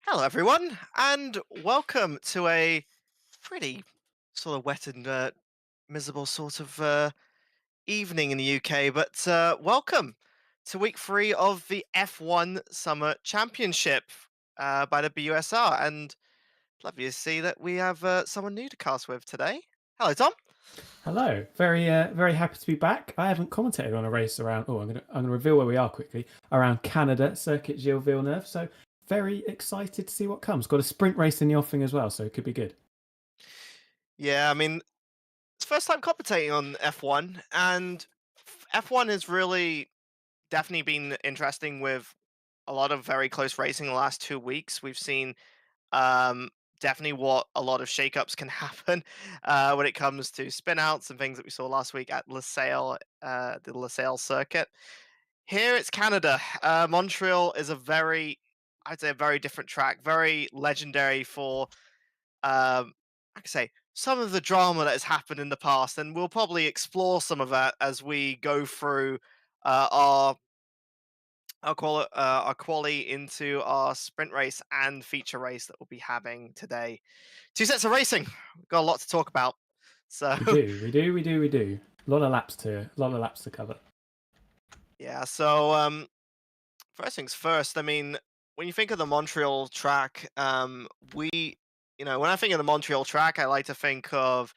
Hello, everyone, and welcome to a pretty sort of wet and miserable sort of evening in the UK. But welcome to week three of the F1 Summer Championship by the BUSR. And lovely to see that we have someone new to cast with today. Hello, Tom. Hello, very happy to be back. I haven't commentated on a race around. Oh, I'm gonna reveal where we are quickly around Canada Circuit Gilles Villeneuve. So very excited to see what comes. Got a sprint race in the offing as well, so it could be good. Yeah, I mean, it's first time commentating on F1, and F1 has really definitely been interesting with a lot of very close racing the last 2 weeks. We've seen um, definitely what a lot of shakeups can happen when it comes to spin outs and things that we saw last week at the LaSalle circuit. Here it's Canada. Montreal is I'd say, a very different track, very legendary for, I can say, some of the drama that has happened in the past, and we'll probably explore some of that as we go through our quali into our sprint race and feature race that we'll be having today. Two sets of racing. We've got a lot to talk about. So We do. A lot of laps to cover. yeah. So first things first. I mean, when you think of the Montreal track, when I think of the Montreal track, I like to think of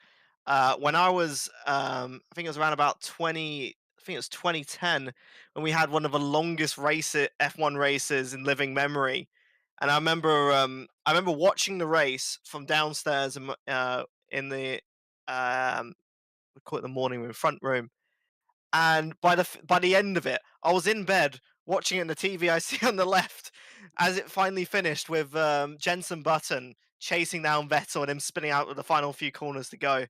when I was, I think it was around about 20. I think it was 2010 when we had one of the longest F1 races in living memory. And I remember watching the race from downstairs in the we call it the morning room, front room, and by the end of it, I was in bed watching it on the TV I see on the left as it finally finished with Jensen Button chasing down Vettel and him spinning out with the final few corners to go.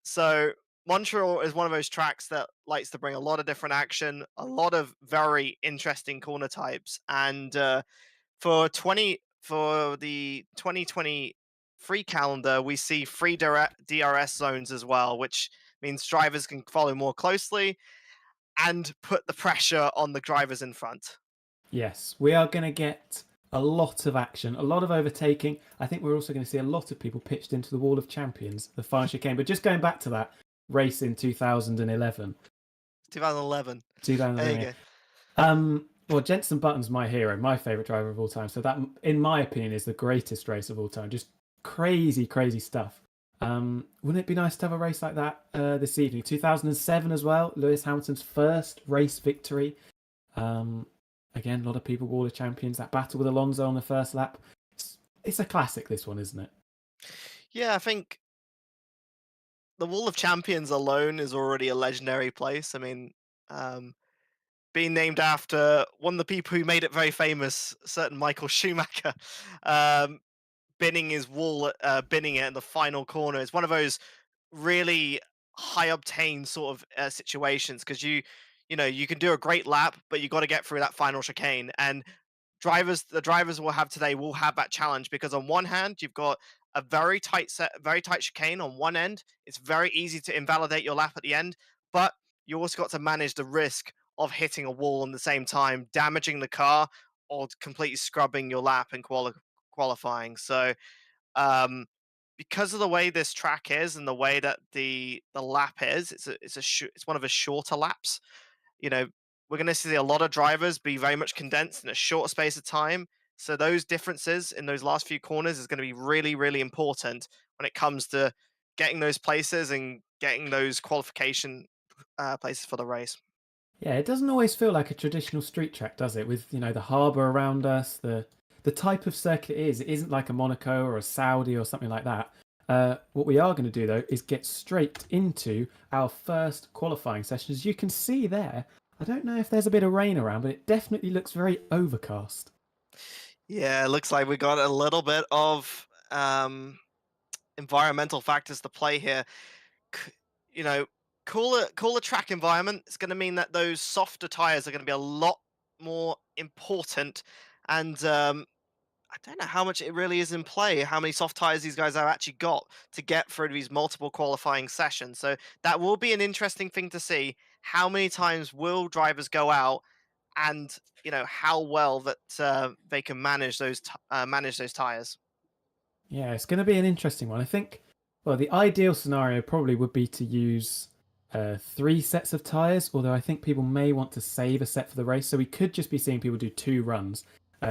So Montreal is one of those tracks that likes to bring a lot of different action, a lot of very interesting corner types, and for the 2023 calendar, we see free DRS zones as well, which means drivers can follow more closely and put the pressure on the drivers in front. Yes, we are going to get a lot of action, a lot of overtaking. I think we're also going to see a lot of people pitched into the Wall of Champions, the final chicane. But just going back to that race in 2011, 2011. There you 2011. go. Well, Jenson Button's my hero, my favorite driver of all time. So that, in my opinion, is the greatest race of all time. Just crazy stuff. Wouldn't it be nice to have a race like that this evening? 2007 as well. Lewis Hamilton's first race victory. Again, a lot of people Wall of Champions. That battle with Alonso on the first lap. It's a classic. This one, isn't it? Yeah, I think the Wall of Champions alone is already a legendary place. I mean, um, being named after one of the people who made it very famous, certain Michael Schumacher. Um, binning it in the final corner is one of those really high obtained sort of situations because you can do a great lap, but you got to get through that final chicane. And the drivers will have today will have that challenge because on one hand you've got a very tight chicane on one end. It's very easy to invalidate your lap at the end, but you also got to manage the risk of hitting a wall at the same time, damaging the car, or completely scrubbing your lap in qualifying. So um, because of the way this track is and the way that the lap is, it's one of the shorter laps. You know, we're going to see a lot of drivers be very much condensed in a short space of time. So those differences in those last few corners is going to be really important when it comes to getting those places and getting those qualification places for the race. Yeah, it doesn't always feel like a traditional street track, does it? With the harbour around us, the type of circuit it isn't like a Monaco or a Saudi or something like that. What we are going to do though is get straight into our first qualifying session. As you can see there, I don't know if there's a bit of rain around, but it definitely looks very overcast. Yeah, it looks like we got a little bit of environmental factors to play here. c- you know, cooler track environment is going to mean that those softer tires are going to be a lot more important. And I don't know how much it really is in play, how many soft tires these guys have actually got to get through these multiple qualifying sessions. So that will be an interesting thing to see. How many times will drivers go out and how well that they can manage those tires. Yeah, it's going to be an interesting one. I think, well, the ideal scenario probably would be to use 3 sets of tyres, although I think people may want to save a set for the race. So we could just be seeing people do 2 runs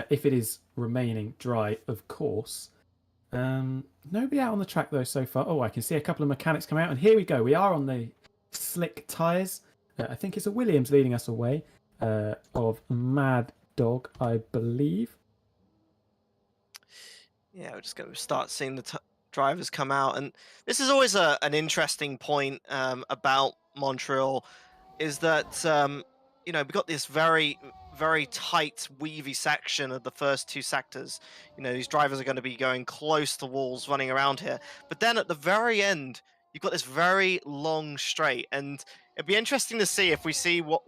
if it is remaining dry, of course. Nobody out on the track though so far. Oh, I can see a couple of mechanics come out, and here we go. We are on the slick tyres. I think it's a Williams leading us away of Mad Dog, I believe. Yeah, we're just going to start seeing the drivers come out, and this is always an interesting point about Montreal, is that we've got this very tight, weavy section of the first 2 sectors. These drivers are going to be going close to walls, running around here. But then at the very end, you've got this very long straight, and it'd be interesting to see if we see what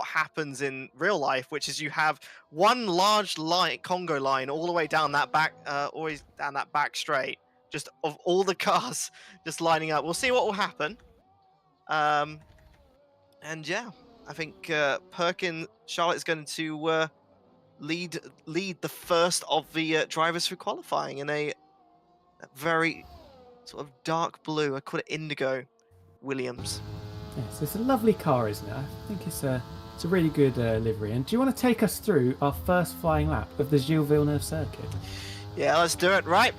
happens in real life, which is you have one large line, Congo line, all the way down that back, always down that back straight, just of all the cars just lining up. We'll see what will happen. And yeah, I think Charlotte is going to lead the first of the drivers through qualifying in a very sort of dark blue. I call it indigo Williams. Yes, it's a lovely car, isn't it? I think it's a really good livery. And do you want to take us through our first flying lap of the Gilles Villeneuve circuit? Yeah, let's do it. Right,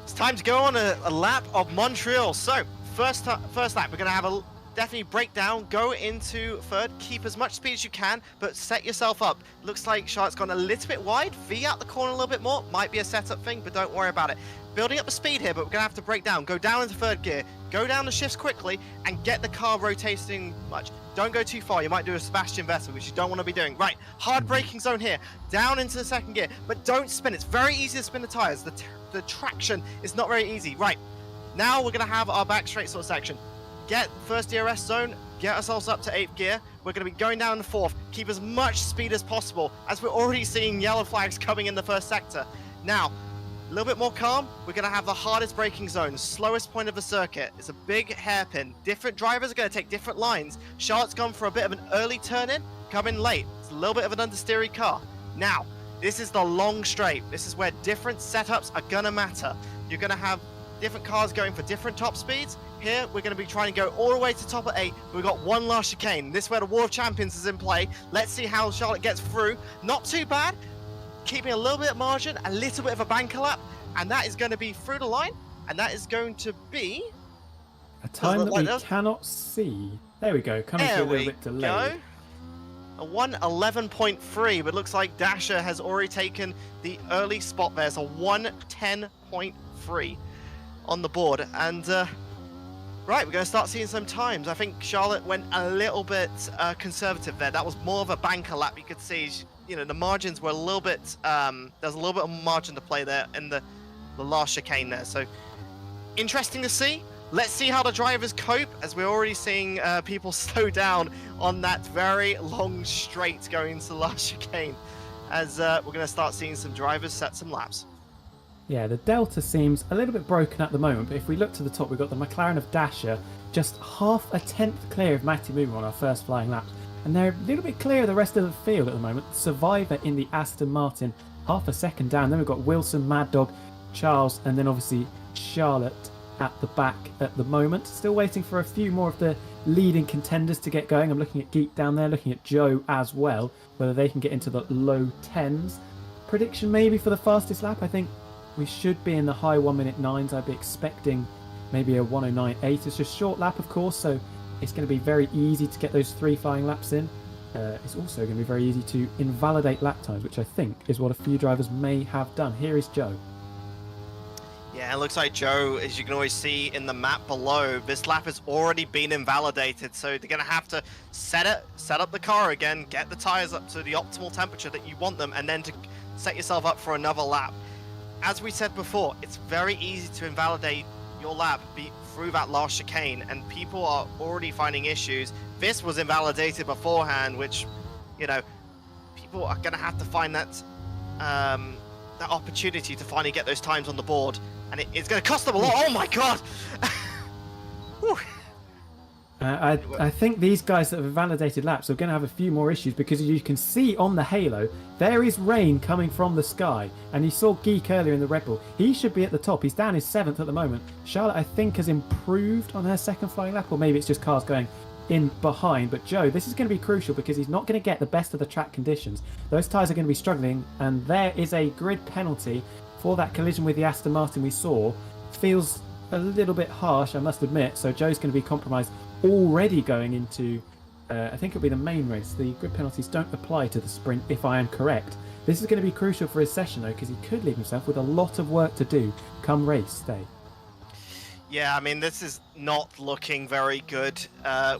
it's time to go on a lap of Montreal. So first lap, we're going to have a definitely break down, go into third, keep as much speed as you can, but set yourself up. Looks like Charlotte's gone a little bit wide, V out the corner a little bit more, might be a setup thing, but don't worry about it. Building up the speed here, but we're going to have to break down, go down into third gear, go down the shifts quickly, and get the car rotating much. Don't go too far, you might do a Sebastian Vettel, which you don't want to be doing. Right, hard braking zone here, down into the second gear, but don't spin. It's very easy to spin the tires. The traction is not very easy. Right, now we're going to have our back straight sort of section. Get first DRS zone, get ourselves up to 8th gear. We're going to be going down the 4th. Keep as much speed as possible, as we're already seeing yellow flags coming in the first sector. Now, a little bit more calm. We're going to have the hardest braking zone, slowest point of the circuit. It's a big hairpin. Different drivers are going to take different lines. Charlotte's gone for a bit of an early turn-in, coming late. It's a little bit of an understeery car. Now, this is the long straight. This is where different setups are going to matter. You're going to have different cars going for different top speeds. Here, we're going to be trying to go all the way to top of 8. We've got one last chicane. This is where the War of Champions is in play. Let's see how Charlotte gets through. Not too bad. Keeping a little bit of margin, a little bit of a banker lap. And that is going to be through the line. And that is going to be a time that we cannot see. There we go. Coming through a little bit delayed. A 1:11.3, but looks like Dasher has already taken the early spot there. So 1:10.3 on the board. And right, we're going to start seeing some times. I think Charlotte went a little bit conservative there. That was more of a banker lap. You could see, the margins were a little bit, there's a little bit of margin to play there in the last chicane there. So interesting to see. Let's see how the drivers cope, as we're already seeing people slow down on that very long straight going into the last chicane, as we're going to start seeing some drivers set some laps. Yeah, the delta seems a little bit broken at the moment, but if we look to the top, we've got the McLaren of Dasher just half a tenth clear of Matty Moomer on our first flying lap. And they're a little bit clear of the rest of the field at the moment. Survivor in the Aston Martin, half a second down. Then we've got Wilson, Mad Dog, Charles, and then obviously Charlotte at the back at the moment. Still waiting for a few more of the leading contenders to get going. I'm looking at Geek down there, looking at Joe as well, whether they can get into the low 10s. Prediction maybe for the fastest lap. I think we should be in the high 1-minute 9s. I'd be expecting maybe a 1:09.8. It's just short lap, of course, so it's going to be very easy to get those 3 flying laps in. It's also going to be very easy to invalidate lap times, which I think is what a few drivers may have done. Here is Joe. Yeah, it looks like Joe, as you can always see in the map below, this lap has already been invalidated, so they're going to have to set up the car again, get the tires up to the optimal temperature that you want them, and then to set yourself up for another lap. As we said before, it's very easy to invalidate your lap through that last chicane, and people are already finding issues. This was invalidated beforehand, which, people are going to have to find that that opportunity to finally get those times on the board, and it's going to cost them a lot. Oh my god! I think these guys that have validated laps are going to have a few more issues because you can see on the halo there is rain coming from the sky, and you saw Geek earlier in the Red Bull. He should be at the top. He's down his 7th at the moment. Charlotte, I think, has improved on her second flying lap, or maybe it's just cars going in behind. But Joe, this is going to be crucial because he's not going to get the best of the track conditions. Those tyres are going to be struggling, and there is a grid penalty for that collision with the Aston Martin we saw. Feels a little bit harsh, I must admit. So Joe's going to be compromised already going into, I think it'll be the main race. The grid penalties don't apply to the sprint, if I am correct. This is going to be crucial for his session, though, because he could leave himself with a lot of work to do come race day. Yeah, I mean, this is not looking very good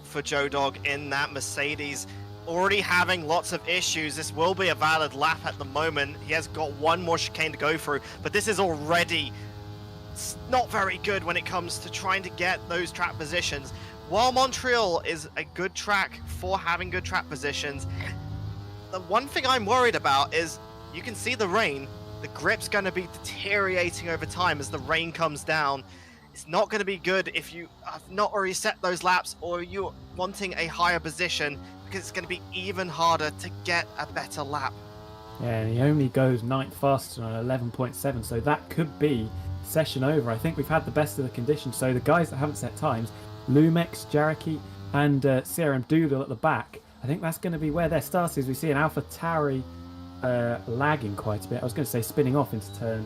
for Joe Dog in that Mercedes. Already having lots of issues. This will be a valid lap at the moment. He has got one more chicane to go through, but this is already not very good when it comes to trying to get those track positions. While Montreal is a good track for having good track positions, the one thing I'm worried about is you can see the rain. The grip's going to be deteriorating over time as the rain comes down. It's not going to be good if you have not already set those laps or you're wanting a higher position, because it's going to be even harder to get a better lap. Yeah, and he only goes 9th fastest on 11.7, so that could be session over. I think we've had the best of the conditions, so the guys that haven't set times, Lumex, Jaraki, and CRM Doodle at the back, I think that's going to be where their start is. We see an Alpha Tauri lagging quite a bit. I was going to say spinning off into turn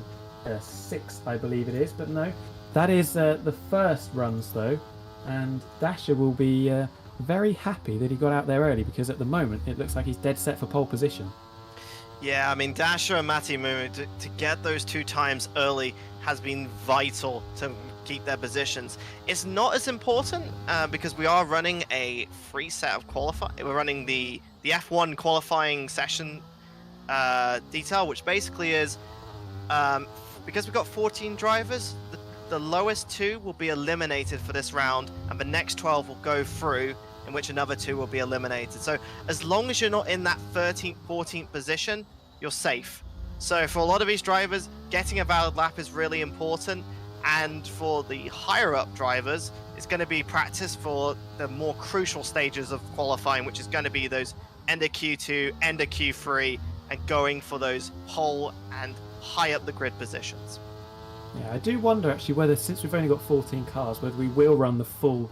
6, I believe it is, but no. That is the first runs, though, and Dasher will be very happy that he got out there early, because at the moment it looks like he's dead set for pole position. Yeah, I mean, Dasher and Matty Mumu, to get those 2 times early has been vital to keep their positions. It's not as important because we are running a free set of qualifying. We're running the F1 qualifying session detail, which basically is because we've got 14 drivers, the lowest 2 will be eliminated for this round, and the next 12 will go through, in which another 2 will be eliminated. So as long as you're not in that 13th, 14th position, you're safe. So for a lot of these drivers, getting a valid lap is really important. And for the higher up drivers, it's going to be practice for the more crucial stages of qualifying, which is going to be those end of Q2, end of Q3, and going for those pole and high up the grid positions. Yeah, I do wonder actually whether, since we've only got 14 cars, whether we will run the full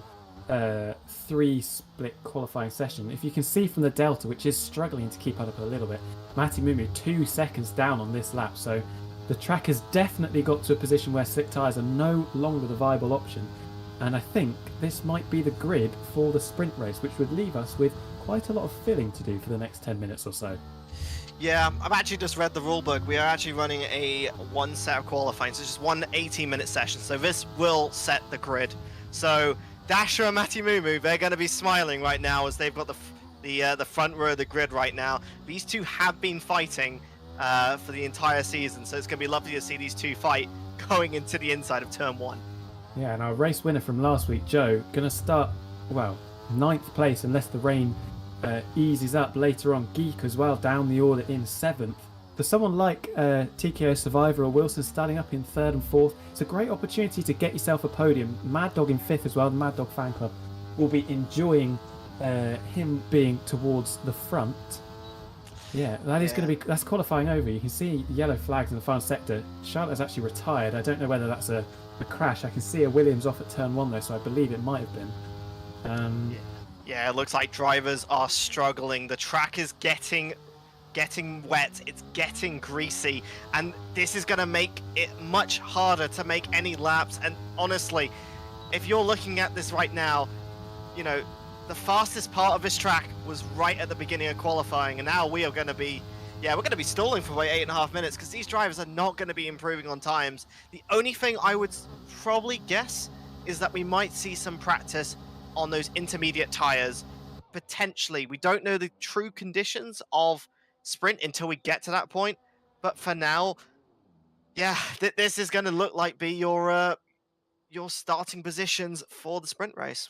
3 split qualifying session. If you can see from the Delta, which is struggling to keep up a little bit, Matty Mumu 2 seconds down on this lap, so the track has definitely got to a position where slick tyres are no longer the viable option, and I think this might be the grid for the sprint race, which would leave us with quite a lot of filling to do for the next 10 minutes or so. Yeah, I've actually just read the rulebook. We are actually running a 1 set of qualifying, so just one 18-minute session. So this will set the grid. So Dasher and Matty Mumu, they're going to be smiling right now as they've got the front row of the grid right now. These 2 have been fighting for the entire season, so it's going to be lovely to see these 2 fight going into the inside of turn 1. Yeah, and our race winner from last week, Joe, going to start, well, 9th place unless the rain eases up later on. Geek as well down the order in 7th. For someone like TKO Survivor or Wilson starting up in 3rd and 4th, it's a great opportunity to get yourself a podium. Mad Dog in 5th as well. The Mad Dog fan club will be enjoying him being towards the front. Yeah, is going to be, that's qualifying over. You can see yellow flags in the final sector. Charlotte has actually retired. I don't know whether that's a crash. I can see a Williams off at turn 1 though, so I believe it might have been. Yeah, it looks like drivers are struggling. The track is getting wet, it's getting greasy, and this is going to make it much harder to make any laps. And honestly, if you're looking at this right now, you know, the fastest part of this track was right at the beginning of qualifying, and now we are going to be we're going to be stalling for about 8.5 minutes because these drivers are not going to be improving on times. The only thing I would probably guess is that we might see some practice on those intermediate tires, potentially. We don't know the true conditions of sprint until we get to that point, but for now, yeah, this is going to look like be your starting positions for the sprint race.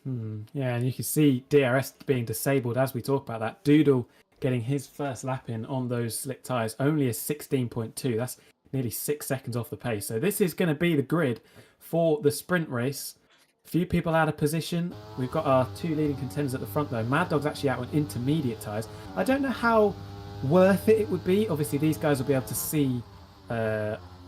Yeah, and you can see DRS being disabled as we talk about that. Doodle getting his first lap in on those slick tyres, only a 16.2. That's nearly 6 seconds off the pace. So this is going to be the grid for the sprint race. A few people out of position. We've got our 2 leading contenders at the front though. Mad Dog's actually out on intermediate tyres. I don't know how worth it would be. Obviously, these guys will be able to see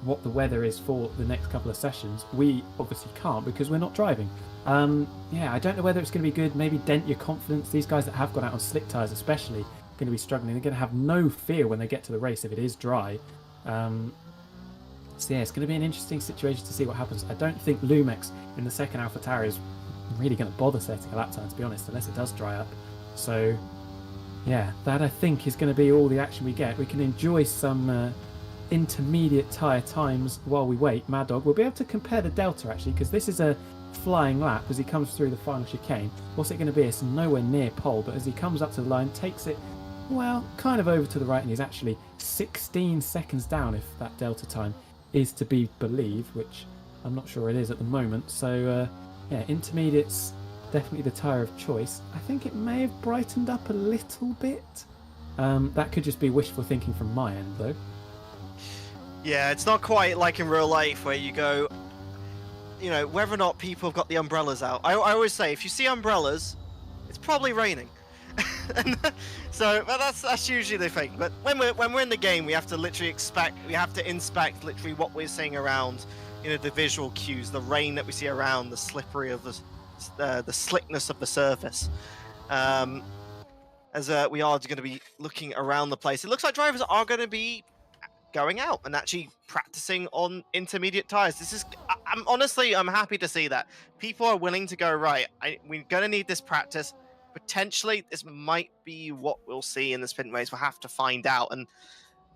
what the weather is for the next couple of sessions. We obviously can't because we're not driving. Yeah, I don't know whether it's going to be good. Maybe dent your confidence. These guys that have gone out on slick tyres especially going to be struggling. They're going to have no fear when they get to the race if it is dry. So yeah, it's going to be an interesting situation to see what happens. I don't think Lumex in the second AlphaTauri is really going to bother setting a lap time, to be honest, unless it does dry up. So yeah, that I think is going to be all the action we get. We can enjoy some intermediate tyre times while we wait. Mad Dog, we'll be able to compare the delta actually, because this is a flying lap as he comes through the final chicane. What's it going to be? It's nowhere near pole, but as he comes up to the line, takes it, well, kind of over to the right, and he's actually 16 seconds down if that delta time is to be believed, which I'm not sure it is at the moment. So yeah, intermediate's definitely the tyre of choice. I think it may have brightened up a little bit. That could just be wishful thinking from my end though. Yeah, it's not quite like in real life where you go, you know, whether or not people have got the umbrellas out. I always say, if you see umbrellas, it's probably raining. So, but that's usually the thing. But when we're in the game, we have to literally inspect literally what we're seeing around, you know, the visual cues, the rain that we see around, the slippery of the slickness of the surface. As we are going to be looking around the place, it looks like drivers are going to be going out and actually practicing on intermediate tires. This is, I'm happy to see that people are willing to go, right, we're going to need this practice. Potentially this might be what we'll see in the sprint race. We'll have to find out. And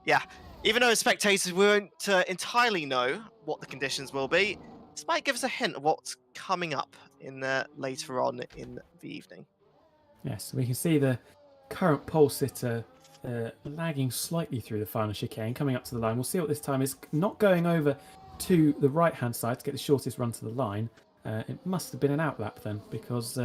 yeah, even though as spectators we won't entirely know what the conditions will be, this might give us a hint of what's coming up in later on in the evening. Yes, we can see the current pole sitter lagging slightly through the final chicane, coming up to the line. We'll see what this time is. Not going over to the right-hand side to get the shortest run to the line. It must have been an outlap then, because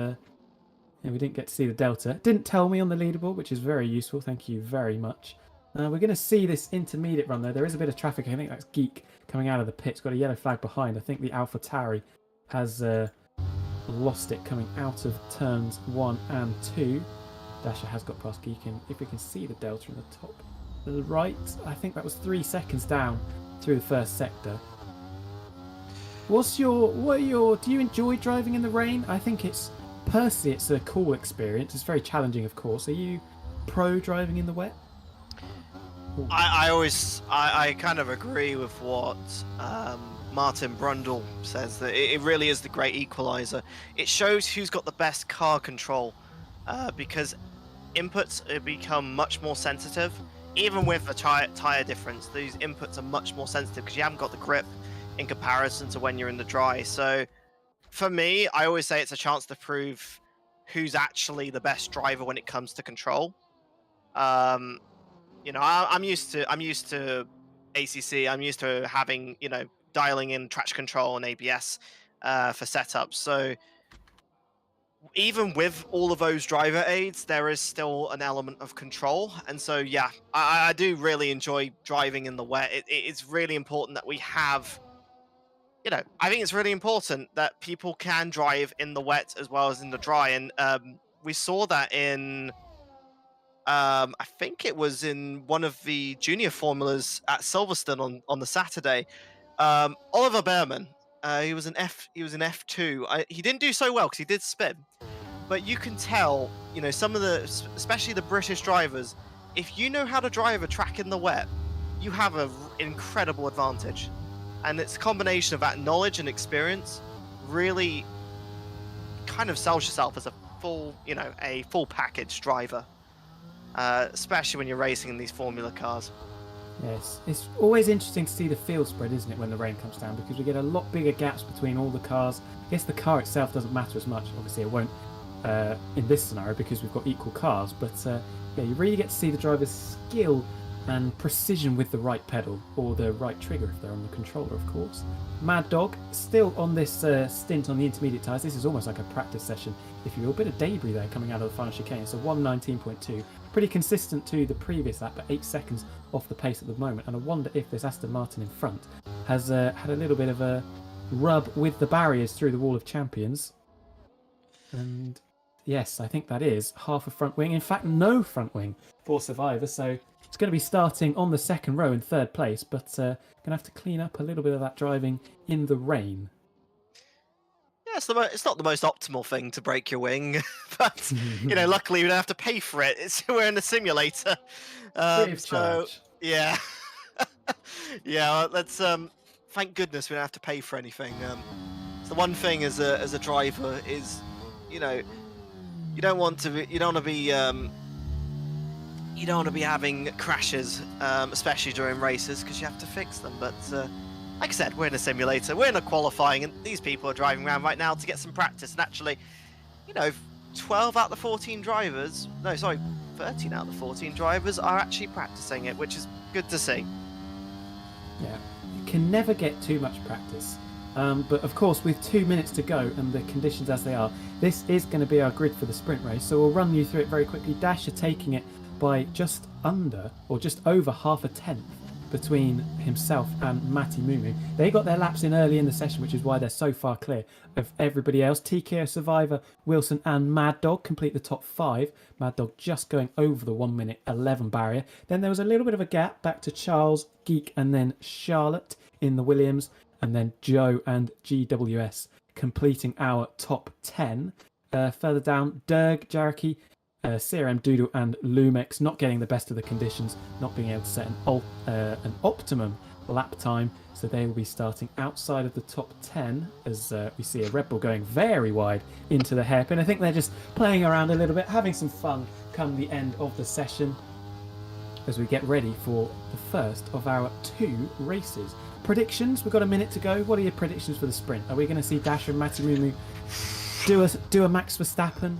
yeah, we didn't get to see the delta. Didn't tell me on the leaderboard, which is very useful. Thank you very much. We're going to see this intermediate run, though. There is a bit of traffic. I think that's Geek coming out of the pits. Got a yellow flag behind. I think the AlphaTauri has lost it coming out of turns 1 and 2. Dasher has got past Geek, and if we can see the delta in the top to the right, I think that was 3 seconds down through the first sector. Do you enjoy driving in the rain? I think personally it's a cool experience. It's very challenging, of course. Are you pro driving in the wet? I kind of agree with what Martin Brundle says, that it really is the great equalizer. It shows who's got the best car control, because inputs become much more sensitive. Even with the tire difference, these inputs are much more sensitive because you haven't got the grip in comparison to when you're in the dry. So for me, I always say it's a chance to prove who's actually the best driver when it comes to control. You know, I'm used to ACC. I'm used to having, you know, dialing in traction control and ABS for setups. So even with all of those driver aids, there is still an element of control. And so, yeah, I do really enjoy driving in the wet. It's really important that we have, you know, I think it's really important that people can drive in the wet as well as in the dry. And we saw that in, I think it was in one of the junior formulas at Silverstone on the Saturday. Oliver Behrman, he was an F2. He didn't do so well because he did spin, but you can tell, you know, some of especially the British drivers, if you know how to drive a track in the wet, you have an incredible advantage. And it's a combination of that knowledge and experience really kind of sells yourself as a full package driver, especially when you're racing in these formula cars. Yes, it's always interesting to see the field spread, isn't it, when the rain comes down, because we get a lot bigger gaps between all the cars. I guess the car itself doesn't matter as much. Obviously, it won't in this scenario because we've got equal cars. But yeah, you really get to see the driver's skill and precision with the right pedal or the right trigger if they're on the controller, of course. Mad Dog still on this stint on the intermediate tyres. This is almost like a practice session, if you will. A bit of debris there coming out of the final chicane. So 1:19.2, pretty consistent to the previous lap, but 8 seconds off the pace at the moment. And I wonder if this Aston Martin in front has had a little bit of a rub with the barriers through the Wall of Champions. And yes, I think that is half a front wing. In fact, no front wing for Survivor. So it's going to be starting on the second row in third place, but going to have to clean up a little bit of that driving in the rain. Yeah, it's not the most optimal thing to break your wing, but luckily we don't have to pay for it. We're in a simulator, Free of so charge. yeah, yeah. Let's thank goodness we don't have to pay for anything. It's the one thing as a driver is, you know, you don't want to be you don't want to be having crashes, especially during races, because you have to fix them. But like I said, we're in a simulator, we're in a qualifying, and these people are driving around right now to get some practice. And actually, you know, 12 out of the 14 drivers, no, sorry, 13 out of the 14 drivers are actually practicing it, which is good to see. Yeah, you can never get too much practice. But of course, with 2 minutes to go and the conditions as they are, this is going to be our grid for the sprint race. So we'll run you through it very quickly. Dasher taking it by just under or just over half a tenth between himself and Matty Mumu. They got their laps in early in the session, which is why they're so far clear of everybody else. TKO, Survivor, Wilson and Mad Dog complete the top 5. Mad Dog just going over the 1 minute 11 barrier. Then there was a little bit of a gap back to Charles, Geek and then Charlotte in the Williams, and then Joe and GWS completing our top 10. Further down, Derg, Jaraki, CRM Doodle and Lumex not getting the best of the conditions, not being able to set an optimum lap time, so they will be starting outside of the top 10 as we see a Red Bull going very wide into the hairpin. I think they're just playing around a little bit, having some fun come the end of the session as we get ready for the first of our 2 races. Predictions, we've got a minute to go. What are your predictions for the sprint? Are we going to see Dasher and Matty Mumu do a Max Verstappen?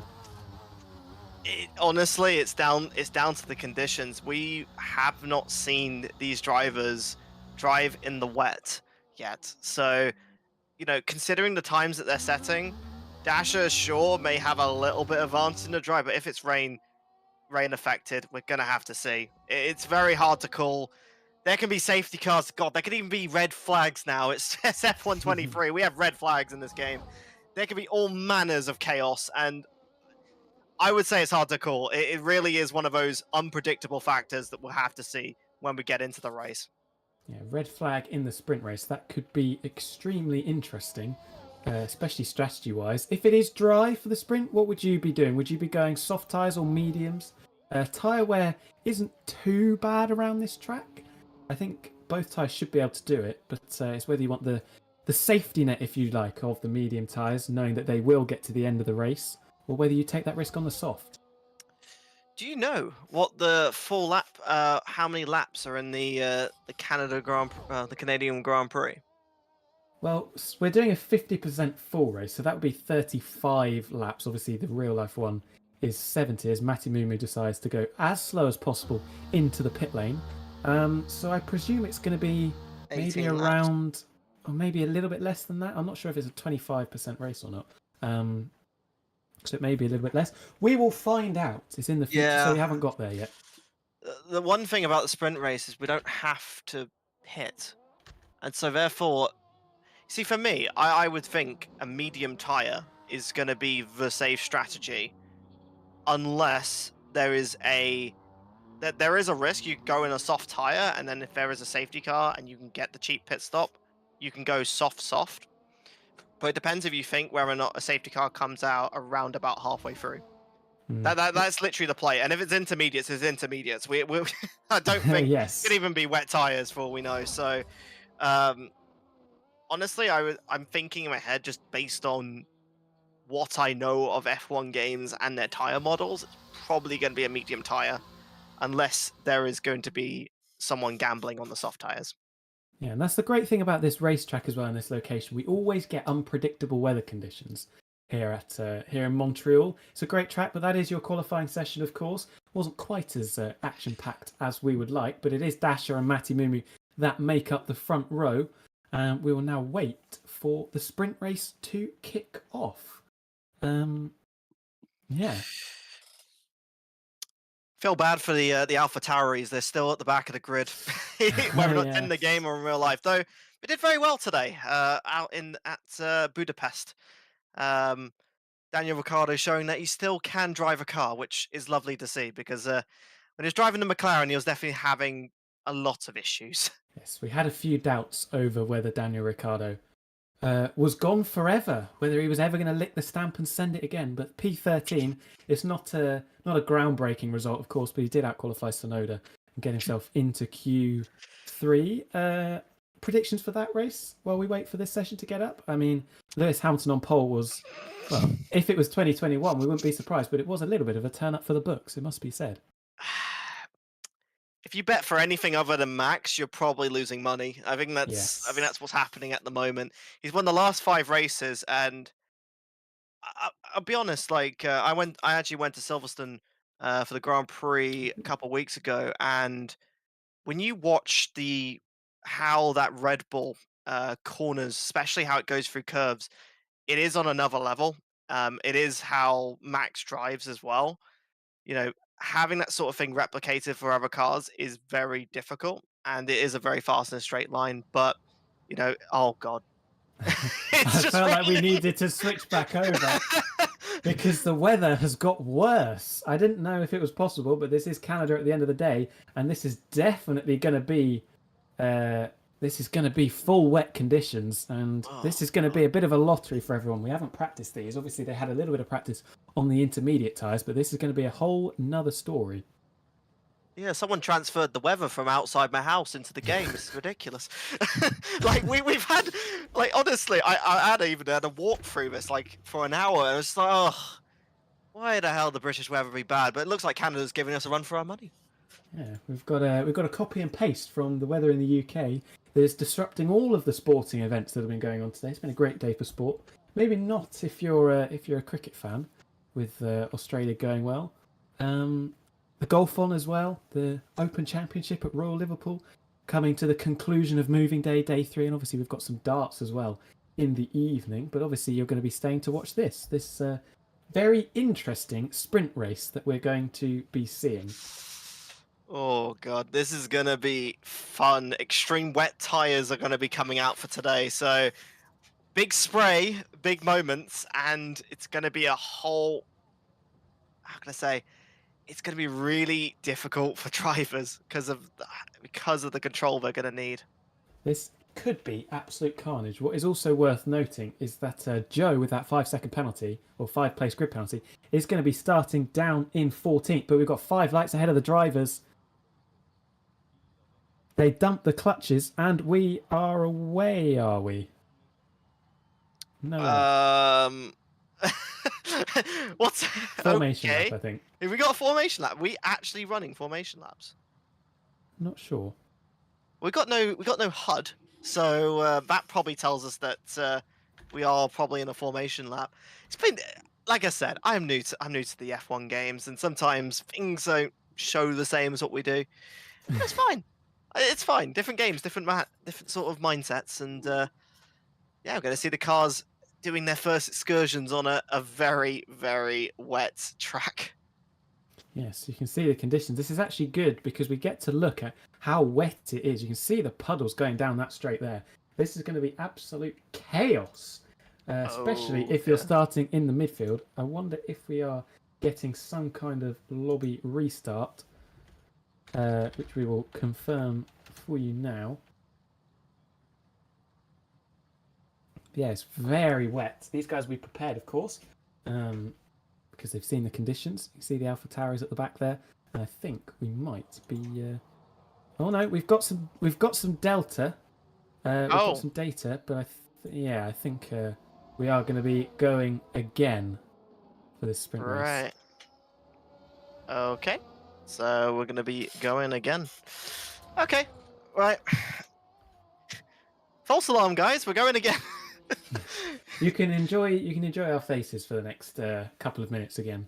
Honestly, it's down to the conditions. We have not seen these drivers drive in the wet yet. So, considering the times that they're setting, Dasher sure may have a little bit of advantage in the drive, but if it's rain affected, we're gonna have to see. It's very hard to call. There can be safety cars. God, there could even be red flags now. It's F123. We have red flags in this game. There could be all manners of chaos, and I would say it's hard to call. It really is one of those unpredictable factors that we'll have to see when we get into the race. Yeah, red flag in the sprint race. That could be extremely interesting, especially strategy-wise. If it is dry for the sprint, what would you be doing? Would you be going soft tyres or mediums? Tyre wear isn't too bad around this track. I think both tyres should be able to do it, but it's whether you want the safety net, if you like, of the medium tyres, knowing that they will get to the end of the race, or whether you take that risk on the soft. Do you know what the full lap? How many laps are in the the Canadian Grand Prix? Well, we're doing a 50% full race, so that would be 35 laps. Obviously, the real life one is 70 as Matty Mumu decides to go as slow as possible into the pit lane. So I presume it's going to be maybe 18 laps. around, or maybe a little bit less than that. I'm not sure if it's a 25% race or not. So it may be a little bit less. We will find out. It's in the future, so we haven't got there yet. The one thing about the sprint race is we don't have to pit, and so therefore, see, for me, I would think a medium tire is going to be the safe strategy, unless there is a risk you go in a soft tire, and then if there is a safety car and you can get the cheap pit stop, you can go soft. But it depends if you think whether or not a safety car comes out around about halfway through. That's literally the play. And if it's intermediates, it's intermediates. We I don't think Yes. it could even be wet tires for all we know. So honestly, I'm thinking in my head just based on what I know of F1 games and their tire models, it's probably going to be a medium tire, unless there is going to be someone gambling on the soft tires. Yeah, and that's the great thing about this racetrack as well in this location. We always get unpredictable weather conditions here in Montreal. It's a great track, but that is your qualifying session, of course. Wasn't quite as action-packed as we would like, but it is Dasher and Matty Mumu that make up the front row. And we will now wait for the sprint race to kick off. Yeah. Feel bad for the AlphaTauris. They're still at the back of the grid, whether or not it's in the Yes. game or in real life. Though they did very well today, out in at Budapest. Um, Daniel Ricciardo showing that he still can drive a car, which is lovely to see because when he was driving the McLaren, he was definitely having a lot of issues. Yes, we had a few doubts over whether Daniel Ricciardo was gone forever, whether he was ever going to lick the stamp and send it again. But P13 is not a groundbreaking result, of course, but he did outqualify Sonoda and get himself into Q3. Predictions for that race while we wait for this session to get up? I mean, Lewis Hamilton on pole was, well, if it was 2021, we wouldn't be surprised, but it was a little bit of a turn up for the books, it must be said. If you bet for anything other than Max, you're probably losing money. Yes. That's what's happening at the moment. He's won the last 5 races, and I'll be honest. Like I actually went to Silverstone for the Grand Prix a couple of weeks ago, and when you watch the how that Red Bull corners, especially how it goes through curves, it is on another level. It is how Max drives as well. You know, having that sort of thing replicated for other cars is very difficult, and it is a very fast and straight line. But oh god, it's I just felt like we really. needed to switch back over because the weather has got worse. I didn't know if it was possible, but this is Canada at the end of the day, and this is definitely going to be full wet conditions, and this Oh is going to god. be a bit of a lottery for everyone. We haven't practiced these. Obviously, they had a little bit of practice on the intermediate tyres, but this is going to be a whole nother story. Yeah, someone transferred the weather from outside my house into the game. This is ridiculous. Like we've had, like honestly, I had even had a walk through this like for an hour. And it's like, oh, why the hell the British weather be bad? But it looks like Canada's giving us a run for our money. Yeah, we've got a copy and paste from the weather in the UK that is disrupting all of the sporting events that have been going on today. It's been a great day for sport. Maybe not if you're a cricket fan, with Australia going well. The golf on as well. The Open Championship at Royal Liverpool coming to the conclusion of moving day, day 3, and obviously we've got some darts as well in the evening. But obviously you're going to be staying to watch this very interesting sprint race that we're going to be seeing. Oh god, this is gonna be fun. Extreme wet tires are gonna be coming out for today. So big spray, big moments, and it's gonna be a whole. How can I say? It's gonna be really difficult for drivers because of the control they're gonna need. This could be absolute carnage. What is also worth noting is that Joe, with that 5 second penalty or 5 place grid penalty, is going to be starting down in 14th. But we've got 5 lights ahead of the drivers. They dump the clutches, and we are away. Are we? No, we're not. Um, what's Formation lap, okay? I think. If we got a formation lap, we actually running formation laps. Not sure. We got no HUD, so that probably tells us that we are probably in a formation lap. It's been like I said, I'm new to the F1 games, and sometimes things don't show the same as what we do. But it's fine. It's fine. Different games, different sort of mindsets, and yeah, we're going to see the cars doing their first excursions on a very very wet track. Yes, you can see the conditions. This is actually good because we get to look at how wet it is. You can see the puddles going down that straight there. This is going to be absolute chaos, especially Oh if you're yeah. starting in the midfield. I wonder if we are getting some kind of lobby restart, which we will confirm for you now. Yeah, it's very wet. These guys will be prepared, of course, because they've seen the conditions. You can see the Alpha Towers at the back there, and I think we might be. Oh no, we've got some delta. We've got Oh some data, but I think we are going to be going again for this sprint race. right. Okay. So we're gonna be going again. Okay. Right. False alarm, guys. We're going again. You can enjoy our faces for the next couple of minutes again.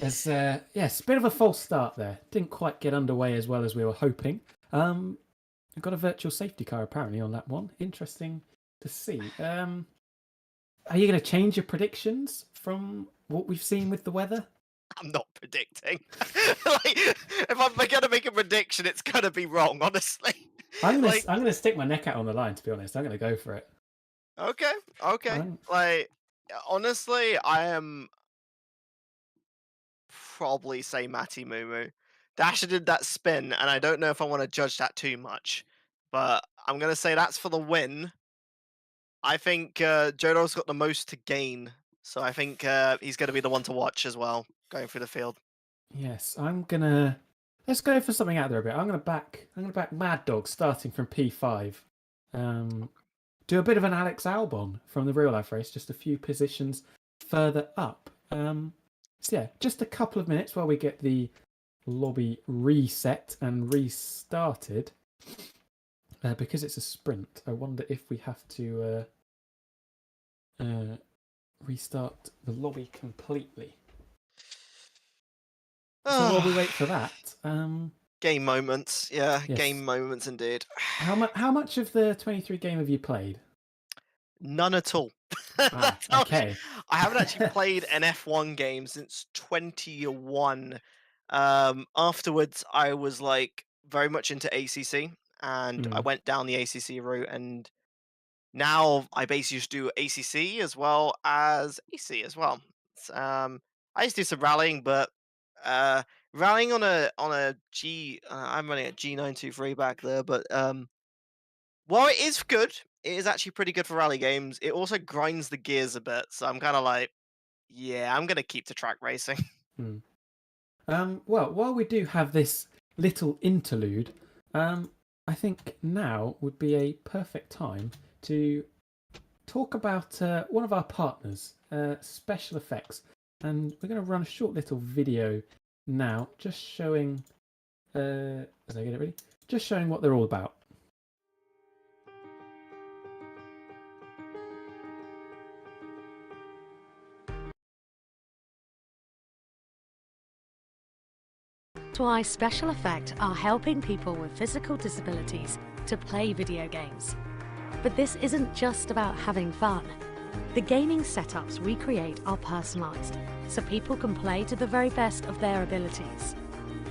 As yes, a bit of a false start there. Didn't quite get underway as well as we were hoping. I've got a virtual safety car apparently on that one. Interesting to see. Are you going to change your predictions from what we've seen with the weather? I'm not predicting. Like, if I'm gonna make a prediction, it's gonna be wrong, honestly. Like, I'm gonna stick my neck out on the line. To be honest, I'm gonna go for it. okay, okay. I'm, Like, honestly, I am probably say Matty Moo. Dasher did that spin, and I don't know if I want to judge that too much, but I'm gonna say that's for the win. I think Jodo's got the most to gain, so I think he's gonna be the one to watch as well, going through the field. yes, I'm gonna. Let's go for something out there a bit. I'm gonna back Mad Dog starting from P5. Um, do a bit of an Alex Albon from the real life race, just a few positions further up. So yeah, just a couple of minutes while we get the lobby reset and restarted. Because it's a sprint, I wonder if we have to restart the lobby completely. So while we wait for that, Game moments, yeah, yes, game moments indeed. how much of the 23 game have you played? None at all. Ah, That's how okay. I haven't actually played an F1 game since 21. Afterwards, I was like very much into ACC, and I Mm, went down the ACC route, and now I basically just do ACC as well as AC as well. I used to do some rallying, but uh, rallying on a G, I'm running a G923 back there, but while it is good, it is actually pretty good for rally games. It also grinds the gears a bit, so I'm kind of like, yeah, I'm gonna keep to track racing. mm. Well, while we do have this little interlude, I think now would be a perfect time to talk about one of our partners, Special Effects, and we're going to run a short little video now, just showing. As I get it ready, just showing what they're all about. That's why Special Effect are helping people with physical disabilities to play video games. But this isn't just about having fun. The gaming setups we create are personalised, so people can play to the very best of their abilities.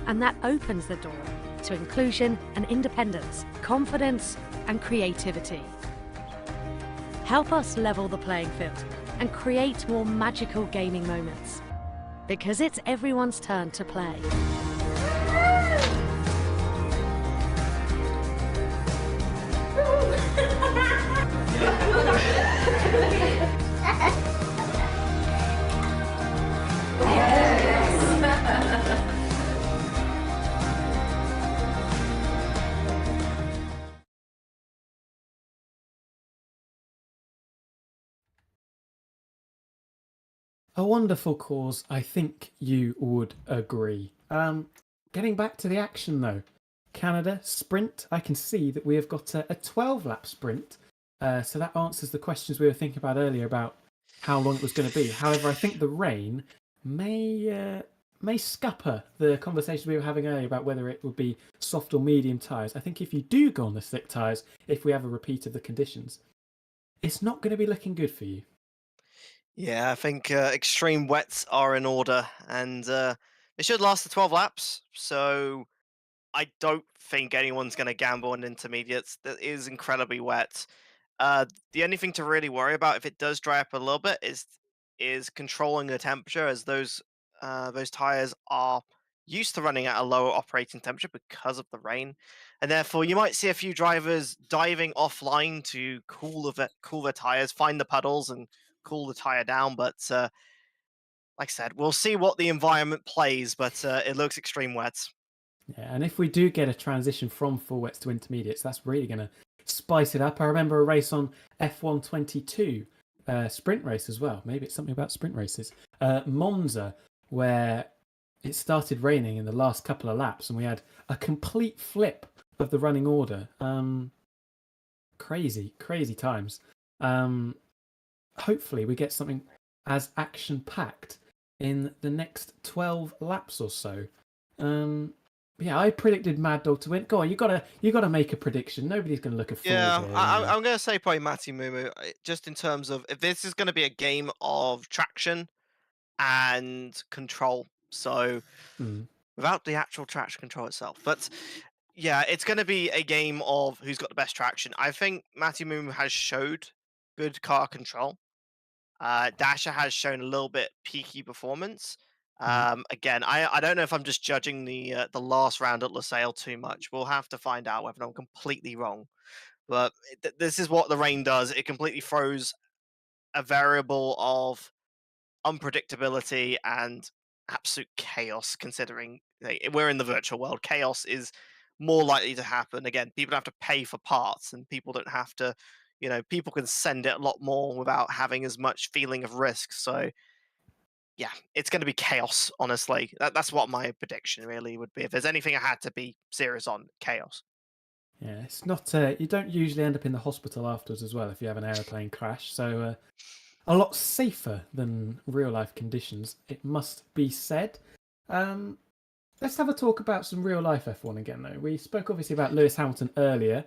And that opens the door to inclusion and independence, confidence and creativity. Help us level the playing field and create more magical gaming moments. Because it's everyone's turn to play. A wonderful cause, I think you would agree. Getting back to the action though, Canada sprint. I can see that we have got a 12-lap sprint, so that answers the questions we were thinking about earlier about how long it was going to be. However, I think the rain may scupper the conversation we were having earlier about whether it would be soft or medium tyres. I think if you do go on the slick tyres, if we have a repeat of the conditions, it's not going to be looking good for you. Yeah, I think extreme wets are in order, and it should last the 12 laps. So I don't think anyone's going to gamble on intermediates. That is incredibly wet. The only thing to really worry about if it does dry up a little bit is controlling the temperature, as those tires are used to running at a lower operating temperature because of the rain, and therefore you might see a few drivers diving offline to cool their tires, find the puddles, and cool the tire down. But like I said, we'll see what the environment plays. But it looks extreme wet. Yeah, and if we do get a transition from full wets to intermediates, that's really going to spice it up. I remember a race on F122, sprint race as well. Maybe it's something about sprint races. Monza, where it started raining in the last couple of laps, and we had a complete flip of the running order. Crazy, crazy times. Hopefully, we get something as action packed in the next 12 laps or so. Yeah, I predicted Mad Dog to win. Go on, you gotta make a prediction. Nobody's gonna look a fool Yeah, here, you I, know. I'm going to say probably Matty Mumu, just in terms of if this is going to be a game of traction and control. So without the actual traction control itself. But yeah, it's going to be a game of who's got the best traction. I think Matthew Moon has showed good car control. Dasher has shown a little bit peaky performance. Again, I don't know if I'm just judging the last round at Lusail too much. We'll have to find out whether I'm completely wrong. But this is what the rain does. It completely throws a variable of unpredictability and absolute chaos, considering we're in the virtual world. Chaos is more likely to happen. Again, people have to pay for parts, and people don't have to, people can send it a lot more without having as much feeling of risk. So, yeah, it's going to be chaos, honestly. That's what my prediction really would be. If there's anything I had to be serious on, chaos. Yeah, it's not. You don't usually end up in the hospital afterwards as well if you have an aeroplane crash. So a lot safer than real life conditions, it must be said. Let's have a talk about some real life F1 again, though. We spoke obviously about Lewis Hamilton earlier,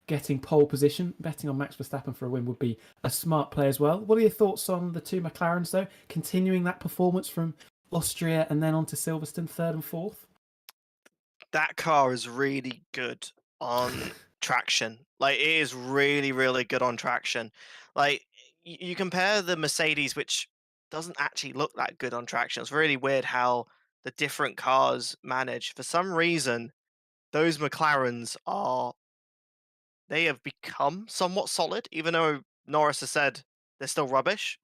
getting pole position. Betting on Max Verstappen for a win would be a smart play as well. What are your thoughts on the two McLarens, though, continuing that performance from Austria and then on to Silverstone, third and fourth? That car is really good on traction. Like, it is really, really good on traction. Like, you compare the Mercedes, which doesn't actually look that good on traction. It's really weird how the different cars manage. For some reason, those McLarens they have become somewhat solid, even though Norris has said they're still rubbish.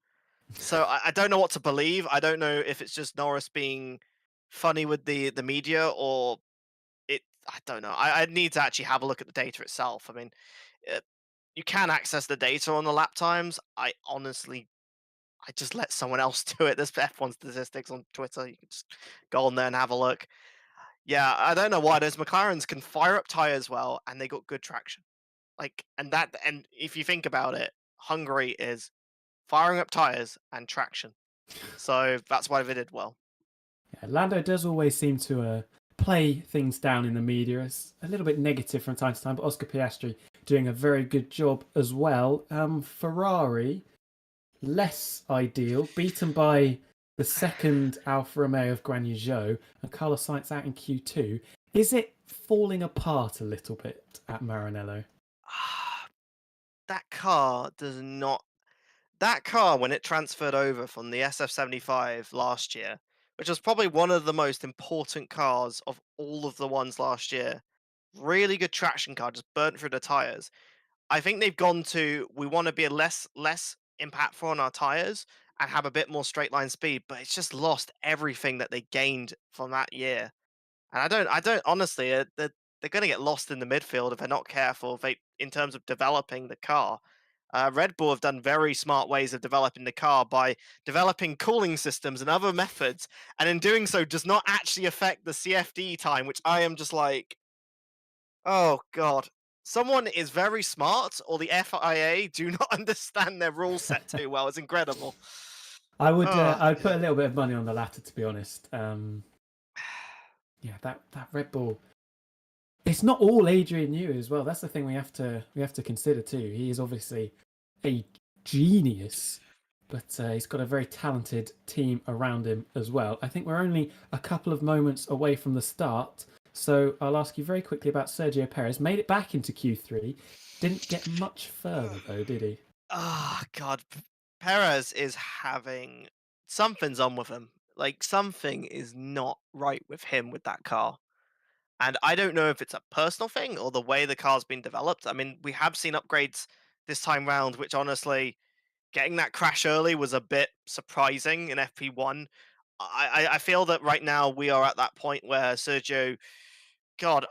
So I don't know what to believe. I don't know if it's just Norris being funny with the media, or I don't know. I need to actually have a look at the data itself. I mean, uh, you can access the data on the lap times. I just let someone else do it. There's F1 statistics on Twitter. You can just go on there and have a look. Yeah, I don't know why those McLarens can fire up tires well, and they got good traction. And if you think about it, Hungary is firing up tires and traction. So that's why they did well. Yeah, Lando does always seem to play things down in the media. It's a little bit negative from time to time, but Oscar Piastri doing a very good job as well. Ferrari, less ideal, beaten by the second Alfa Romeo of Guan Yu Zhou and Carlos Sainz out in Q2. Is it falling apart a little bit at Maranello? That car does not. That car, when it transferred over from the SF75 last year, which was probably one of the most important cars of all of the ones last year, really good traction car, just burnt through the tires. I think they've gone to, we want to be a less impactful on our tires and have a bit more straight line speed, but it's just lost everything that they gained from that year. And I don't honestly, they're going to get lost in the midfield if they're not careful. If they, in terms of developing the car, Red Bull have done very smart ways of developing the car by developing cooling systems and other methods, and in doing so, does not actually affect the CFD time, which I am just like, oh god. Someone is very smart, or the FIA do not understand their rule set too well. It's incredible. I'd put a little bit of money on the latter, to be honest. Yeah, that Red Bull. It's not all Adrian Newey as well. That's the thing we have to consider too. He is obviously a genius, but he's got a very talented team around him as well. I think we're only a couple of moments away from the start, so I'll ask you very quickly about Sergio Perez. Made it back into Q3, didn't get much further though, did he? Oh god, Perez is having something's on with him. Like, something is not right with him with that car. And I don't know if it's a personal thing or the way the car's been developed. I mean, we have seen upgrades this time round, which honestly, getting that crash early was a bit surprising in FP1. I feel that right now we are at that point where Sergio, God,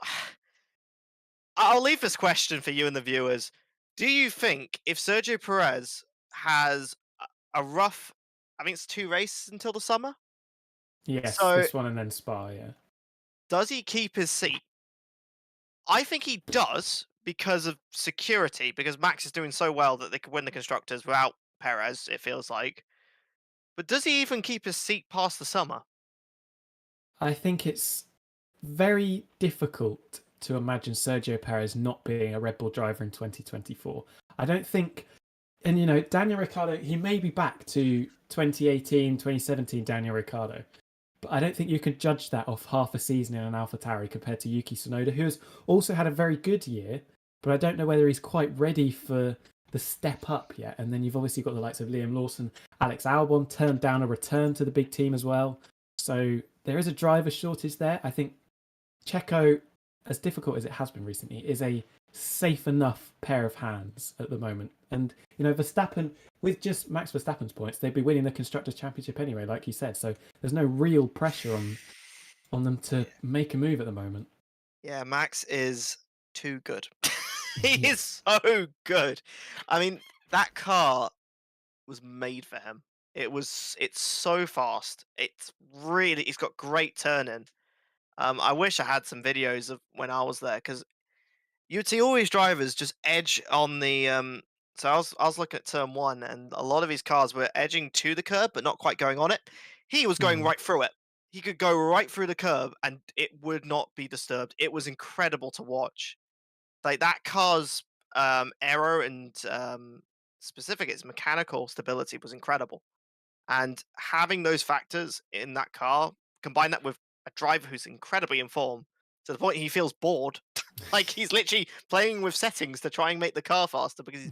I'll leave this question for you and the viewers. Do you think if Sergio Perez has a rough, I think it's 2 races until the summer? Yes, So this one and then Spa, yeah. does he keep his seat? I think he does because of security, because Max is doing so well that they could win the constructors without Perez, it feels like. But does he even keep his seat past the summer? I think it's very difficult to imagine Sergio Perez not being a Red Bull driver in 2024. I don't think, and Daniel Ricciardo, he may be back to 2018, 2017 Daniel Ricciardo, But I don't think you can judge that off half a season in an AlphaTauri compared to Yuki Tsunoda, who has also had a very good year, but I don't know whether he's quite ready for the step up yet. And then you've obviously got the likes of Liam Lawson. Alex Albon turned down a return to the big team as well. So there is a driver shortage there. I think Checo, as difficult as it has been recently, is a safe enough pair of hands at the moment. And, you know, Verstappen, with just Max Verstappen's points, they'd be winning the Constructors' Championship anyway, like you said. So there's no real pressure on them to make a move at the moment. Yeah, Max is too good. He is so good. I mean, that car was made for him. It's so fast. It's got great turning. I wish I had some videos of when I was there because you'd see all these drivers just edge on the so I was looking at turn one and a lot of his cars were edging to the curb but not quite going on it. He was going right through it. He could go right through the curb and it would not be disturbed. It was incredible to watch. Like that car's aero and specific its mechanical stability was incredible. And having those factors in that car, combine that with a driver who's incredibly informed to the point he feels bored, like he's literally playing with settings to try and make the car faster because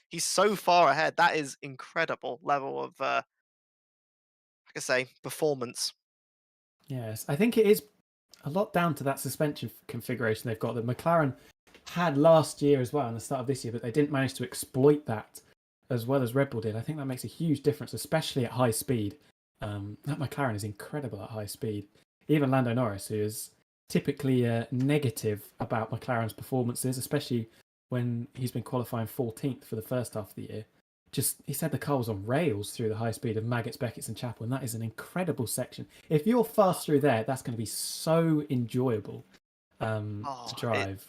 he's so far ahead. That is incredible level of, like I say, performance. Yes, I think it is a lot down to that suspension configuration they've got that McLaren had last year as well and the start of this year, but they didn't manage to exploit that as well as Red Bull did. I think that makes a huge difference, especially at high speed. That McLaren is incredible at high speed. Even Lando Norris, who is typically negative about McLaren's performances, especially when he's been qualifying 14th for the first half of the year. He said the car was on rails through the high speed of Maggots, Beckett's and Chapel, and that is an incredible section. If you're fast through there, that's going to be so enjoyable to drive.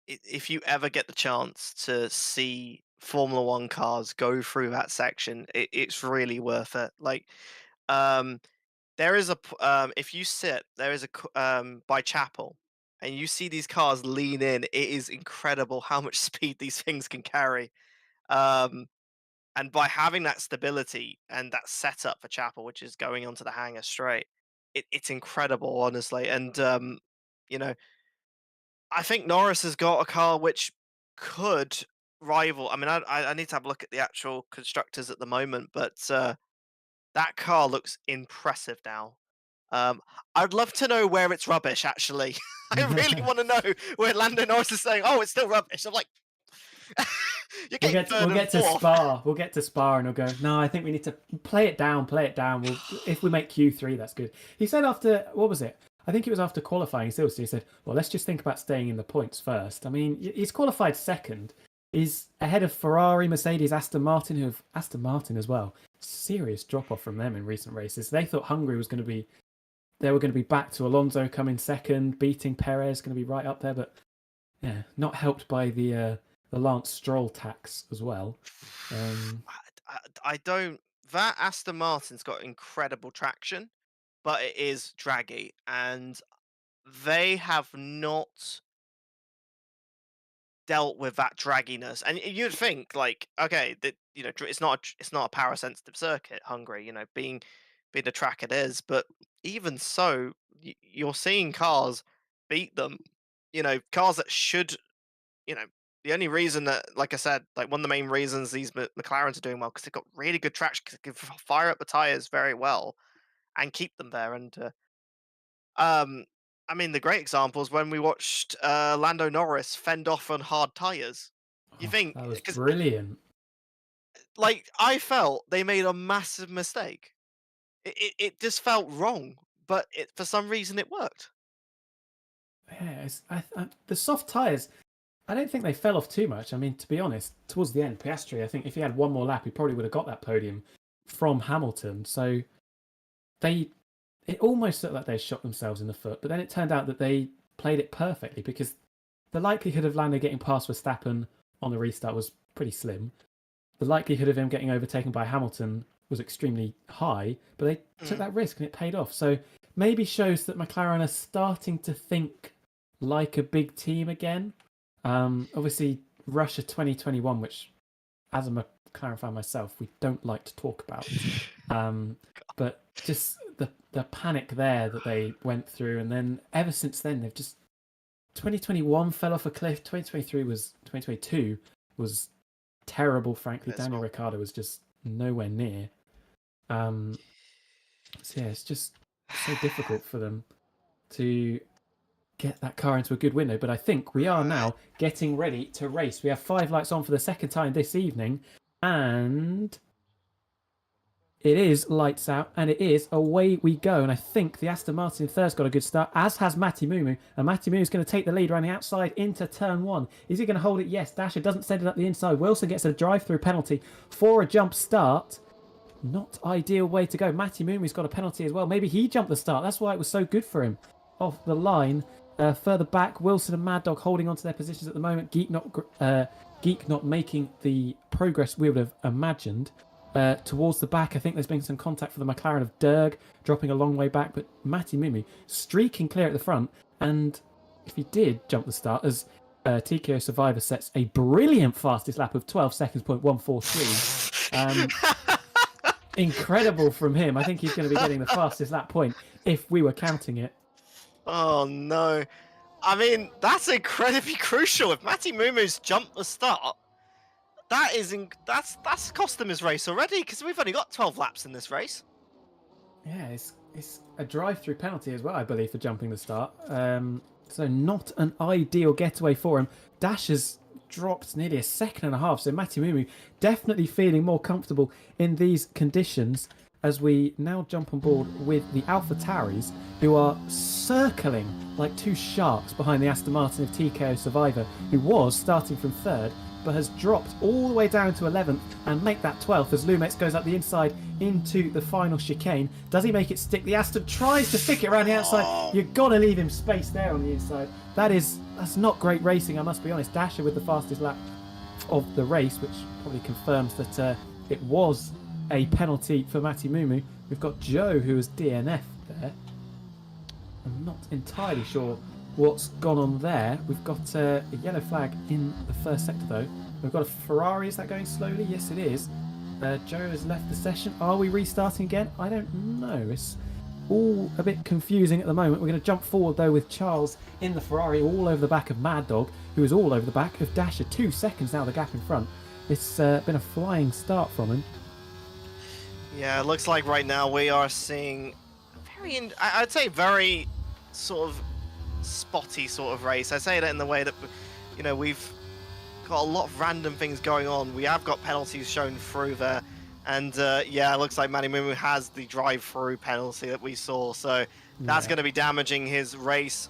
If you ever get the chance to see Formula One cars go through that section, it's really worth it. Like, there is if you sit, there is by Chapel, and you see these cars lean in. It is incredible how much speed these things can carry. Um, and by having that stability and that setup for Chapel, which is going onto the hangar straight, it's incredible, honestly. And you know, I think Norris has got a car which could rival. I mean, I need to have a look at the actual constructors at the moment, but that car looks impressive now. I'd love to know where it's rubbish. Actually, I really want to know where Lando Norris is saying, "Oh, it's still rubbish." I'm like, you're getting We'll third get and to fourth. Spa. We'll get to Spa, and he'll go. No, I think we need to play it down. If we make Q3, that's good. He said after what was it? I think it was after qualifying. He said, "Well, let's just think about staying in the points first." I mean, he's qualified second. He's ahead of Ferrari, Mercedes, Aston Martin, who have Aston Martin as well. Serious drop off from them in recent races. They thought Hungary was going to be. They were going to be back to Alonso coming second, beating Perez, going to be right up there, but yeah, not helped by the Lance Stroll tax as well. I don't. That Aston Martin's got incredible traction, but it is draggy, and they have not dealt with that dragginess. And you'd think, like, okay, that it's not a power sensitive circuit, Hungary. Being the track it is, but even so, you're seeing cars beat them. Cars that should. The only reason that, like I said, like one of the main reasons these McLarens are doing well because they've got really good traction, 'cause they can fire up the tires very well and keep them there. And um, I mean, the great example is when we watched Lando Norris fend off on hard tires. You think That was because brilliant. like I felt they made a massive mistake. It just felt wrong, but for some reason it worked. Yeah, the soft tyres, I don't think they fell off too much. I mean, to be honest, towards the end, Piastri, I think if he had one more lap, he probably would have got that podium from Hamilton. So it almost looked like they shot themselves in the foot, but then it turned out that they played it perfectly because the likelihood of Lando getting past Verstappen on the restart was pretty slim. The likelihood of him getting overtaken by Hamilton was extremely high, but they took that risk and it paid off. So maybe shows that McLaren are starting to think like a big team again. Obviously, Russia 2021, which as a McLaren fan myself, we don't like to talk about. But just the panic there that they went through, and then ever since then they've just 2021 fell off a cliff. 2022 was terrible. Frankly, Daniel Ricciardo was just nowhere near. So yeah, it's just so difficult for them to get that car into a good window. But I think we are now getting ready to race. We have 5 lights on for the second time this evening, and it is lights out, and it is away we go. And I think the Aston Martin third's got a good start, as has Matty Mumu. And Matty Mumu's going to take the lead around the outside into turn 1. Is he going to hold it? Yes. Dasher doesn't send it up the inside. Wilson gets a drive-through penalty for a jump start. Not ideal way to go. Matty Mumu's got a penalty as well. Maybe he jumped the start. That's why it was so good for him. Off the line. Further back, Wilson and Mad Dog holding on to their positions at the moment. Geek not making the progress we would have imagined. Towards the back, I think there's been some contact for the McLaren of Derg, dropping a long way back, but Matty Mumu streaking clear at the front. And if he did jump the start, as TKO Survivor sets a brilliant fastest lap of 12 seconds, .143. Incredible from him. I think he's going to be getting the fastest lap point if we were counting it. Oh no. I mean, that's incredibly crucial. If Matty Mumu's jumped the start, that's cost him his race already, because we've only got 12 laps in this race. Yeah, it's a drive-through penalty as well, I believe, for jumping the start. So not an ideal getaway for him. Dash has dropped nearly a second and a half, so Matty Mumu definitely feeling more comfortable in these conditions, as we now jump on board with the AlphaTauris, who are circling like 2 sharks behind the Aston Martin of TKO Survivor, who was starting from 3rd, but has dropped all the way down to 11th and make that 12th as Lumex goes up the inside into the final chicane. Does he make it stick? The Aston tries to stick it around the outside. You've got to leave him space there on the inside. That's not great racing, I must be honest. Dasher with the fastest lap of the race, which probably confirms that it was a penalty for Matty Mumu. We've got Joe, who has DNF there. I'm not entirely sure what's gone on there. We've got a yellow flag in the first sector, though. We've got a Ferrari. Is that going slowly? Yes, it is. Joe has left the session. Are we restarting again? I don't know. It's all a bit confusing at the moment. We're going to jump forward, though, with Charles in the Ferrari all over the back of Mad Dog, who is all over the back of Dasher. 2 seconds now, the gap in front. It's been a flying start from him. Yeah, it looks like right now we are seeing I'd say very sort of spotty sort of race. I say that in the way that, you know, we've got a lot of random things going on. We have got penalties shown through there, and yeah, it looks like Matty Mumu has the drive-through penalty that we saw, so that's going to be damaging his race,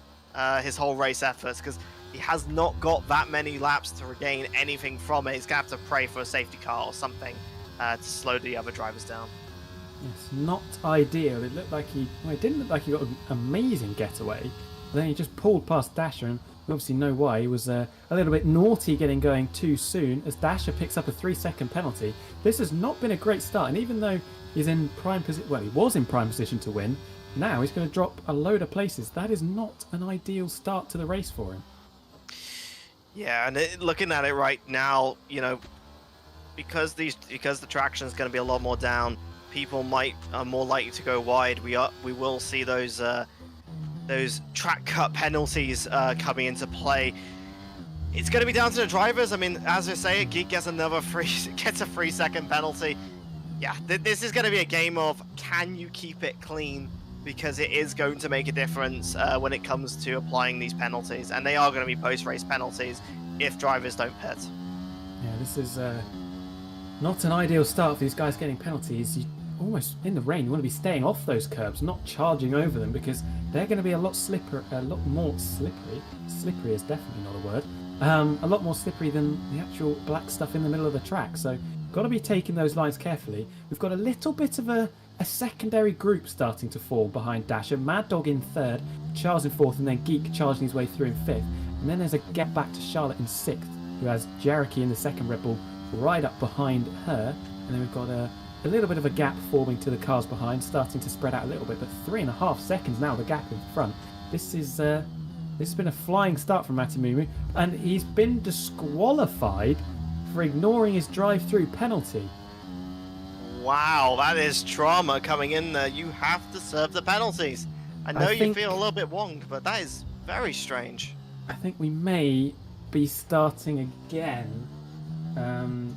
his whole race efforts, because he has not got that many laps to regain anything from it. He's going to have to pray for a safety car or something to slow the other drivers down. It's not ideal. It didn't look like he got an amazing getaway. Then he just pulled past Dasher, and we obviously know why. He was a little bit naughty getting going too soon, as Dasher picks up a 3-second penalty. This has not been a great start, and even though he's in prime position, well, he was in prime position to win, now he's going to drop a load of places. That is not an ideal start to the race for him. Yeah, and looking at it right now, you know, because the traction is going to be a lot more down, people are more likely to go wide. We will see those track cut penalties coming into play. It's going to be down to the drivers. I mean, as I say, Geek gets a 3-second penalty. Yeah, this is going to be a game of, can you keep it clean? Because it is going to make a difference when it comes to applying these penalties, and they are going to be post-race penalties if drivers don't pit. Yeah, this is not an ideal start for these guys getting penalties. You almost in the rain, you want to be staying off those curbs, not charging over them, because they're going to be a lot more slippery. Slippery is definitely not a word. A lot more slippery than the actual black stuff in the middle of the track. So, got to be taking those lines carefully. We've got a little bit of a secondary group starting to form behind Dasher. Mad Dog in 3rd, Charles in 4th, and then Geek charging his way through in 5th. And then there's a get back to Charlotte in 6th, who has Jareki in the 2nd Red Bull right up behind her. And then we've got a little bit of a gap forming to the cars behind, starting to spread out a little bit, but 3.5 seconds now, the gap in front. This has been a flying start from Matty Mumu, and he's been disqualified for ignoring his drive-through penalty. Wow, that is trauma coming in there. You have to serve the penalties. I I know you think feel a little bit wronged, but that is very strange. I think we may be starting again. Um,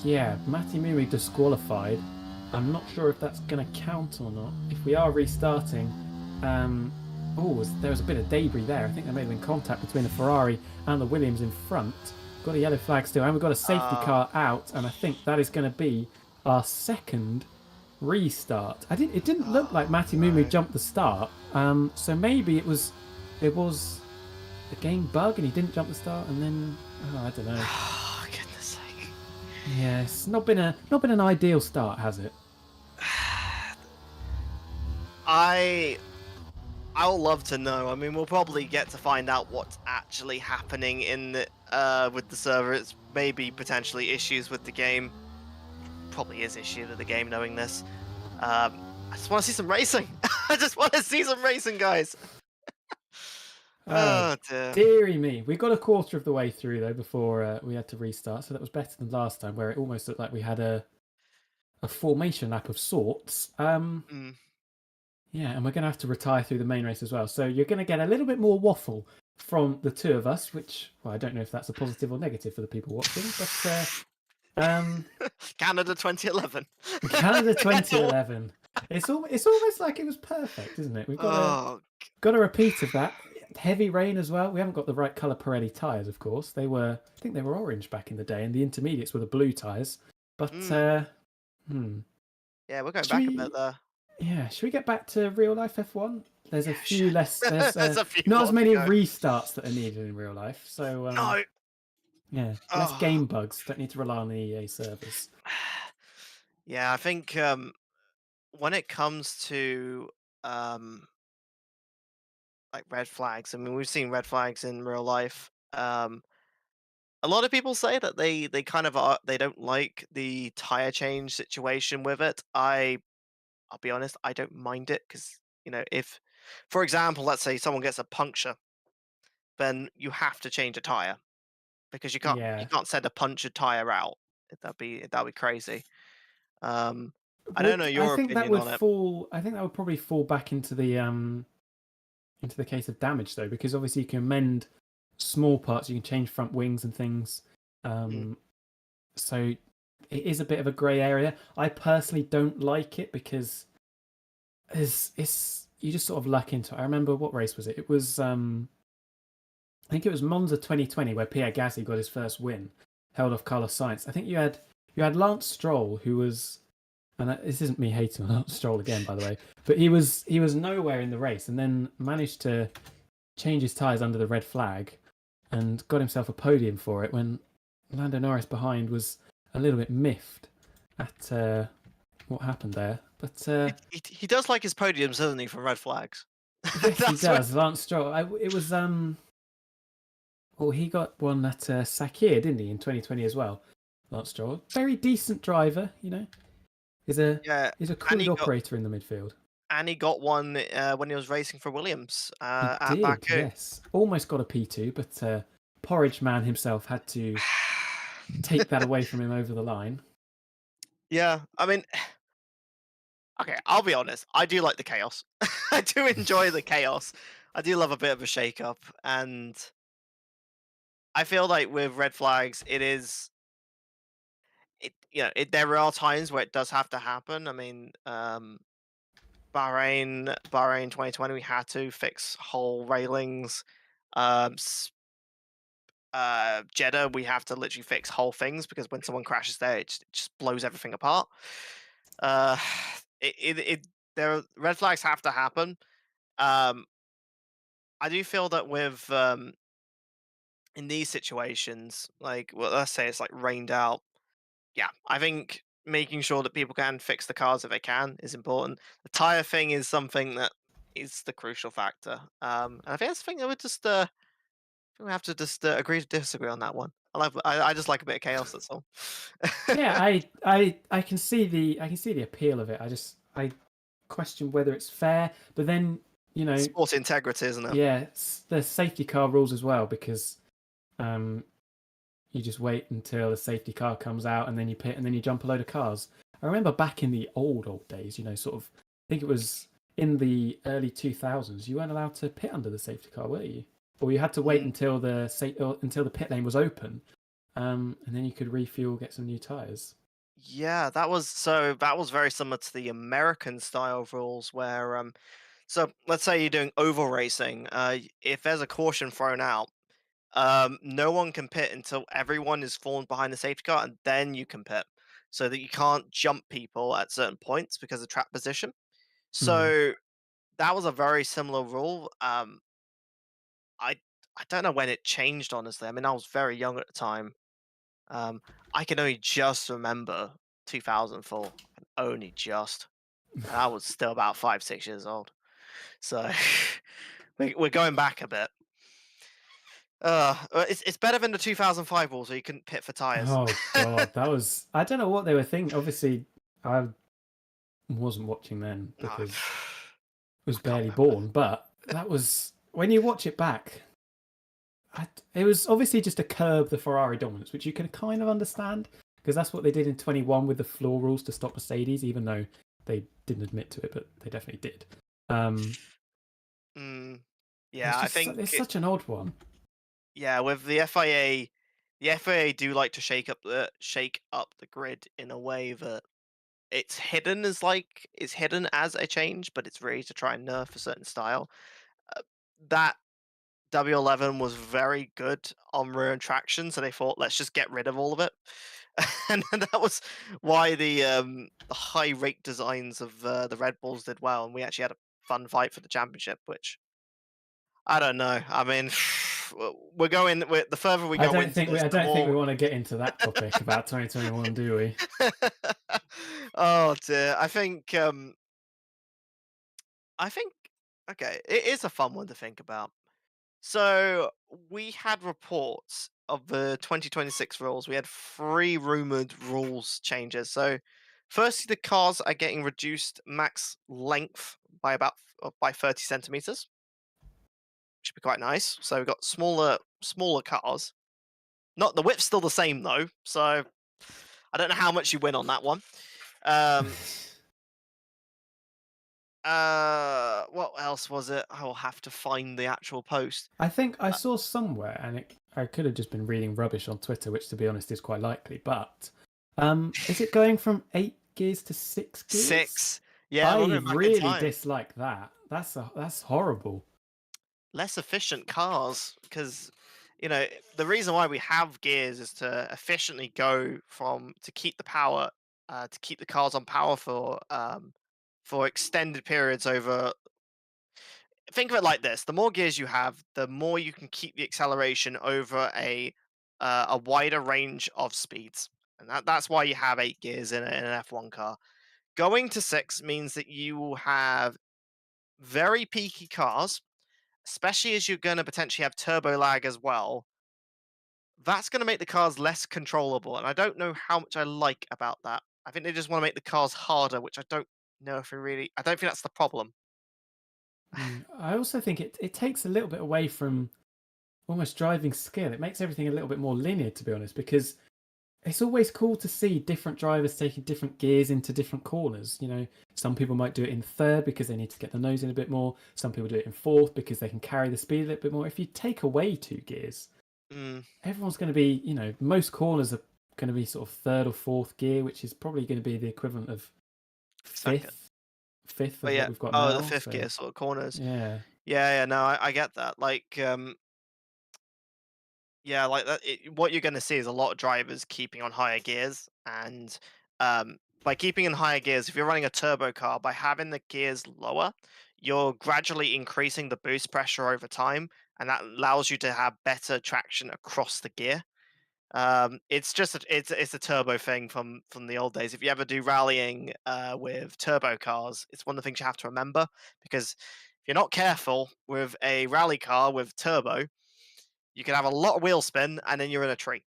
yeah, Matty Mui disqualified. I'm not sure if that's going to count or not. If we are restarting, there was a bit of debris there. I think there may have been contact between the Ferrari and the Williams in front. Got a yellow flag still, and we've got a safety car out, and I think that is going to be our second restart. It didn't look like Matty Mumu jumped the start, so maybe it was a game bug, and he didn't jump the start, and then I don't know. Oh, goodness sake. Yeah, it's not been an ideal start, has it? I'll love to know. I mean, we'll probably get to find out what's actually happening in the with the server. It's maybe potentially issues with the game. Probably is issues with the game, knowing this. I just want to see some racing. I just want to see some racing, guys. Oh dear. Deary me. We got a quarter of the way through though before we had to restart, so that was better than last time, where it almost looked like we had a formation lap of sorts. Yeah, and we're going to have to retire through the main race as well. So you're going to get a little bit more waffle from the two of us, which, well, I don't know if that's a positive or negative for the people watching, but Canada 2011. Canada 2011. It's almost like it was perfect, isn't it? We've got a repeat of that. Heavy rain as well. We haven't got the right colour Pirelli tyres, of course. I think they were orange back in the day, and the intermediates were the blue tyres. But yeah, we're going back a bit there. Yeah, should we get back to real life F1? There's a few less. There's a few not more as many to go. restarts that are needed in real life. So No. Yeah, less game bugs. Don't need to rely on the EA servers. Yeah, I think when it comes to like red flags, I mean, we've seen red flags in real life. A lot of people say that they kind of they don't like the tire change situation with it. I'll be honest, I don't mind it because, if, for example, let's say someone gets a puncture, then you have to change a tire because you can't send a punctured tire out. That'd be crazy. I don't know your opinion on it. I think that would probably fall back into the case of damage though, because obviously you can mend small parts, you can change front wings and things. So it is a bit of a grey area. I personally don't like it because it's you just sort of luck into it. I remember, what race was it? It was I think it was Monza 2020 where Pierre Gasly got his first win, held off Carlos Sainz. I think you had Lance Stroll, who was, and this isn't me hating on Lance Stroll again, by the way, but he was nowhere in the race, and then managed to change his tyres under the red flag, and got himself a podium for it when Lando Norris behind was a little bit miffed at what happened there. But he does like his podiums, doesn't he, for red flags? Yes, he does. Lance Stroll. It was well, he got one at Sakir, didn't he, in 2020 as well? Lance Stroll, very decent driver, He's a crude operator in the midfield. And he got one when he was racing for Williams at He did, Baku. yes. Almost got a P2, but Porridge Man himself had to take that away from him over the line. Yeah, I mean, okay, I'll be honest. I do like the chaos. I do enjoy the chaos. I do love a bit of a shake-up, and I feel like with red flags, there are times where it does have to happen. I mean, Bahrain 2020, we had to fix whole railings. Jeddah, we have to literally fix whole things because when someone crashes there, it just blows everything apart. Red flags have to happen. I do feel that with in these situations, like, well, let's say it's like rained out. Yeah, I think making sure that people can fix the cars if they can is important. The tire thing is something that is the crucial factor. And I think that's the thing that we have to just agree to disagree on that one. I just like a bit of chaos. That's all. Yeah, I can see the appeal of it. I question whether it's fair, but then sport integrity, isn't it? Yeah, the safety car rules as well, because You just wait until a safety car comes out, and then you pit, and then you jump a load of cars. I remember back in the old days, sort of. I think it was in the early 2000s. You weren't allowed to pit under the safety car, were you? Or you had to wait Mm, until the pit lane was open, and then you could refuel, get some new tires. yeah, that was very similar to the American style rules where so let's say you're doing oval racing. If there's a caution thrown out, no one can pit until everyone is formed behind the safety car, and then you can pit, so that you can't jump people at certain points because of trap position. Hmm. So that was a very similar rule. I I don't know when it changed, honestly. I mean, I was very young at the time. Um, I can only just remember 2004, and only just. I was still about 5, 6 years old. So we're going back a bit. It's better than the 2005 rules where you couldn't pit for tires. Oh God, that was. I don't know what they were thinking. Obviously, I wasn't watching then No, I because I was can't barely remember. born. But that was when you watch it back. It was obviously just to curb the Ferrari dominance, which you can kind of understand because that's what they did in 21 with the floor rules to stop Mercedes, even though they didn't admit to it, but they definitely did. Um, Mm, it's yeah, I just think it's such an odd one. yeah, with the FIA, the FIA do like to shake up the grid in a way that it's hidden as a change, but it's really to try and nerf a certain style. That W11 was very good on rear and traction, so they thought let's just get rid of all of it, and that was why the high rate designs of the Red Bulls did well, and we actually had a fun fight for the championship, which I don't know. I mean, the further we go into this, I the don't think we more. want to get into that topic about 2021, do we? Oh dear. I think okay, it is a fun one to think about. So we had reports of the 2026 rules. We had three rumored rules changes. So firstly, the cars are getting reduced max length by by 30 centimeters, which would be quite nice. So we've got smaller cars. Not the width's still the same though, so I don't know how much you win on that one. Um, what else was it? I will have to find the actual post. I think I saw somewhere, and I could have just been reading rubbish on Twitter, which to be honest is quite likely. But is it going from 8 gears to 6 gears? Six. Yeah, we're I going back in really time. dislike that. That's horrible. Less efficient cars because the reason why we have gears is to efficiently go from to keep the power to keep the cars on power for extended periods over. Think of it like this: the more gears you have, the more you can keep the acceleration over a wider range of speeds, and that's why you have 8 gears in an F1 car. Going to six means that you will have very peaky cars, especially as you're going to potentially have turbo lag as well. That's going to make the cars less controllable, and I don't know how much I like about that. I think they just want to make the cars harder, which I don't know if we really. I don't think that's the problem. I also think it takes a little bit away from almost driving skill. It makes everything a little bit more linear, to be honest, because it's always cool to see different drivers taking different gears into different corners. Some people might do it in third because they need to get the nose in a bit more. Some people do it in fourth because they can carry the speed a little bit more. If you take away 2 gears, Mm, everyone's going to be, most corners are going to be sort of third or fourth gear, which is probably going to be the equivalent of second. fifth, fifth But of what yeah. we've got Oh, the now. fifth So gear sort of corners. yeah, Yeah, yeah. No, I get that. Yeah, like that. What you're going to see is a lot of drivers keeping on higher gears, and by keeping in higher gears, if you're running a turbo car, by having the gears lower, you're gradually increasing the boost pressure over time, and that allows you to have better traction across the gear. It's just it's a turbo thing from the old days. If you ever do rallying with turbo cars, it's one of the things you have to remember because if you're not careful with a rally car with turbo, you can have a lot of wheel spin and then you're in a tree.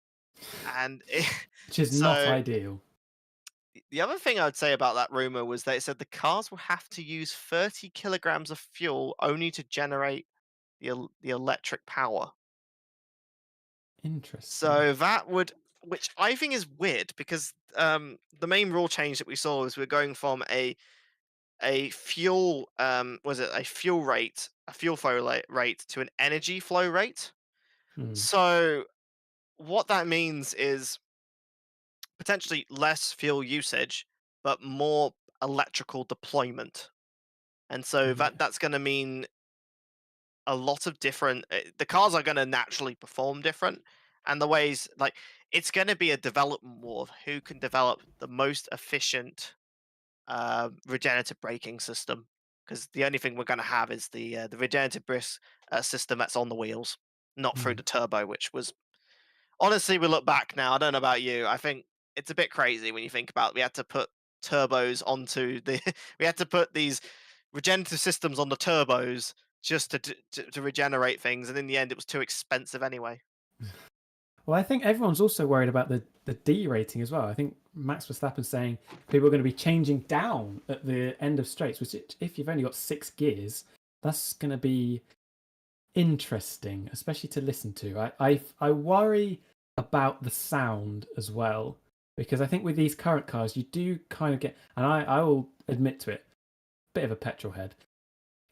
And which is not so ideal. the other thing I would say about that rumor was they said the cars will have to use 30 kilograms of fuel only to generate the electric power. Interesting. So that would, which I think is weird because the main rule change that we saw is we're going from a fuel was it a fuel rate, a fuel flow rate to an energy flow rate. Hmm. So what that means is potentially less fuel usage, but more electrical deployment. And so Yeah. that's going to mean a lot of different. The cars are going to naturally perform different, and the ways like it's going to be a development war of who can develop the most efficient regenerative braking system. Because the only thing we're going to have is the regenerative system that's on the wheels, not through Hmm. the turbo, which was honestly, we look back now. I don't know about you. I think it's a bit crazy when you think about we had to put turbos onto the we had to put these regenerative systems on the turbos just to regenerate things, and in the end, it was too expensive anyway. Well, I think everyone's also worried about the D rating as well. I think Max Verstappen's saying people are going to be changing down at the end of straights, which if you've only got 6 gears, that's going to be interesting, especially to listen to. I worry about the sound as well because I think with these current cars, you do kind of get, and I will admit to it, bit of a petrol head.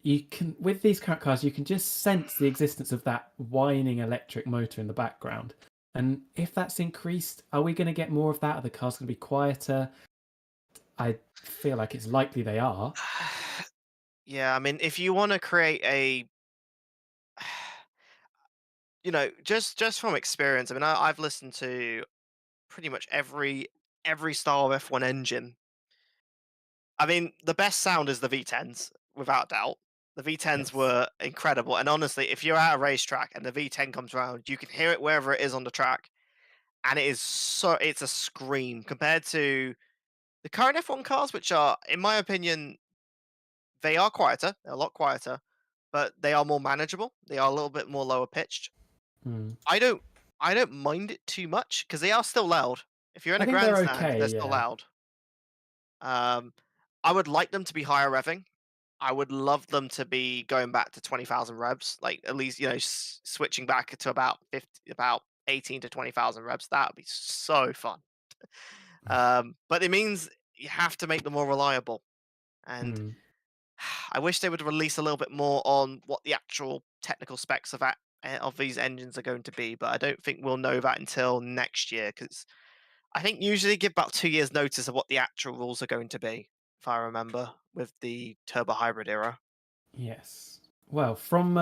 You can with these current cars, you can just sense the existence of that whining electric motor in the background. And if that's increased, are we going to get more of that? Are the cars going to be quieter? I feel like it's likely they are. Yeah, I mean, if you want to create a, just from experience, I mean, I've listened to pretty much every style of F1 engine. I mean, the best sound is the V10s, without doubt. The V10s Yes. were incredible, and honestly, if you're at a racetrack and the V10 comes around, you can hear it wherever it is on the track, and it's a scream compared to the current F1 cars, which are, in my opinion, they are quieter. They're a lot quieter, but they are more manageable. They are a little bit more lower pitched. Hmm. I don't, I don't mind it too much because they are still loud. If you're in I a think they're grandstand, okay. they're still Yeah. loud. Um, I would like them to be higher revving. I would love them to be going back to 20,000 revs, like at least switching back to about 18 to 20,000 revs. That would be so fun. But it means you have to make them more reliable, and Hmm. I wish they would release a little bit more on what the actual technical specs of these engines are going to be. But I don't think we'll know that until next year because I think usually give about 2 years notice of what the actual rules are going to be, if I remember, with the turbo hybrid era. Yes. Well, from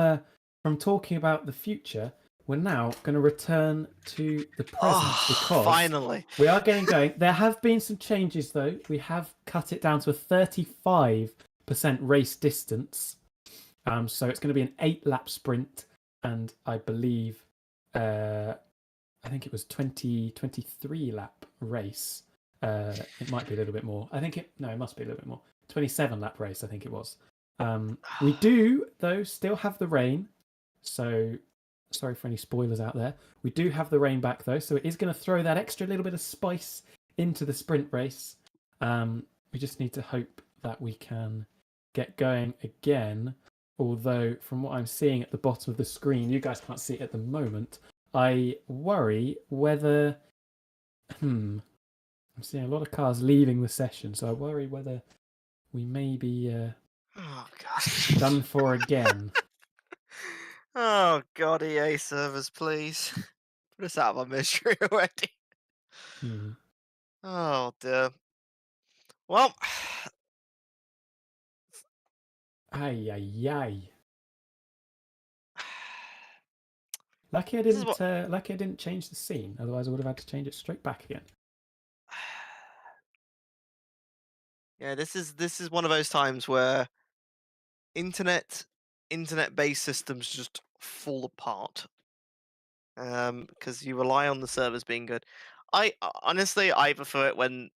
talking about the future, we're now going to return to the present Oh, because finally. we are getting going. There have been some changes though. We have cut it down to a 35% race distance. So it's going to be an 8-lap sprint, and I believe, I think it was 23 lap race. It might be a little bit more. I think it must be a little bit more. 27 lap race, I think it was. We do, though, still have the rain. So, sorry for any spoilers out there. We do have the rain back, though. So, it is going to throw that extra little bit of spice into the sprint race. We just need to hope that we can get going again. Although, from what I'm seeing at the bottom of the screen, you guys can't see it at the moment. I worry whether. I'm seeing a lot of cars leaving the session, so I worry whether we may be Oh, God. done for again. Oh, God, EA servers, please. Put us out of our misery already. Hmm. Oh, dear. Well, Ay, ay, ay. Lucky I this is what. didn't. Lucky I didn't change the scene. Otherwise, I would have had to change it straight back again. Yeah, this is one of those times where internet internet-based systems just fall apart. Because you rely on the servers being good. Honestly, I prefer it when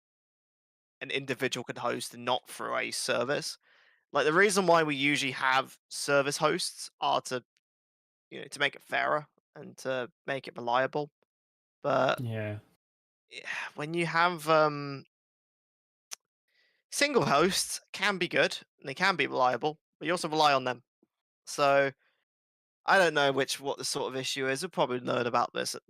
an individual can host and not through a service. Like the reason why we usually have service hosts are to make it fairer and to make it reliable. But Yeah. yeah, when you have single hosts can be good and they can be reliable, but you also rely on them. So I don't know what the sort of issue is. We'll probably learn about this at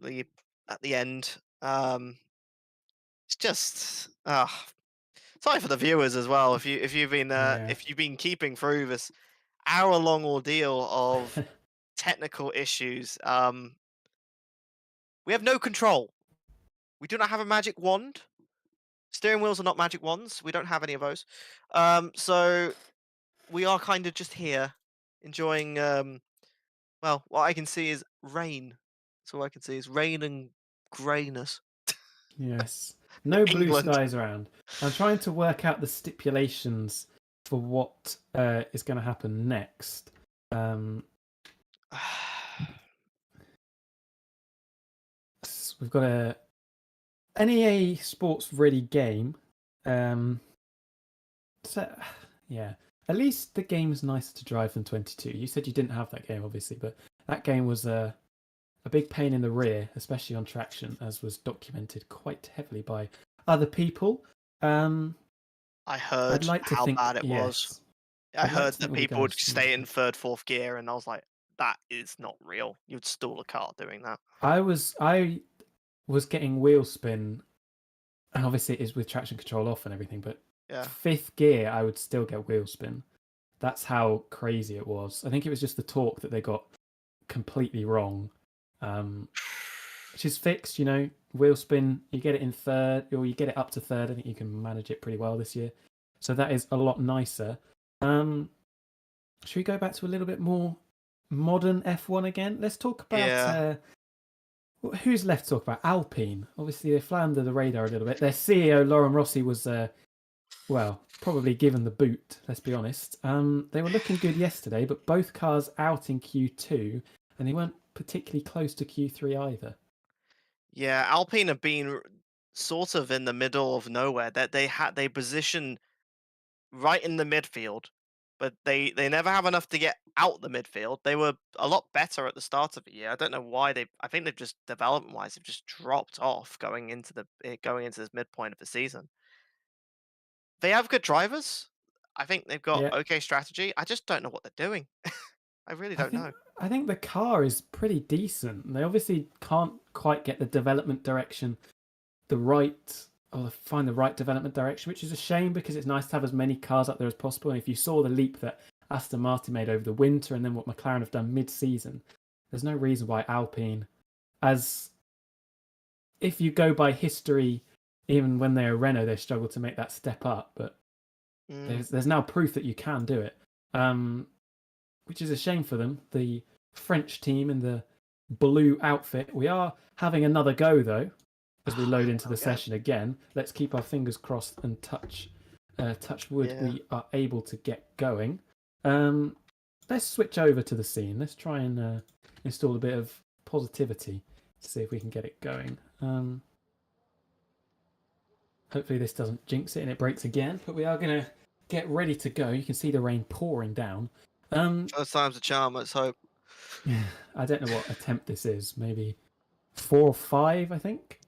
the end. It's just sorry for the viewers as well. Yeah. If you've been keeping through this hour-long ordeal of technical issues, we have no control. We do not have a magic wand. Steering wheels are not magic wands. We don't have any of those. So we are kind of just here enjoying. Well, what I can see is rain. That's all I can see is rain and greyness. Yes. No blue England. skies around. I'm trying to work out the stipulations for what is going to happen next. We've got an EA Sports Ready game. So, yeah. At least the game's nicer to drive than 22. You said you didn't have that game, obviously, but that game was a big pain in the rear, especially on traction, as was documented quite heavily by other people. I I'd heard like to how think, bad it was. yes. I I'd like heard to think that we'll be people going would stay in smoothly. third, fourth gear, and I was like, that is not real. You'd stall a car doing that. I was getting wheel spin, and obviously it is with traction control off and everything, but Yeah. fifth gear I would still get wheel spin. That's how crazy it was. I think it was just the torque that they got completely wrong, which is fixed. Wheel spin, you get it in third, or you get it up to third. I think you can manage it pretty well this year, so that is a lot nicer. Should we go back to a little bit more modern F1 again? Let's talk about Yeah. who's left to talk about. Alpine. Obviously, they fly under the radar a little bit. Their CEO Lauren Rossi was well, probably given the boot, let's be honest. They were looking good yesterday, but both cars out in Q2, and they weren't particularly close to Q3 either. Yeah, Alpine have been sort of in the middle of nowhere. That they position right in the midfield, but they never have enough to get out the midfield. They were a lot better at the start of the year. I don't know why I think they've just development wise they've just dropped off going into this midpoint of the season. They have good drivers. I think they've got Yeah, okay strategy. I just don't know what they're doing. I really I don't think know. I think the car is pretty decent. They obviously can't quite get the development direction find the right development direction, which is a shame because it's nice to have as many cars up there as possible. And if you saw the leap that Aston Martin made over the winter and then what McLaren have done mid-season, there's no reason why Alpine, as if you go by history, even when they were Renault, they struggled to make that step up. But there's now proof that you can do it, which is a shame for them. The French team in the blue outfit. We are having another go though. As we load into the session again, let's keep our fingers crossed and touch wood. Yeah. We are able to get going. Let's switch over to the scene. Let's try and install a bit of positivity to see if we can get it going. Hopefully this doesn't jinx it and it breaks again, but we are going to get ready to go. You can see the rain pouring down. First time's a charm, let's hope. I don't know what attempt this is. Maybe 4 or 5, I think.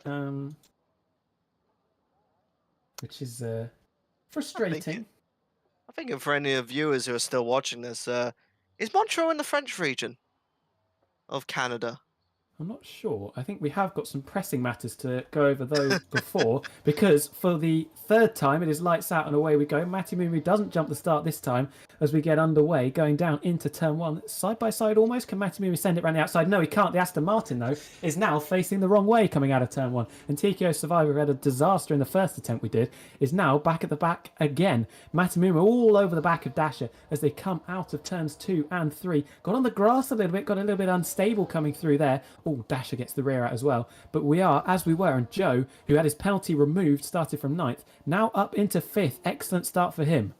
Which is frustrating. I think for any of the viewers who are still watching this, is Montreal in the French region of Canada? I'm not sure. I think we have got some pressing matters to go over though before, because for the third time it is lights out and away we go. Matty Mumu doesn't jump the start this time as we get underway, going down into turn 1. Side by side almost. Can Matty Mumu send it around the outside? No, he can't. The Aston Martin, though, is now facing the wrong way coming out of turn 1. And TKO Survivor, who had a disaster in the first attempt we did, is now back at the back again. Matty Mumu all over the back of Dasher as they come out of turns 2 and 3. Got on the grass a little bit, got a little bit unstable coming through there. Oh, Dasher gets the rear out as well. But we are, as we were, and Joe, who had his penalty removed, started from 9th, now up into 5th. Excellent start for him.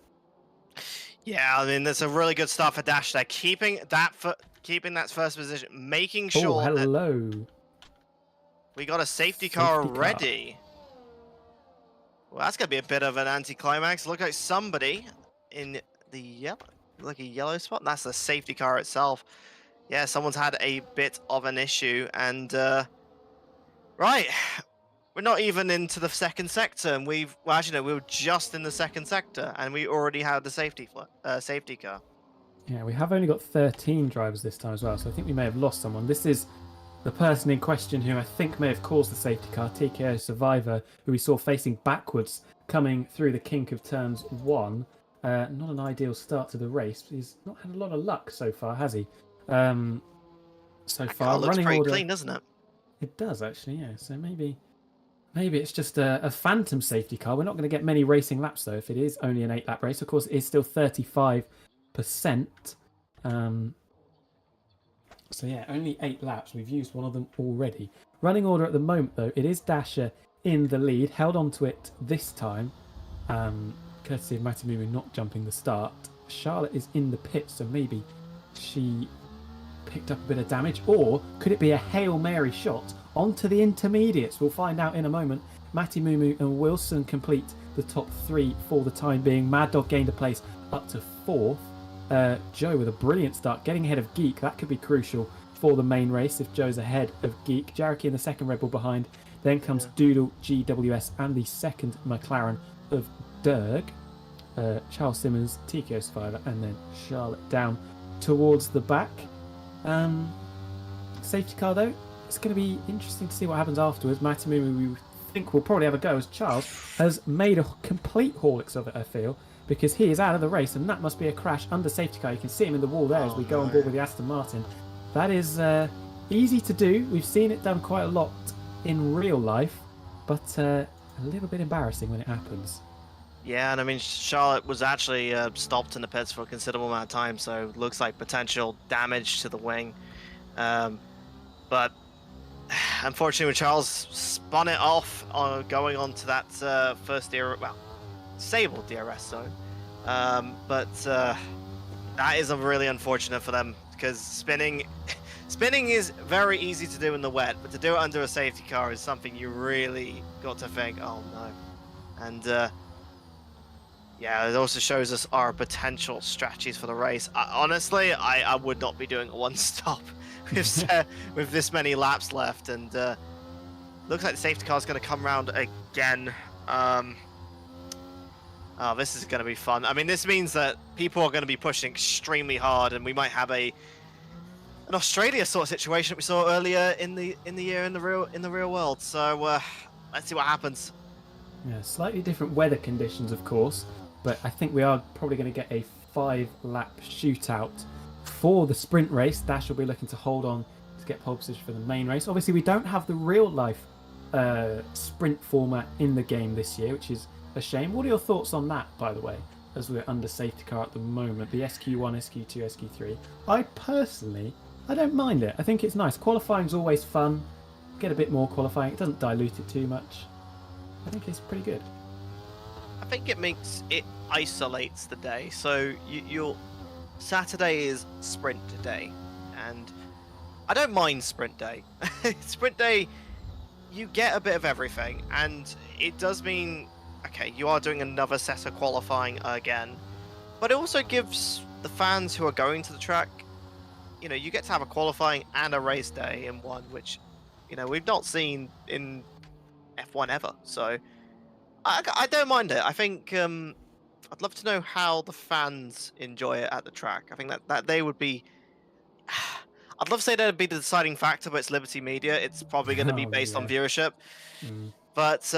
Yeah, I mean, that's a really good start for Dash there. Keeping that first position, making sure that we got a safety car ready. Well, that's going to be a bit of an anticlimax. Look like somebody in the yellow spot. That's the safety car itself. Yeah, someone's had a bit of an issue. And, right, we're not even into the second sector. And we were just in the second sector. And we already had the safety car. Yeah, we have only got 13 drivers this time as well, so I think we may have lost someone. This is the person in question who I think may have caused the safety car, TKO Survivor, who we saw facing backwards coming through the kink of turns 1. Not an ideal start to the race. He's not had a lot of luck so far, has he? So That far, car looks running pretty order. clean, doesn't it? It does actually, yeah. So maybe it's just a phantom safety car. We're not going to get many racing laps though. If it is only an 8-lap race, of course, it is still 35%. So yeah, only 8 laps. We've used one of them already. Running order at the moment though, it is Dasher in the lead. Held on to it this time, courtesy of Matamumu not jumping the start. Charlotte is in the pit, so maybe she picked up a bit of damage, or could it be a Hail Mary shot onto the intermediates? We'll find out in a moment. Matamumu and Wilson complete the top 3 for the time being. Mad Dog gained a place up to 4th. Joe with a brilliant start, getting ahead of Geek. That could be crucial for the main race if Joe's ahead of Geek. Jareki in the second Red Bull behind. Then comes Doodle, GWS, and the second McLaren of Derg. Charles Simmons, TKO Survivor, and then Charlotte down towards the back. Safety car though, it's going to be interesting to see what happens afterwards. Matamumu, we think, will probably have a go, as Charles has made a complete Horlicks of it, I feel, because he is out of the race, and that must be a crash under safety car. You can see him in the wall there as we go on board with the Aston Martin. That is easy to do. We've seen it done quite a lot in real life, but a little bit embarrassing when it happens. Yeah, and I mean, Charlotte was actually stopped in the pits for a considerable amount of time, so looks like potential damage to the wing. But unfortunately, when Charles spun it off going on to that first disabled DRS zone. But that is really unfortunate for them, because spinning is very easy to do in the wet, but to do it under a safety car is something you really got to think, oh no. And yeah, it also shows us our potential strategies for the race. Honestly, I would not be doing a one-stop with this many laps left, and looks like the safety car is going to come around again. Oh, this is going to be fun. I mean, this means that people are going to be pushing extremely hard, and we might have an Australia sort of situation that we saw earlier in the year in the real world. So let's see what happens. Yeah, slightly different weather conditions, of course, but I think we are probably going to get a 5-lap shootout for the sprint race. Dash will be looking to hold on to get pole position for the main race. Obviously, we don't have the real life sprint format in the game this year, which is a shame. What are your thoughts on that, by the way, as we're under safety car at the moment? The SQ1, SQ2, SQ3. I don't mind it. I think it's nice. Qualifying's always fun. Get a bit more qualifying. It doesn't dilute it too much. I think it's pretty good. I think it isolates the day. So your Saturday is sprint day, and I don't mind sprint day. Sprint day, you get a bit of everything, and it does mean, okay, you are doing another set of qualifying again, but it also gives the fans who are going to the track, you know, you get to have a qualifying and a race day in one, which, you know, we've not seen in F1 ever. So I don't mind it. I think I'd love to know how the fans enjoy it at the track. I think that they would be. I'd love to say that'd be the deciding factor, but it's Liberty Media. It's probably going to be based on viewership. But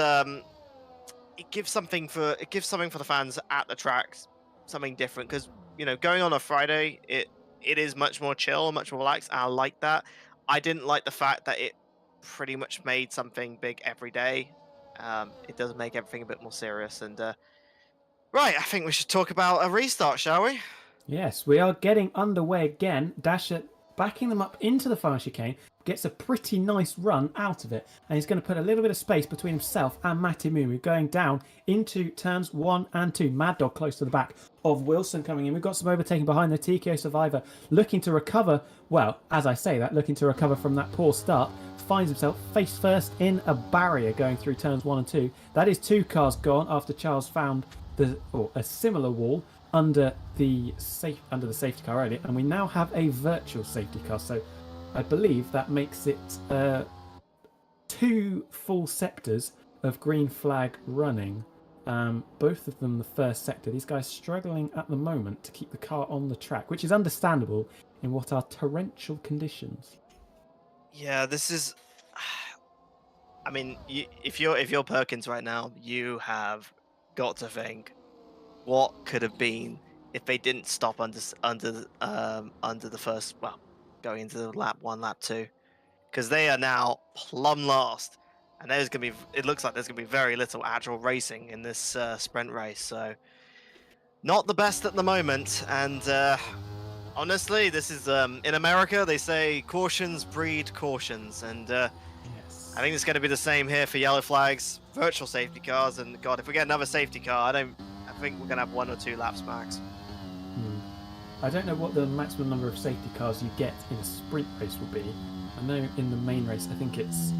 it gives something for the fans at the tracks, something different. Because, you know, going on a Friday, it is much more chill, much more relaxed. And I like that. I didn't like the fact that it pretty much made something big every day. It does make everything a bit more serious. And right, I think we should talk about a restart, shall we? Yes, we are getting underway again. Dasher backing them up into the final chicane, gets a pretty nice run out of it, and he's going to put a little bit of space between himself and Matamumu, going down into turns 1 and 2. Mad Dog close to the back of Wilson coming in. We've got some overtaking behind the TKO Survivor, looking to recover, well, as I say that, looking to recover from that poor start. Finds himself face first in a barrier going through turns 1 and 2. That is 2 cars gone after Charles found a similar wall under the safety car earlier, and we now have a virtual safety car. So I believe that makes it 2 full sectors of green flag running. Both of them the first sector. These guys struggling at the moment to keep the car on the track, which is understandable in what are torrential conditions. Yeah, this is. I mean, if you're Perkins right now, you have got to think what could have been if they didn't stop under the first, well, going into the lap 1, lap 2, because they are now plumb last, and it looks like there's gonna be very little actual racing in this sprint race. So not the best at the moment, and honestly, this is in America they say cautions breed cautions, and Yes. I think it's going to be the same here for yellow flags, virtual safety cars, and God, if we get another safety car, I think we're going to have 1 or 2 laps max. I don't know what the maximum number of safety cars you get in a sprint race will be. I know in the main race, I think it's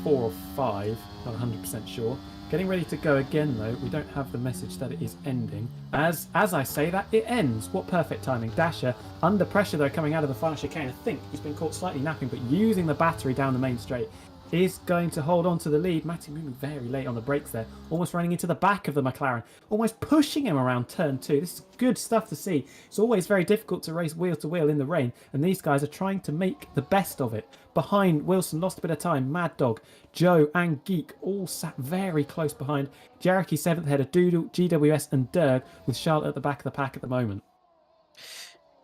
4 or 5, not 100% sure. Getting ready to go again though, we don't have the message that it is ending. As I say that, it ends. What perfect timing. Dasher, under pressure though, coming out of the final chicane. I think he's been caught slightly napping, but using the battery down the main straight, is going to hold on to the lead. Matty moving very late on the brakes there, almost running into the back of the McLaren, almost pushing him around turn 2. This is good stuff to see. It's always very difficult to race wheel to wheel in the rain, and these guys are trying to make the best of it. Behind, Wilson lost a bit of time. Mad Dog, Joe and Geek all sat very close behind. Jericho 7th header, Doodle, GWS and Derg, with Charlotte at the back of the pack at the moment.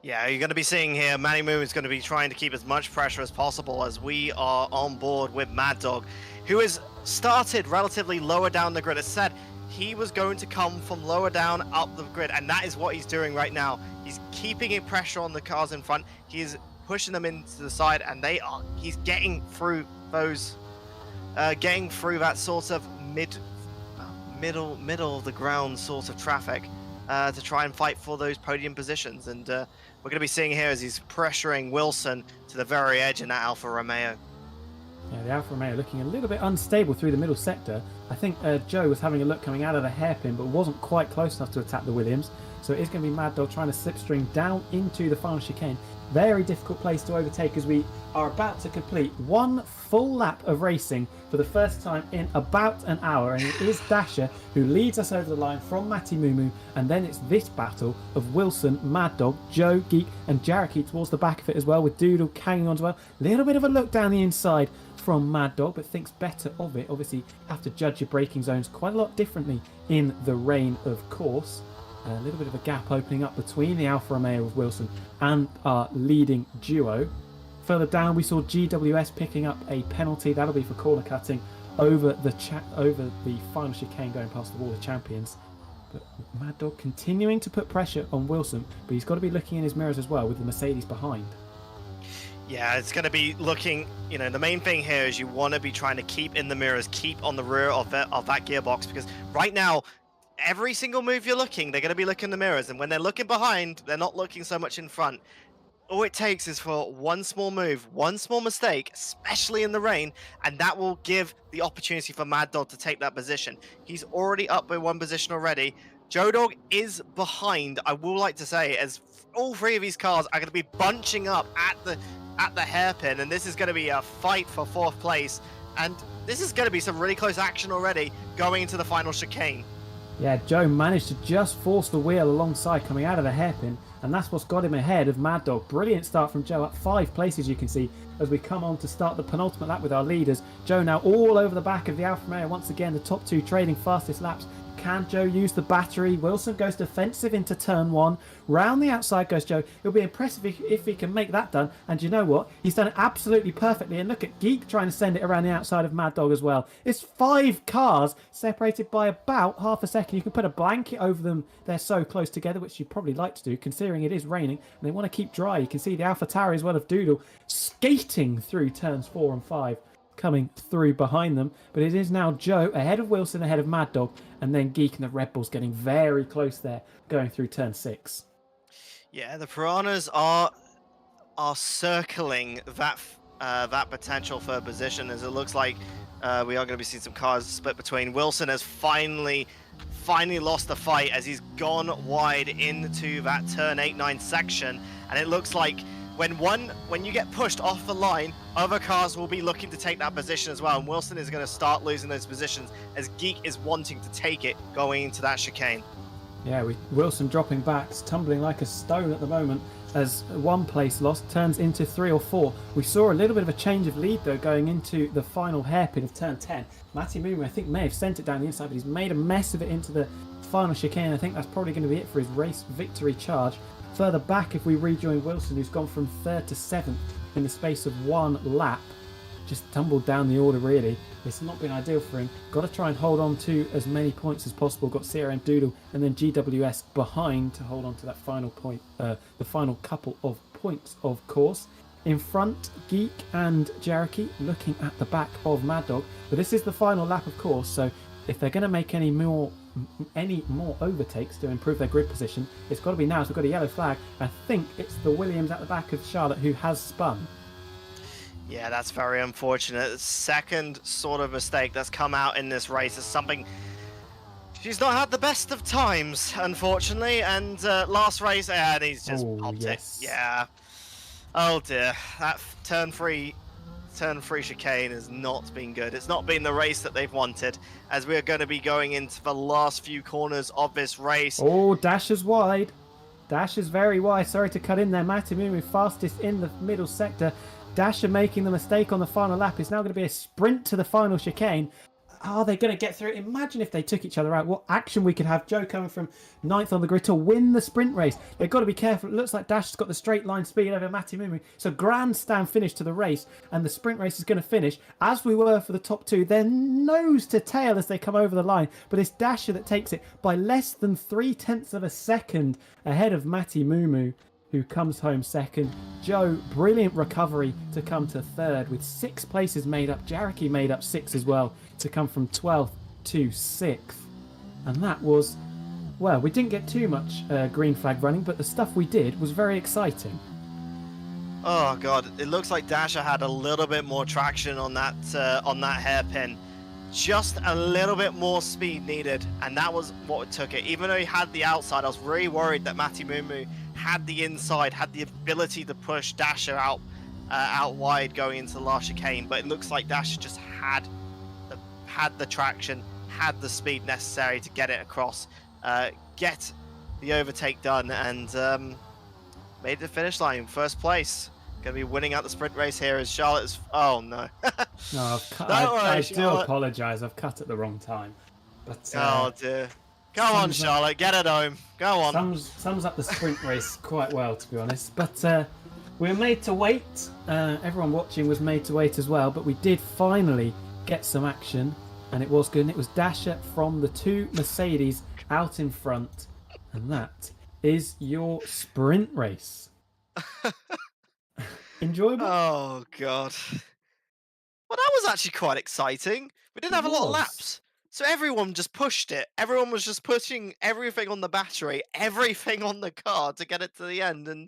Yeah, you're going to be seeing here, Manny Moon is going to be trying to keep as much pressure as possible as we are on board with Mad Dog, who has started relatively lower down the grid. As said, he was going to come from lower down up the grid, and that is what he's doing right now. He's keeping a pressure on the cars in front. He's pushing them into the side, and he's getting through those, getting through that sort of middle of the ground sort of traffic to try and fight for those podium positions. And we're going to be seeing here as he's pressuring Wilson to the very edge in that Alfa Romeo. Yeah, the Alfa Romeo looking a little bit unstable through the middle sector. I think Joe was having a look coming out of the hairpin, but wasn't quite close enough to attack the Williams. So it is going to be Mad Dog trying to slipstream down into the final chicane. Very difficult place to overtake as we are about to complete 1 full lap of racing for the first time in about an hour. And it is Dasher who leads us over the line from Matty Mumu. And then it's this battle of Wilson, Mad Dog, Joe, Geek and Jaraki towards the back of it as well, with Doodle hanging on as well. Little bit of a look down the inside from Mad Dog, but thinks better of it. Obviously, have to judge your braking zones quite a lot differently in the rain, of course. A little bit of a gap opening up between the Alfa Romeo of Wilson and our leading duo. Further down, we saw GWS picking up a penalty. That'll be for corner cutting over the final chicane going past the Wall of Champions. But Mad Dog continuing to put pressure on Wilson, but he's got to be looking in his mirrors as well with the Mercedes behind. Yeah, it's going to be looking, the main thing here is you want to be trying to keep in the mirrors, keep on the rear of that gearbox, because right now, every single move you're looking, they're going to be looking in the mirrors, and when they're looking behind, they're not looking so much in front. All it takes is for one small move, one small mistake, especially in the rain, and that will give the opportunity for Mad Dog to take that position. He's already up by 1 position already. Joe Dog is behind, I will like to say, as all 3 of these cars are going to be bunching up at the hairpin, and this is going to be a fight for 4th place, and this is going to be some really close action already going into the final chicane. Yeah, Joe managed to just force the wheel alongside coming out of the hairpin, and that's what's got him ahead of Mad Dog. Brilliant start from Joe, up 5 places you can see as we come on to start the penultimate lap with our leaders. Joe now all over the back of the Alfa Romeo, once again the top 2 trading fastest laps. Can Joe use the battery? Wilson goes defensive into turn 1. Round the outside goes Joe. It'll be impressive if he can make that done. And you know what? He's done it absolutely perfectly. And look at Geek trying to send it around the outside of Mad Dog as well. It's 5 cars separated by about half a second. You can put a blanket over them. They're so close together, which you'd probably like to do, considering it is raining. And they want to keep dry. You can see the AlphaTauri as well of Doodle skating through turns 4 and 5. Coming through behind them, but it is now Joe ahead of Wilson, ahead of Mad Dog, and then Geek and the Red Bulls getting very close there, going through turn 6. Yeah, the Piranhas are circling that potential third position, as it looks like we are going to be seeing some cars split between. Wilson has finally lost the fight as he's gone wide into that turn 8-9 section, and it looks like when you get pushed off the line, other cars will be looking to take that position as well, and Wilson is going to start losing those positions as Geek is wanting to take it going into that chicane. Yeah, Wilson dropping back, tumbling like a stone at the moment as one place lost turns into 3 or 4. We saw a little bit of a change of lead though going into the final hairpin of turn 10. Matty Mumu I think may have sent it down the inside, but he's made a mess of it into the final chicane. I think that's probably going to be it for his race victory charge. Further back, if we rejoin Wilson, who's gone from 3rd to 7th in the space of 1 lap, just tumbled down the order really. It's not been ideal for him. Got to try and hold on to as many points as possible. Got CRM Doodle and then GWS behind to hold on to that final point, the final couple of points, of course. In front, Geek and Jericho looking at the back of Mad Dog. But this is the final lap, of course, so if they're going to make any more overtakes to improve their grid position, it's got to be now. So we've got a yellow flag. I think it's the Williams at the back of Charlotte who has spun. Yeah, that's very unfortunate. Second sort of mistake that's come out in this race is something she's not had the best of times, unfortunately. And last race, and he's just popped it. Yeah. Oh dear, that turn three chicane has not been good. It's not been the race that they've wanted, as we're going to be going into the last few corners of this race. Oh, Dash is wide. Dash is very wide. Sorry to cut in there. Matamumu fastest in the middle sector. Dasher making the mistake on the final lap. It's now going to be a sprint to the final chicane. Are they going to get through it? Imagine if they took each other out. What action we could have. Joe coming from 9th on the grid to win the sprint race. They've got to be careful. It looks like Dash has got the straight line speed over Matamumu. So grandstand finish to the race. And the sprint race is going to finish, as we were for the top 2. They're nose to tail as they come over the line. But it's Dasher that takes it by less than 0.3 of a second ahead of Matamumu, who comes home second. Joe, brilliant recovery to come to 3rd with 6 places made up. Jericho made up 6 as well to come from 12th to 6th. And that was, well, we didn't get too much green flag running, but the stuff we did was very exciting. Oh god, it looks like Dasher had a little bit more traction on that hairpin. Just a little bit more speed needed, and that was what took it. Even though he had the outside, I was really worried that Matamumu had the inside, had the ability to push Dasher out wide going into the last chicane, but it looks like Dasher just had the traction, had the speed necessary to get it across, get the overtake done, and made the finish line, 1st place. Going to be winning out the sprint race here as Charlotte's... Oh, no. No, I do apologise. I've cut at the wrong time. But, oh, dear. Go on, Charlotte. Get it home. Go on. Sums up the sprint race quite well, to be honest. But we were made to wait. Everyone watching was made to wait as well. But we did finally get some action. And it was good. And it was Dasher from the 2 Mercedes out in front. And that is your sprint race. Enjoyable? Oh, God. Well, that was actually quite exciting. We didn't have a lot of laps. So everyone just pushed it. Everyone was just pushing everything on the battery, everything on the car to get it to the end. And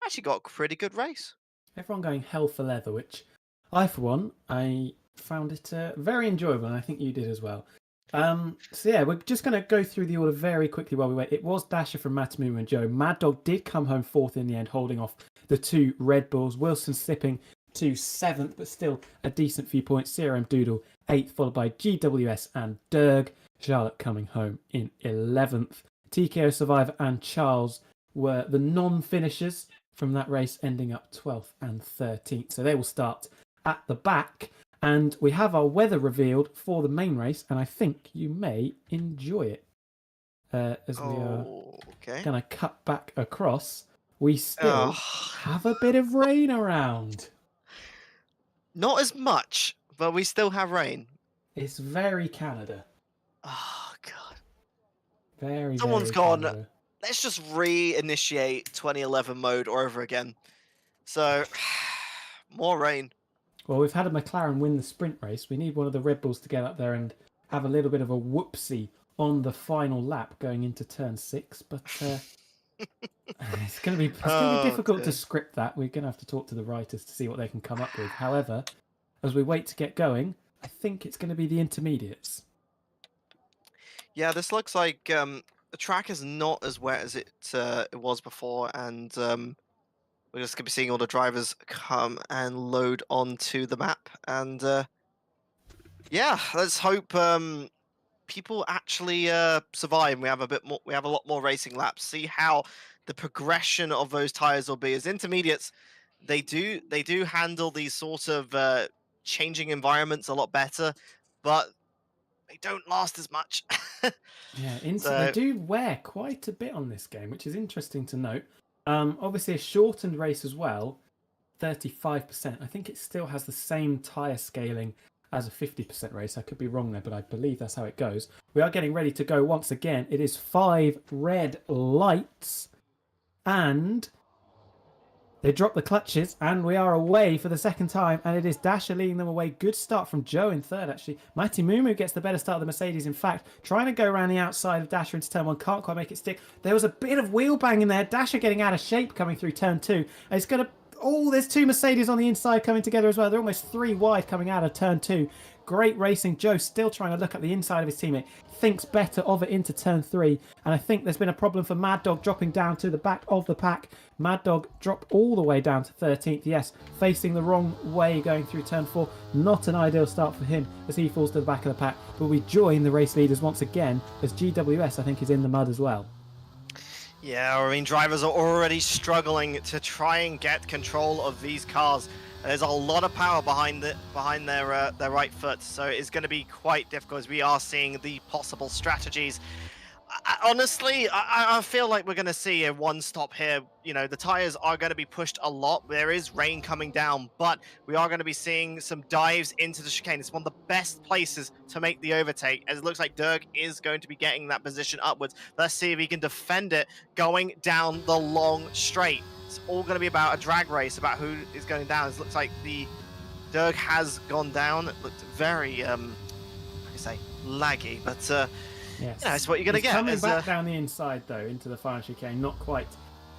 actually got a pretty good race. Everyone going hell for leather, which I, for one, I found it very enjoyable. And I think you did as well. So yeah, we're just going to go through the order very quickly while we wait. It was Dasher from Matamumu and Joe. Mad Dog did come home 4th in the end, holding off the 2 Red Bulls. Wilson slipping to 7th, but still a decent few points. CRM Doodle 8th, followed by GWS and Derg. Charlotte coming home in 11th. TKO Survivor and Charles were the non-finishers from that race, ending up 12th and 13th. So they will start at the back. And we have our weather revealed for the main race, and I think you may enjoy it. As we are going to cut back across, we still have a bit of rain around. Not as much, but we still have rain. It's very Canada. Oh, God. Someone's gone, Canada. Let's just reinitiate 2011 mode over again. So, more rain. Well, we've had a McLaren win the sprint race. We need one of the Red Bulls to get up there and have a little bit of a whoopsie on the final lap going into turn 6. But it's going to be difficult to script that. We're going to have to talk to the writers to see what they can come up with. However, as we wait to get going, I think it's going to be the intermediates. Yeah, this looks like the track is not as wet as it was before, and we're just going to be seeing all the drivers come and load onto the map. And yeah, let's hope people actually survive. We have a bit more. We have a lot more racing laps. See how the progression of those tires will be. As intermediates, they do handle these sort of changing environments a lot better, but they don't last as much. Yeah, they So do wear quite a bit on this game, which is interesting to note. Obviously, a shortened race as well, 35%. I think it still has the same tyre scaling as a 50% race. I could be wrong there, but I believe that's how it goes. We are getting ready to go once again. It is 5 red lights, and they drop the clutches, and we are away for the second time, and it is Dasher leading them away. Good start from Joe in third, actually. Mighty Mumu gets the better start of the Mercedes, in fact. Trying to go around the outside of Dasher into turn 1, can't quite make it stick. There was a bit of wheel banging there. Dasher getting out of shape coming through turn 2. And it's going to... Oh, there's 2 Mercedes on the inside coming together as well. They're almost 3 wide coming out of turn 2. Great racing. Joe still trying to look at the inside of his teammate. Thinks better of it into turn 3. And I think there's been a problem for Mad Dog dropping down to the back of the pack. Mad Dog dropped all the way down to 13th. Yes, facing the wrong way going through turn 4. Not an ideal start for him as he falls to the back of the pack. But we join the race leaders once again as GWS, I think, is in the mud as well. yeah, I mean, drivers are already struggling to try and get control of these cars. There's a lot of power behind their right foot, so it's going to be quite difficult as we are seeing the possible strategies. Honestly, I feel like we're going to see a one-stop here. You know, the tires are going to be pushed a lot. There is rain coming down, but we are going to be seeing some dives into the chicane. It's one of the best places to make the overtake, as it looks like Dirk is going to be getting that position upwards. Let's see if he can defend it going down the long straight. It's all going to be about a drag race, about who is going down. It looks like the Dirk has gone down. It looked very, how do you say, laggy, but Yes. yeah, it's what you're going to get. Coming back down the inside, though, into the final chicane. Not quite.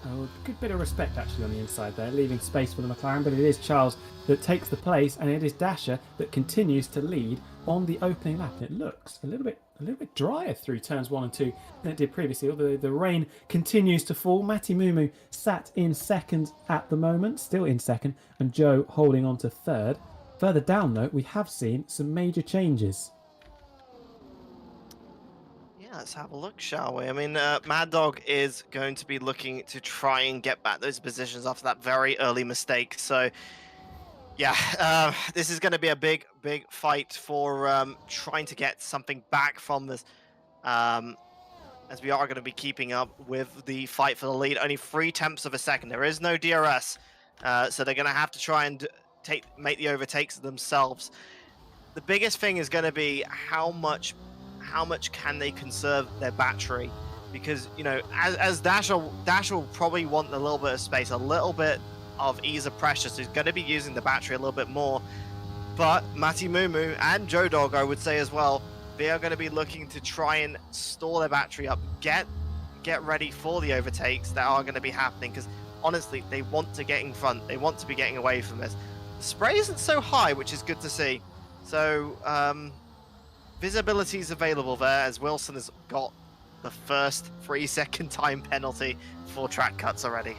Oh, a good bit of respect, actually, on the inside there, leaving space for the McLaren. But it is Charles that takes the place, and it is Dasher that continues to lead on the opening lap. And it looks a little bit drier through turns 1 and 2 than it did previously. Although the rain continues to fall. Matty Mumu sat in second at the moment, still in second, and Joe holding on to third. Further down, though, we have seen some major changes. Let's have a look, shall we? I mean, Mad Dog is going to be looking to try and get back those positions after that very early mistake. So, yeah, this is going to be a big fight for trying to get something back from this, as we are going to be keeping up with the fight for the lead. Only 3/10 of a second. There is no DRS, so they're going to have to try and make the overtakes themselves. The biggest thing is going to be how much can they conserve their battery, because you know, as Dash will probably want a little bit of space, a little bit of ease of pressure, so he's going to be using the battery a little bit more. But Matty Mumu and Joe Dog, I would say as well, they are going to be looking to try and store their battery up, get ready for the overtakes that are going to be happening, because honestly, they want to get in front, they want to be getting away from this. The spray isn't so high, which is good to see. So visibility is available there, as Wilson has got the first 3-second time penalty for track cuts already.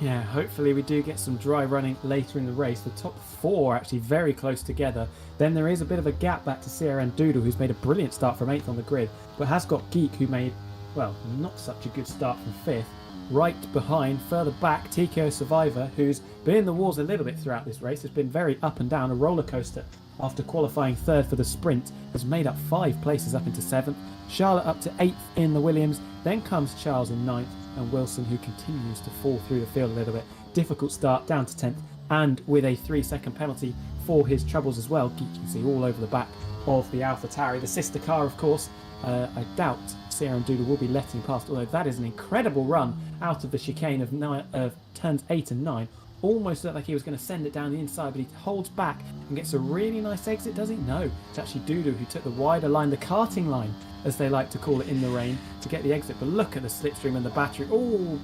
Yeah, hopefully we do get some dry running later in the race. The top 4 are actually very close together. Then there is a bit of a gap back to Sierra and Doodle, who's made a brilliant start from 8th on the grid, but has got Geek, who made, well, not such a good start from 5th. Right behind, further back, TKO Survivor, who's been in the wars a little bit throughout this race, has been very up and down, a roller coaster. After qualifying 3rd for the sprint, has made up 5 places up into 7th. Charlotte up to 8th in the Williams. Then comes Charles in 9th, and Wilson, who continues to fall through the field a little bit. Difficult start, down to 10th, and with a 3-second penalty for his troubles as well. Geek, you can see all over the back of the AlphaTauri, the sister car, of course. I doubt Sierra and Doodle will be letting past, although that is an incredible run out of the chicane of turns 8 and 9. Almost looked like he was going to send it down the inside, but he holds back and gets a really nice exit, does he? No, it's actually Doodoo who took the wider line, the karting line, as they like to call it in the rain, to get the exit. But look at the slipstream and the battery. Oh,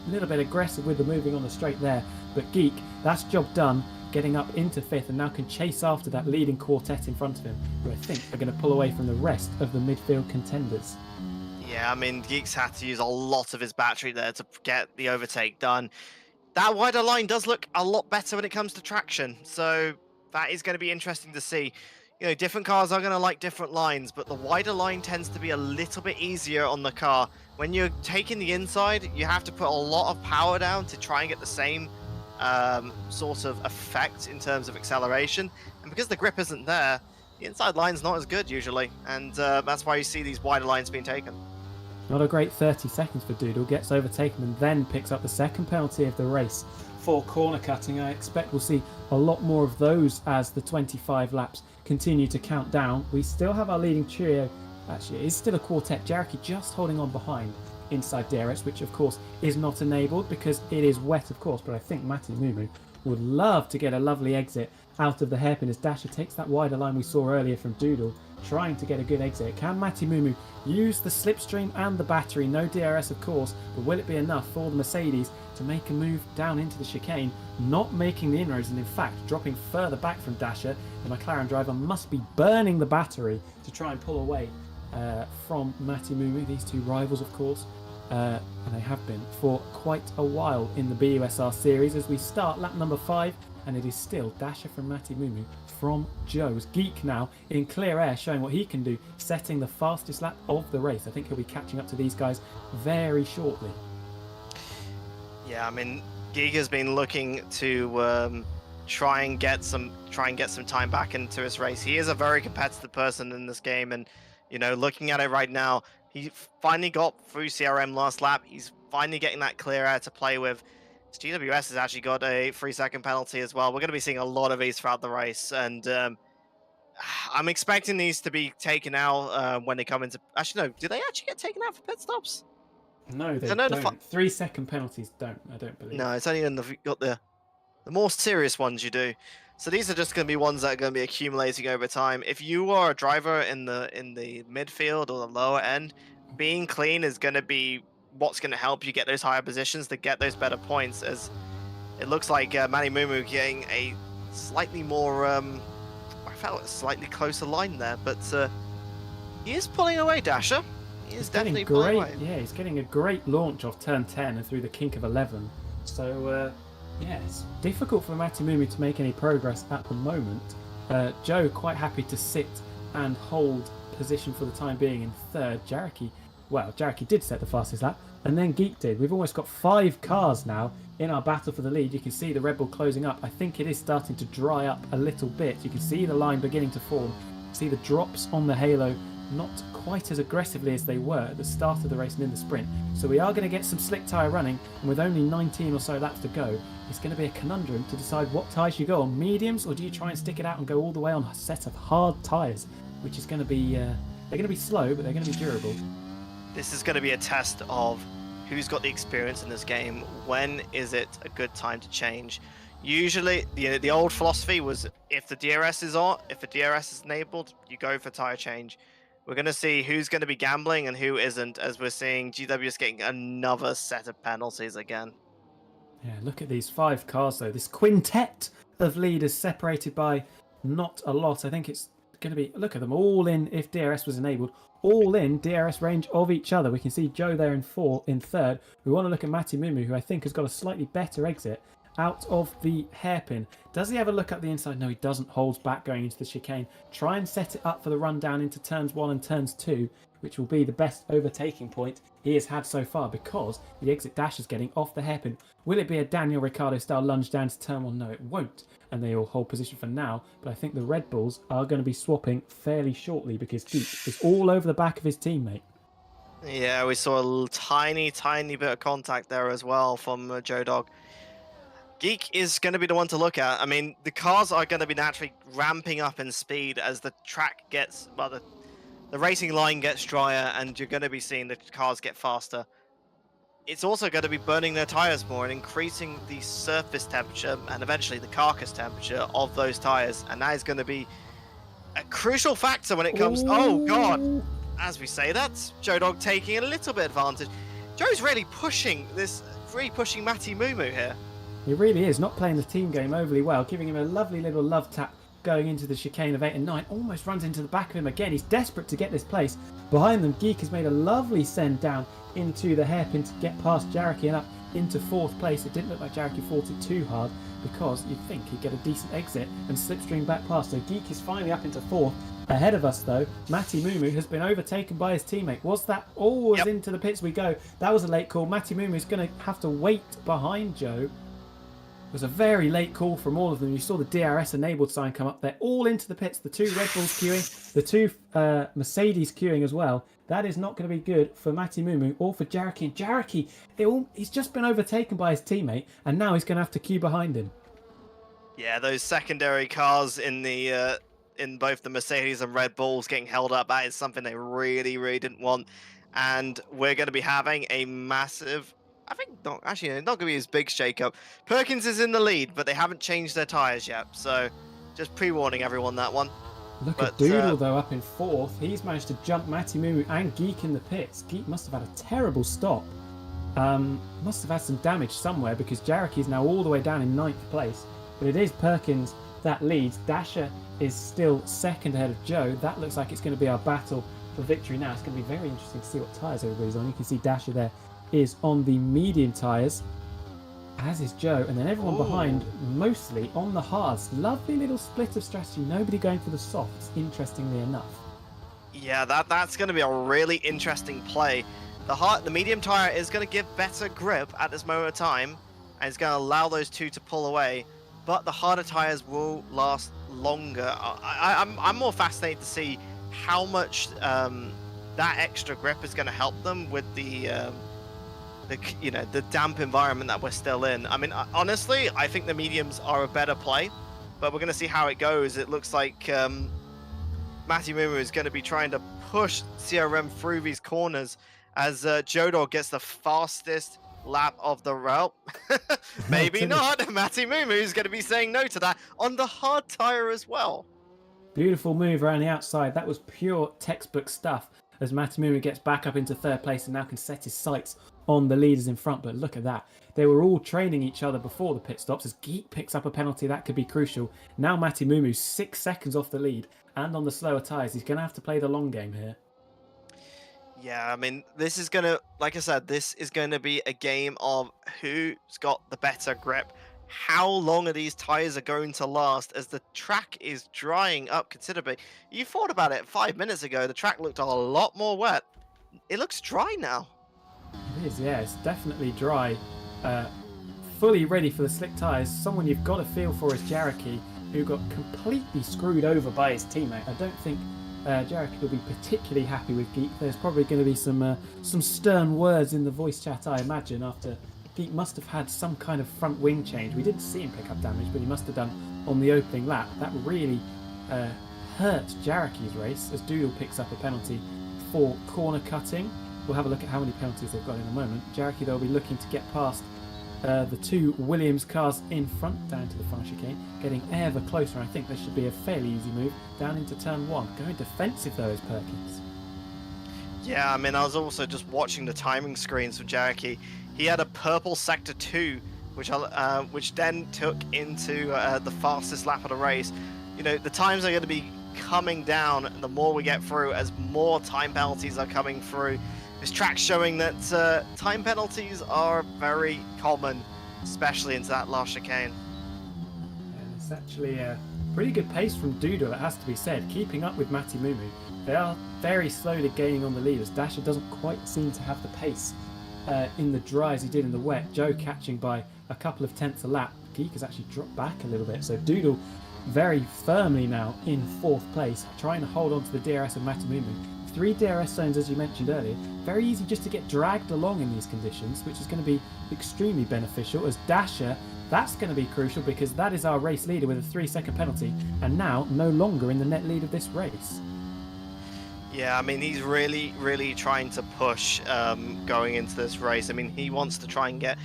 a little bit aggressive with the moving on the straight there. But Geek, that's job done, getting up into 5th, and now can chase after that leading quartet in front of him, who I think are going to pull away from the rest of the midfield contenders. Yeah, I mean, Geek's had to use a lot of his battery there to get the overtake done. That wider line does look a lot better when it comes to traction, so that is going to be interesting to see. You know, different cars are going to like different lines, but the wider line tends to be a little bit easier on the car. When you're taking the inside, you have to put a lot of power down to try and get the same sort of effect in terms of acceleration. And because the grip isn't there, the inside line's not as good usually, and that's why you see these wider lines being taken. Not a great 30 seconds for Doodle, gets overtaken and then picks up the second penalty of the race for corner cutting. I expect we'll see a lot more of those as the 25 laps continue to count down. We still have our leading trio. Actually, it is still a quartet. Jaraki just holding on behind inside DRS, which of course is not enabled because it is wet, of course, but I think Matti Mumu would love to get a lovely exit out of the hairpin as Dasher takes that wider line we saw earlier from Doodle, trying to get a good exit. Can Matti Mumu use the slipstream and the battery? No DRS, of course, but will it be enough for the Mercedes to make a move down into the chicane, not making the inroads and in fact dropping further back from Dasher? The McLaren driver must be burning the battery to try and pull away from Matti Mumu. These two rivals, of course, and they have been for quite a while in the BUSR series as we start lap number 5. And it is still Dasher from Matti Mumu from Joe's. Geek now in clear air showing what he can do, setting the fastest lap of the race. I think he'll be catching up to these guys very shortly. Yeah, I mean, Geek has been looking to try and get some time back into his race. He is a very competitive person in this game, and you know, looking at it right now, he finally got through CRM last lap. He's finally getting that clear air to play with. GWS has actually got a 3-second penalty as well. We're going to be seeing a lot of these throughout the race, and I'm expecting these to be taken out when they come into. Actually, no. Do they actually get taken out for pit stops? No, they don't. 3-second penalties don't. I don't believe. No, it's only in the more serious ones you do. So these are just going to be ones that are going to be accumulating over time. If you are a driver in the midfield or the lower end, being clean is going to be what's going to help you get those higher positions to get those better points, as it looks like Matti Mumu getting a slightly more I felt a slightly closer line there, but he is pulling away, Dasher. He is definitely pulling away. Yeah, he's getting a great launch off turn 10 and through the kink of 11. So yeah, it's difficult for Matti Mumu to make any progress at the moment. Joe quite happy to sit and hold position for the time being in third. Jaraki did set the fastest lap, and then Geek did. We've almost got 5 cars now in our battle for the lead. You can see the Red Bull closing up. I think it is starting to dry up a little bit. You can see the line beginning to form. See the drops on the halo not quite as aggressively as they were at the start of the race and in the sprint. So we are going to get some slick tyre running, and with only 19 or so laps to go, it's going to be a conundrum to decide what tyres you go on. Mediums, or do you try and stick it out and go all the way on a set of hard tyres, which is going to be they're going to be slow, but they're going to be durable. This is going to be a test of who's got the experience in this game. When is it a good time to change? Usually, the old philosophy was if the DRS is on, if the DRS is enabled, you go for tyre change. We're going to see who's going to be gambling and who isn't, as we're seeing GWS getting another set of penalties again. Yeah, look at these 5 cars though. This quintet of leaders separated by not a lot. I think it's going to be, look at them all in, if DRS was enabled, all in DRS range of each other. We can see Joe there in third. We want to look at Matti Mumu, who I think has got a slightly better exit out of the hairpin. Does he have a look at the inside? No, he doesn't. Holds back going into the chicane. Try and set it up for the run down into turns 1 and turns 2, which will be the best overtaking point he has had so far, because the exit dash is getting off the hairpin. Will it be a Daniel Ricciardo style lunge down to turn 1? No, it won't. And they all hold position for now, but I think the Red Bulls are going to be swapping fairly shortly because Geek is all over the back of his teammate. Yeah, we saw a tiny bit of contact there as well from Joe Dog. Geek is going to be the one to look at. I mean, the cars are going to be naturally ramping up in speed as the track gets, well, the racing line gets drier, and you're going to be seeing the cars get faster. It's also going to be burning their tires more and increasing the surface temperature and eventually the carcass temperature of those tires, and that is going to be a crucial factor when it comes. Oh God! As we say that, Joe Dog taking a little bit advantage. Joe's really pushing Matti Mumu here. He really is, not playing the team game overly well, giving him a lovely little love tap going into the chicane of 8 and 9. Almost runs into the back of him again. He's desperate to get this place. Behind them, Geek has made a lovely send down into the hairpin to get past Jaraki and up into 4th place. It didn't look like Jareki fought it too hard because you'd think he'd get a decent exit and slipstream back past. So Geek is finally up into 4th. Ahead of us, though, Matty Mumu has been overtaken by his teammate. Was that always Yep. into the pits we go? That was a late call. Matty Mumu is going to have to wait behind Joe. It was a very late call from all of them. You saw the DRS enabled sign come up. They're all into the pits. The 2 Red Bulls queuing, the 2 Mercedes queuing as well. That is not going to be good for Matty Mumu or for Jareki. And Jareki, he's just been overtaken by his teammate, and now he's going to have to queue behind him. Yeah, those secondary cars in the in both the Mercedes and Red Bulls getting held up, that is something they really, really didn't want. And we're going to be having a massive, I think, not going to be as big shake-up. Perkins is in the lead, but they haven't changed their tyres yet. So just pre-warning everyone that one. Look at Doodle, though, up in 4th. He's managed to jump Matty Mumu and Geek in the pits. Geek must have had a terrible stop. Must have had some damage somewhere because Jareki is now all the way down in 9th place. But it is Perkins that leads. Dasher is still 2nd ahead of Joe. That looks like it's going to be our battle for victory now. It's going to be very interesting to see what tyres everybody's on. You can see Dasher there is on the medium tyres, as is Joe, and then everyone behind mostly on the hards. Lovely little split of strategy. Nobody going for the softs, interestingly enough. Yeah, that's going to be a really interesting play. The medium tyre is going to give better grip at this moment of time, and it's going to allow those 2 to pull away. But the harder tyres will last longer. I'm more fascinated to see how much that extra grip is going to help them with the damp environment that we're still in. I mean, honestly, I think the mediums are a better play, but we're going to see how it goes. It looks like Matty Mumu is going to be trying to push CRM through these corners as Jodor gets the fastest lap of the route. Maybe not. Matty Mumu is going to be saying no to that on the hard tire as well. Beautiful move around the outside. That was pure textbook stuff as Matty Mumu gets back up into 3rd place and now can set his sights on the leaders in front. But look at that. They were all training each other before the pit stops. As Geek picks up a penalty, that could be crucial. Now Matty Mumu 6 seconds off the lead and on the slower tyres. He's going to have to play the long game here. Yeah, I mean, this is going to, like I said, this is going to be a game of who's got the better grip. How long are these tyres are going to last as the track is drying up considerably. You thought about it 5 minutes ago, the track looked a lot more wet. It looks dry now. It is, yeah, it's definitely dry. Fully ready for the slick tyres. Someone you've got to feel for is Jareki, who got completely screwed over by his teammate. I don't think Jareki will be particularly happy with Geek. There's probably going to be some stern words in the voice chat, I imagine, after Geek must have had some kind of front wing change. We didn't see him pick up damage, but he must have done on the opening lap. That really hurt Jareki's race as Doodle picks up a penalty for corner cutting. We'll have a look at how many penalties they've got in a moment. Jareki, they'll be looking to get past the 2 Williams cars in front down to the far chicane, getting ever closer. I think this should be a fairly easy move down into turn 1. Going defensive though is Perkins. Yeah, I mean, I was also just watching the timing screens for Jareki. He had a purple sector 2, which then took into the fastest lap of the race. You know, the times are going to be coming down the more we get through as more time penalties are coming through. This track's showing that time penalties are very common, especially into that last chicane. And it's actually a pretty good pace from Doodle, it has to be said, keeping up with Matty Mumu. They are very slowly gaining on the leaders. Dasher doesn't quite seem to have the pace in the dry as he did in the wet. Joe catching by a couple of tenths a lap. Geek has actually dropped back a little bit. So Doodle very firmly now in 4th place, trying to hold on to the DRS of Matty Mumu. 3 DRS zones, as you mentioned earlier. Very easy just to get dragged along in these conditions, which is going to be extremely beneficial. As Dasher, that's going to be crucial because that is our race leader with a 3-second penalty and now no longer in the net lead of this race. Yeah, I mean, he's really, really trying to push going into this race. I mean, he wants to try and get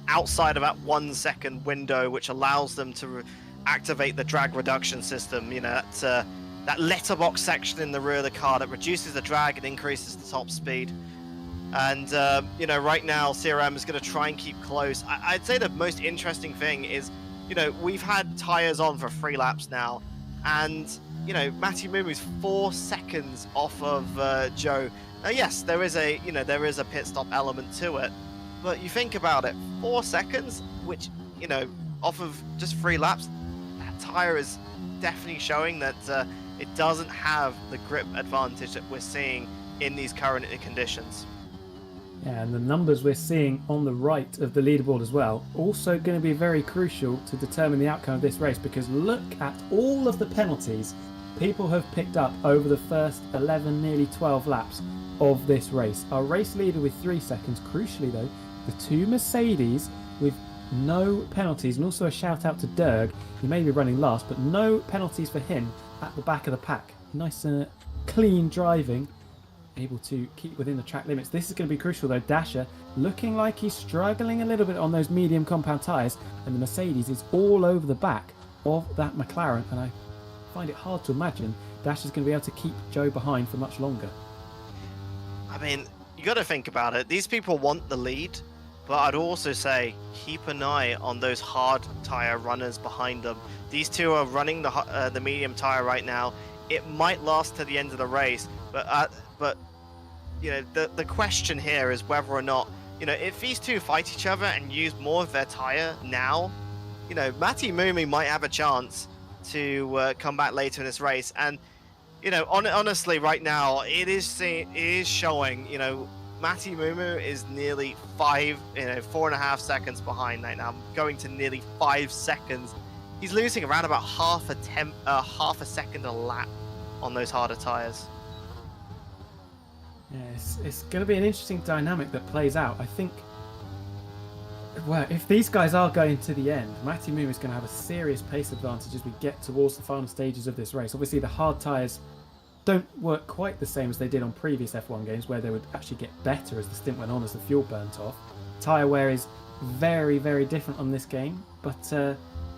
outside of that 1-second window, which allows them to activate the drag reduction system. You know, that letterbox section in the rear of the car that reduces the drag and increases the top speed. And, you know, right now, CRM is going to try and keep close. I'd say the most interesting thing is, you know, we've had tyres on for 3 laps now, and, you know, Matty Mumu's 4 seconds off of Joe. Now, yes, there is a pit stop element to it, But you think about it, 4 seconds, which, you know, off of just 3 laps, that tire is definitely showing that it doesn't have the grip advantage that we're seeing in these current conditions. Yeah, and the numbers we're seeing on the right of the leaderboard as well, also going to be very crucial to determine the outcome of this race, because look at all of the penalties people have picked up over the first 11, nearly 12 laps of this race. Our race leader with 3 seconds, crucially though, the 2 Mercedes with no penalties, and also a shout out to Derg. He may be running last, but no penalties for him at the back of the pack. Nice clean driving, able to keep within the track limits. This is going to be crucial though. Dasher looking like he's struggling a little bit on those medium compound tyres, and the Mercedes is all over the back of that McLaren, and I find it hard to imagine Dasher's going to be able to keep Joe behind for much longer. I mean, you got to think about it. These people want the lead, but I'd also say keep an eye on those hard tyre runners behind them. These two are running the medium tyre right now. It might last to the end of the race, but you know, the question here is whether or not, you know, if these two fight each other and use more of their tyre now, you know, Matti Mumi might have a chance to come back later in this race. And you know, honestly, right now it is showing. You know, Matti Mumu is nearly 4.5 seconds behind right now, going to nearly 5 seconds. He's losing around about half a second a lap on those harder tires. Yeah, it's going to be an interesting dynamic that plays out. I think, well, if these guys are going to the end, Matti Mumu is going to have a serious pace advantage as we get towards the final stages of this race. Obviously, the hard tyres don't work quite the same as they did on previous F1 games, where they would actually get better as the stint went on, as the fuel burnt off. Tyre wear is very, very different on this game, but the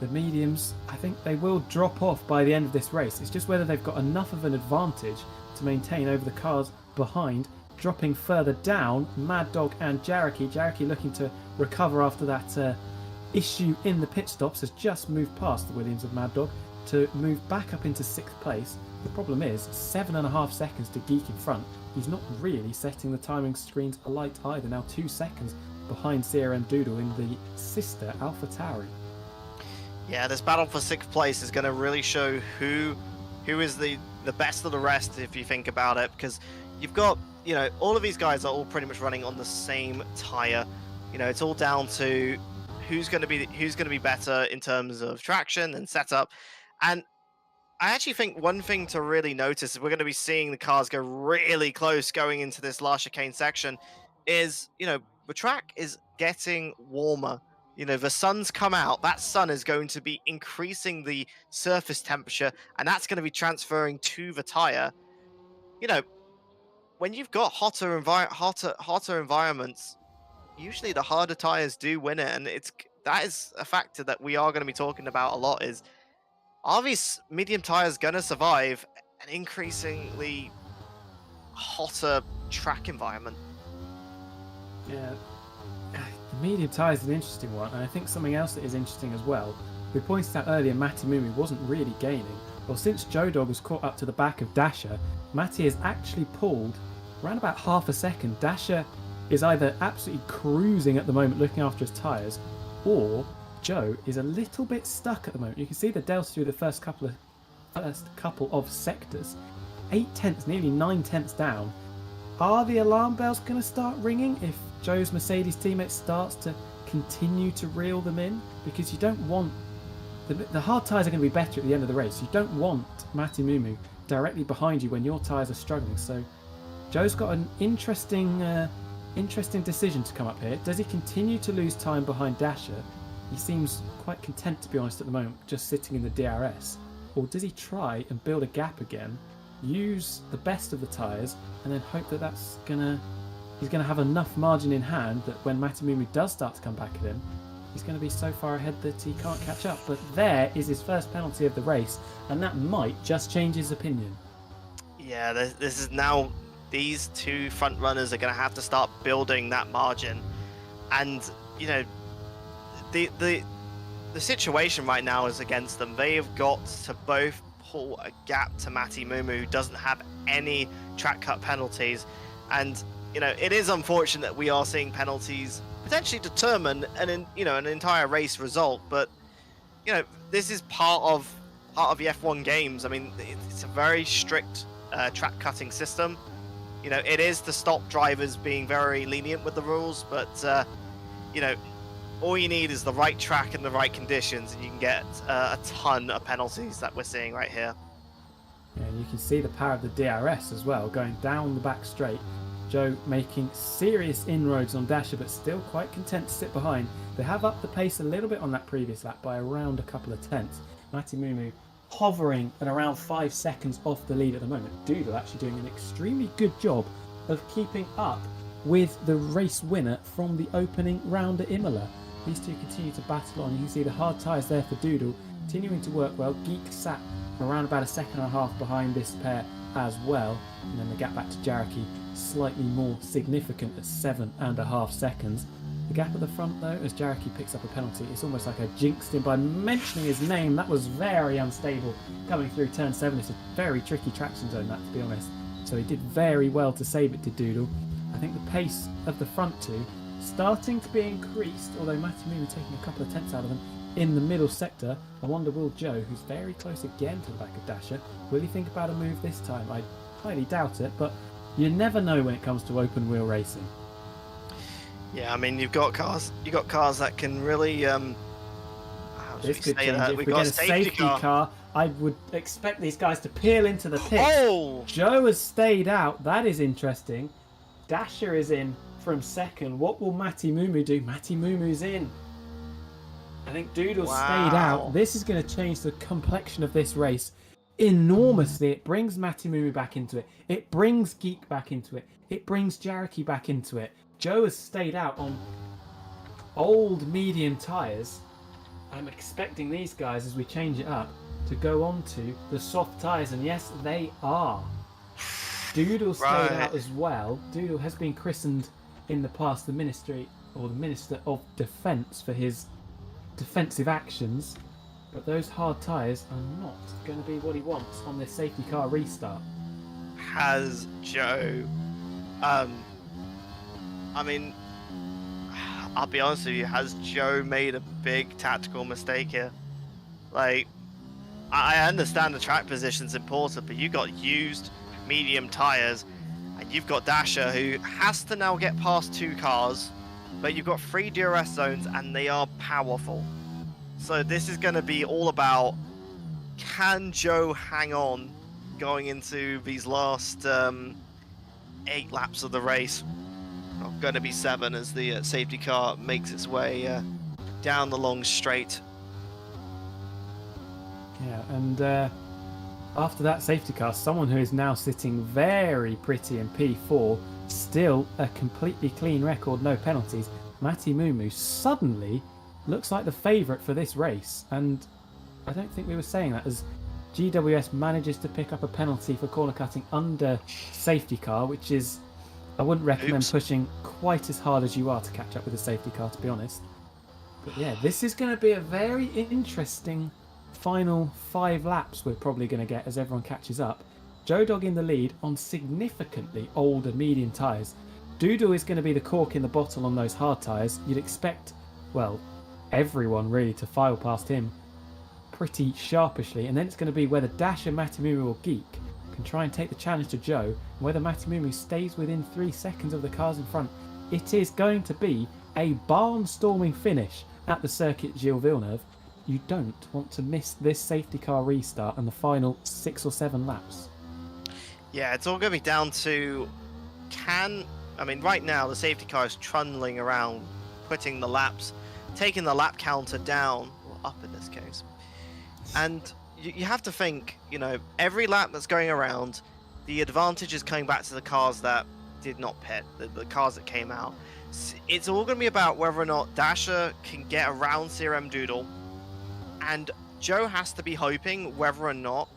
mediums, I think they will drop off by the end of this race. It's just whether they've got enough of an advantage to maintain over the cars behind. Dropping further down, Mad Dog and Jaraki. Jaraki looking to recover after that issue in the pit stops, has just moved past the Williams of Mad Dog to move back up into 6th place. The problem is 7.5 seconds to Geek in front. He's not really setting the timing screens alight either. Now 2 seconds behind CRM Doodle in the sister Alpha Tauri. Yeah, this battle for 6th place is going to really show who is the best of the rest, if you think about it, because you've got, you know, all of these guys are all pretty much running on the same tire. You know, it's all down to who's going to be better in terms of traction and setup. And I actually think one thing to really notice is we're going to be seeing the cars go really close going into this last chicane section. Is, you know, the track is getting warmer. You know, the sun's come out. That sun is going to be increasing the surface temperature, and that's going to be transferring to the tire. You know, when you've got hotter environments, usually the harder tires do win it, and that is a factor that we are going to be talking about a lot. Is, are these medium tires going to survive an increasingly hotter track environment? Yeah, the medium tyre is an interesting one, and I think something else that is interesting as well. We pointed out earlier Matti Mumi wasn't really gaining. Well, since Joe Dog has caught up to the back of Dasher, Matti has actually pulled around about half a second. Dasher is either absolutely cruising at the moment looking after his tyres, or Joe is a little bit stuck at the moment. You can see the delta through the first couple of sectors. 8 tenths, nearly 9 tenths down. Are the alarm bells going to start ringing if Joe's Mercedes teammate starts to continue to reel them in? Because you don't want... The hard tyres are going to be better at the end of the race. You don't want Matti Mumu directly behind you when your tyres are struggling. So Joe's got an interesting decision to come up here. Does he continue to lose time behind Dasher? He seems quite content, to be honest, at the moment, just sitting in the DRS. Or does he try and build a gap again, use the best of the tyres, and then hope that he's gonna have enough margin in hand that when Matti Mumu does start to come back at him, he's going to be so far ahead that he can't catch up. But there is his first penalty of the race, and that might just change his opinion. Yeah, this is now, these two front runners are going to have to start building that margin. And, you know, the situation right now is against them. They have got to both pull a gap to Matti Mumu, who doesn't have any track cut penalties. And, you know, it is unfortunate that we are seeing penalties potentially determine an entire race result. But this is part of the F1 games. I mean, it's a very strict track cutting system. It is to stop drivers being very lenient with the rules, but all you need is the right track and the right conditions, and you can get a ton of penalties that we're seeing right here. Yeah, and you can see the power of the DRS as well, going down the back straight. Joe making serious inroads on Dasher, but still quite content to sit behind. They have upped the pace a little bit on that previous lap by around a couple of tenths. Matty Mumu hovering at around 5 seconds off the lead at the moment. Doodle actually doing an extremely good job of keeping up with the race winner from the opening round at Imola. These two continue to battle on. You can see the hard tyres there for Doodle continuing to work well. Geek sat around about a second and a half behind this pair as well. And then the gap back to Jaraki slightly more significant at 7.5 seconds. The gap at the front though, as Jaraki picks up a penalty, it's almost like I jinxed him by mentioning his name. That was very unstable coming through turn 7. It's a very tricky traction zone, that, to be honest. So he did very well to save it to Doodle. I think the pace of the front two starting to be increased, although Matty Mumu taking a couple of tenths out of them in the middle sector. I wonder, will Joe, who's very close again to the back of Dasher, will he think about a move this time? I highly doubt it, but you never know when it comes to open wheel racing. Yeah, I mean, you've got cars that can really This could change it. If we get a safety car, I would expect these guys to peel into the pit. Oh! Joe has stayed out. That is interesting. Dasher is in from second. What will Matty Mumu do? Matty Mumu's in. I think Doodle stayed out. This is going to change the complexion of this race enormously. It brings Matty Mumu back into it. It brings Geek back into it. It brings Jaraki back into it. Joe has stayed out on old medium tyres. I'm expecting these guys, as we change it up, to go on to the soft tyres, and yes, they are. Doodle stayed out as well. Doodle has been christened in the past the Ministry, or the Minister of Defence, for his defensive actions, but those hard tyres are not going to be what he wants on this safety car restart. Has Joe, I mean, I'll be honest with you, has Joe made a big tactical mistake here? Like, I understand the track position's important, but you got used medium tyres, and you've got Dasher, who has to now get past 2 cars, but you've got 3 DRS zones, and they are powerful. So this is going to be all about, can Joe hang on going into these last 8 laps of the race? Not going to be 7 as the safety car makes its way down the long straight. Yeah, and after that safety car, someone who is now sitting very pretty in P4, still a completely clean record, no penalties. Matty Mumu suddenly looks like the favourite for this race, and I don't think we were saying that, as GWS manages to pick up a penalty for corner cutting under safety car, which is, I wouldn't recommend pushing quite as hard as you are to catch up with a safety car, to be honest. But yeah, this is going to be a very interesting final 5 laps we're probably going to get as everyone catches up. Joe Dog in the lead on significantly older medium tyres. Doodle is going to be the cork in the bottle on those hard tyres. You'd expect, well, everyone really to file past him pretty sharpishly, and then it's going to be whether Dasher, Matty Mumu or Geek can try and take the challenge to Joe, and whether Matty Mumu stays within 3 seconds of the cars in front. It is going to be a barnstorming finish at the circuit Gilles Villeneuve. You don't want to miss this safety car restart and the final 6 or 7 laps. Yeah, it's all going to be down to, I mean, right now the safety car is trundling around, putting the laps, taking the lap counter down, or up in this case. And you have to think, every lap that's going around, the advantage is coming back to the cars that did not pit, the cars that came out. It's all going to be about whether or not Dasher can get around CRM Doodle, and Joe has to be hoping whether or not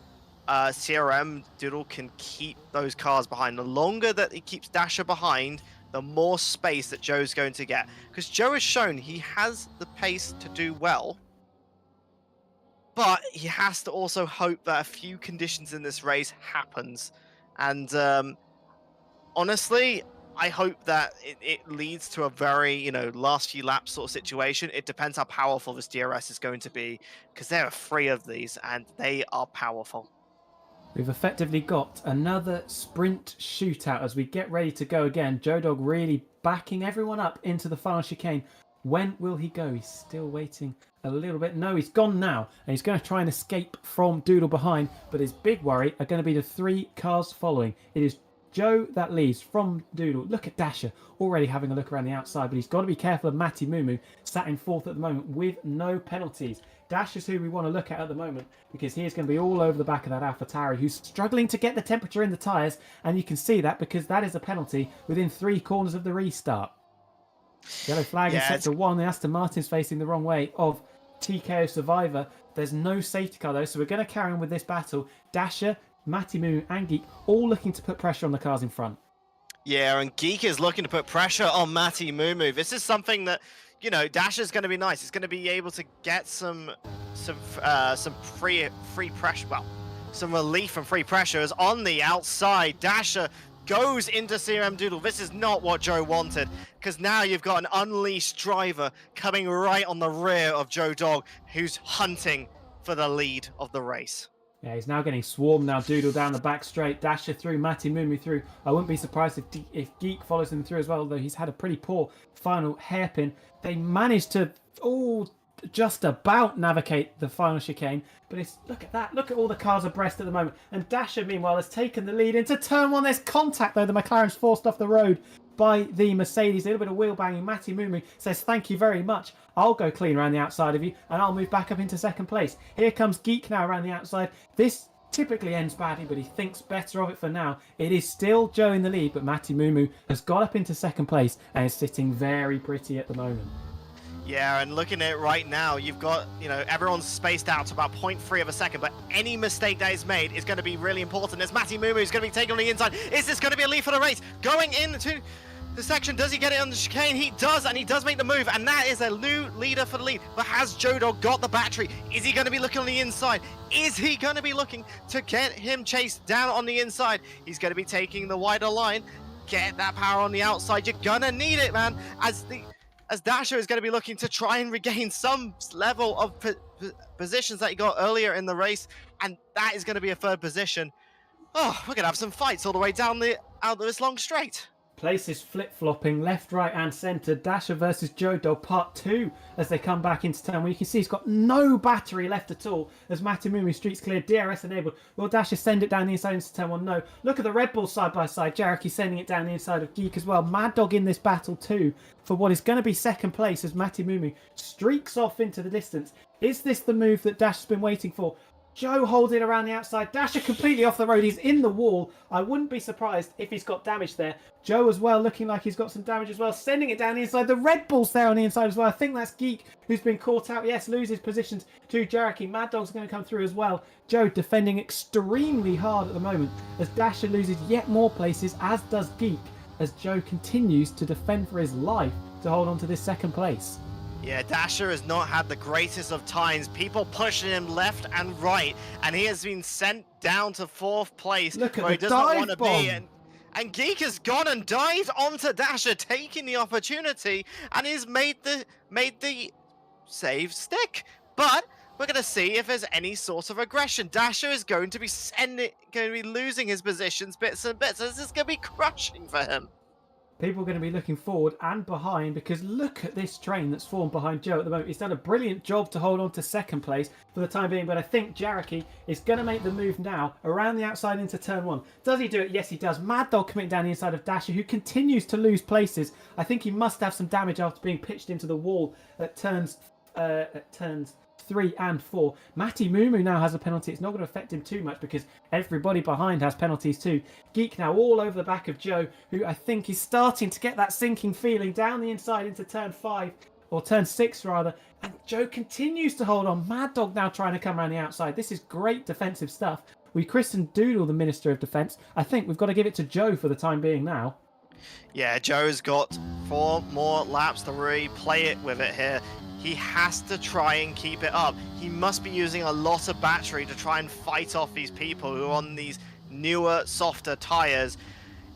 CRM Doodle can keep those cars behind. The longer that he keeps Dasher behind, the more space that Joe's going to get. Because Joe has shown he has the pace to do well, but he has to also hope that a few conditions in this race happens. And honestly, I hope that it leads to a very, last few laps sort of situation. It depends how powerful this DRS is going to be, because there are 3 of these and they are powerful. We've effectively got another sprint shootout as we get ready to go again. Joe Dog really backing everyone up into the final chicane. When will he go? He's still waiting a little bit. No, he's gone now. And he's going to try and escape from Doodle behind. But his big worry are going to be the 3 cars following. It is Joe that leads from Doodle. Look at Dasher already having a look around the outside. But he's got to be careful of Matty Mumu, sat in 4th at the moment with no penalties. Dash is who we want to look at the moment, because he is going to be all over the back of that AlphaTauri, who's struggling to get the temperature in the tyres, and you can see that because that is a penalty within 3 corners of the restart. Yellow flag in sector 1. The Aston Martin's facing the wrong way of TKO Survivor. There's no safety car though, so we're going to carry on with this battle. Dasher, Matty Moo and Geek all looking to put pressure on the cars in front. Yeah, and Geek is looking to put pressure on Matty Mumu. This is something that, Dasher's going to be nice. He's going to be able to get some free pressure, well, some relief from free pressures on the outside. Dasher goes into CRM Doodle. This is not what Joe wanted, because now you've got an unleashed driver coming right on the rear of Joe Dog, who's hunting for the lead of the race. Yeah, he's now getting swarmed now. Doodle down the back straight. Dasher through. Matty Mumu through. I wouldn't be surprised if Geek follows him through as well, though he's had a pretty poor final hairpin. They managed to just about navigate the final chicane, but look at that. Look at all the cars abreast at the moment. And Dasher, meanwhile, has taken the lead into turn 1. There's contact, though. The McLaren's forced off the road by the Mercedes. A little bit of wheel banging. Matty Mumu says, thank you very much. I'll go clean around the outside of you, and I'll move back up into 2nd place. Here comes Geek now around the outside. This typically ends badly, but he thinks better of it for now. It is still Joe in the lead, but Matty Mumu has got up into 2nd place and is sitting very pretty at the moment. Yeah, and looking at it right now, you've got, everyone's spaced out to about 0.3 of a second, but any mistake that is made is going to be really important. As Matty Mumu is going to be taken on the inside. Is this going to be a lead for the race? Going into the section, does he get it on the chicane? He does, and he does make the move, and that is a new leader for the lead. But has Joe Dog got the battery? Is he going to be looking on the inside? Is he going to be looking to get him chased down on the inside? He's going to be taking the wider line. Get that power on the outside. You're going to need it, man, as Dasher is going to be looking to try and regain some level of positions that he got earlier in the race, and that is going to be a 3rd position. Oh, we're going to have some fights all the way down out of this long straight. Places flip-flopping, left, right and centre. Dasher versus Joe Dog part 2 as they come back into turn. Well, you can see he's got no battery left at all as Matty Mumu streets clear, DRS enabled. Will Dasher send it down the inside into turn 1? No. Look at the Red Bull side by side. Jarek sending it down the inside of Geek as well. Mad Dog in this battle too for what is going to be 2nd place as Matty Mumu streaks off into the distance. Is this the move that Dasher's been waiting for? Joe holds it around the outside. Dasher completely off the road. He's in the wall. I wouldn't be surprised if he's got damage there. Joe as well, looking like he's got some damage as well. Sending it down the inside. The Red Bull's there on the inside as well. I think that's Geek who's been caught out. Yes, loses positions to Jarek. Mad Dog's going to come through as well. Joe defending extremely hard at the moment as Dasher loses yet more places, as does Geek, as Joe continues to defend for his life to hold on to this 2nd place. Yeah, Dasher has not had the greatest of times. People pushing him left and right, and he has been sent down to 4th place. Look at where the he does not want to dive be. bomb. And Geek has gone and dived onto Dasher, taking the opportunity, and he's made the save stick. But we're going to see if there's any sort of aggression. Dasher is going to be losing his positions bits and bits. This is going to be crushing for him. People are going to be looking forward and behind, because look at this train that's formed behind Joe at the moment. He's done a brilliant job to hold on to 2nd place for the time being, but I think Jarek is going to make the move now around the outside into turn 1. Does he do it? Yes, he does. Mad Dog coming down the inside of Dasher, who continues to lose places. I think he must have some damage after being pitched into the wall at turns 3 and 4. Matty Mumu now has a penalty. It's not going to affect him too much because everybody behind has penalties too. Geek now all over the back of Joe, who I think is starting to get that sinking feeling down the inside into turn 5, or turn 6 rather. And Joe continues to hold on. Mad Dog now trying to come around the outside. This is great defensive stuff. We christened Doodle the Minister of Defence. I think we've got to give it to Joe for the time being now. Yeah, Joe's got 4 more laps to really play it with it here. He has to try and keep it up. He must be using a lot of battery to try and fight off these people who are on these newer, softer tyres.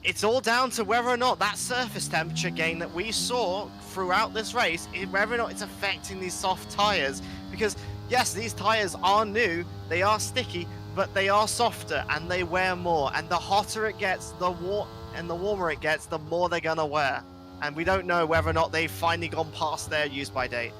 it's all down to whether or not that surface temperature gain that we saw throughout this race, whether or not it's affecting these soft tires. Because yes, these tires are new, they are sticky, but they are softer and they wear more. And the hotter it gets, the warmer it gets, the more they're gonna wear. And we don't know whether or not they've finally gone past their use-by date.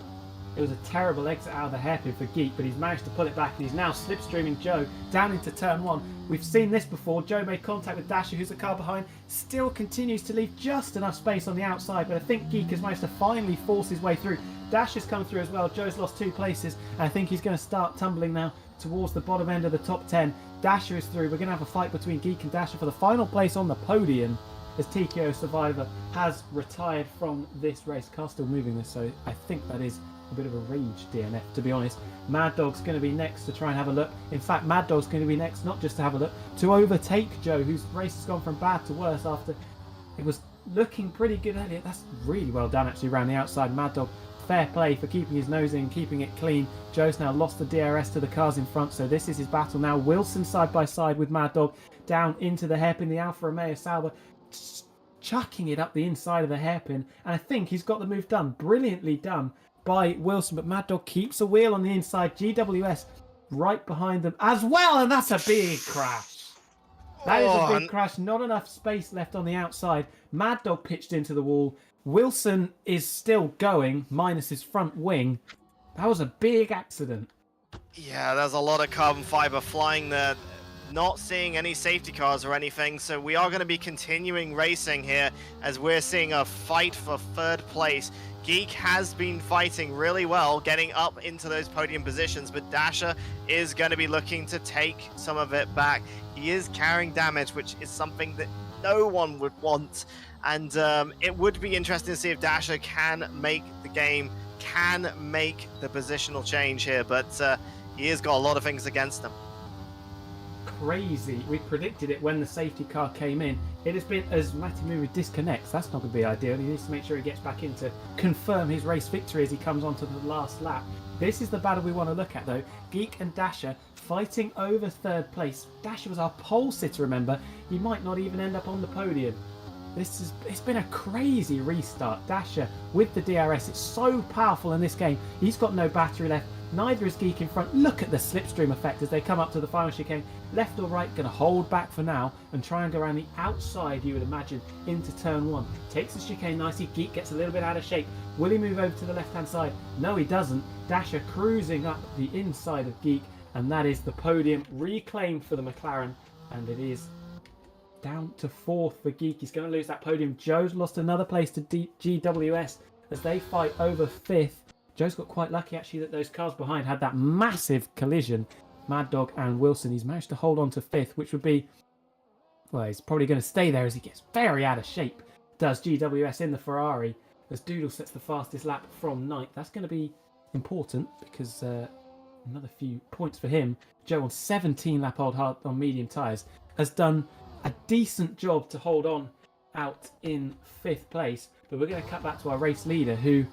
It was a terrible exit out of the hairpin for Geek, but he's managed to pull it back and he's now slipstreaming Joe down into turn 1. We've seen this before. Joe made contact with Dasher, who's the car behind, still continues to leave just enough space on the outside, but I think Geek has managed to finally force his way through. Dasher's come through as well. Joe's lost 2 places, and I think he's going to start tumbling now towards the bottom end of the top 10. Dasher is through. We're going to have a fight between Geek and Dasher for the final place on the podium, as TKO Survivor has retired from this race. Car's still moving this, so I think that is a bit of a rage DNF, to be honest. Mad Dog's going to be next to try and have a look. In fact, Mad Dog's going to be next, not just to have a look, to overtake Joe, whose race has gone from bad to worse after it was looking pretty good earlier. That's really well done, actually, around the outside. Mad Dog, fair play for keeping his nose in, keeping it clean. Joe's now lost the DRS to the cars in front, so this is his battle now. Wilson side by side with Mad Dog down into the hairpin. The Alfa Romeo Sauber chucking it up the inside of the hairpin, and I think he's got the move done. Brilliantly done by Wilson, but Mad Dog keeps a wheel on the inside. GWS right behind them as well, and that's a big crash. That is a big crash. Not enough space left on the outside. Mad Dog pitched into the wall. Wilson is still going, minus his front wing. That was a big accident. Yeah, there's a lot of carbon fiber flying there. Not seeing any safety cars or anything, so we are going to be continuing racing here as we're seeing a fight for 3rd place. Geek has been fighting really well, getting up into those podium positions, but Dasher is going to be looking to take some of it back. He is carrying damage, which is something that no one would want, and it would be interesting to see if Dasher can make the game, can make the positional change here, but he has got a lot of things against him. Crazy. We predicted it when the safety car came in. It has been, as Matimura disconnects, that's not going to be ideal. He needs to make sure he gets back in to confirm his race victory as he comes onto the last lap. This is the battle we want to look at, though. Geek and Dasher fighting over 3rd place. Dasher was our pole sitter, remember. He might not even end up on the podium. It's been a crazy restart. Dasher with the DRS, it's so powerful in this game. He's got no battery left. Neither is Geek in front. Look at the slipstream effect as they come up to the final chicane. Left or right, going to hold back for now and try and go around the outside, you would imagine, into turn 1. Takes the chicane nicely. Geek gets a little bit out of shape. Will he move over to the left-hand side? No, he doesn't. Dasher cruising up the inside of Geek, and that is the podium reclaimed for the McLaren, and it is down to 4th for Geek. He's going to lose that podium. Joe's lost another place to GWS as they fight over 5th. Joe's got quite lucky, actually, that those cars behind had that massive collision. Mad Dog and Wilson, he's managed to hold on to 5th, which would be, well, he's probably going to stay there as he gets very out of shape. Does GWS in the Ferrari as Doodle sets the fastest lap from 9th. That's going to be important because another few points for him. Joe on 17 lap old hard on medium tyres has done a decent job to hold on out in 5th place, but we're going to cut back to our race leader, who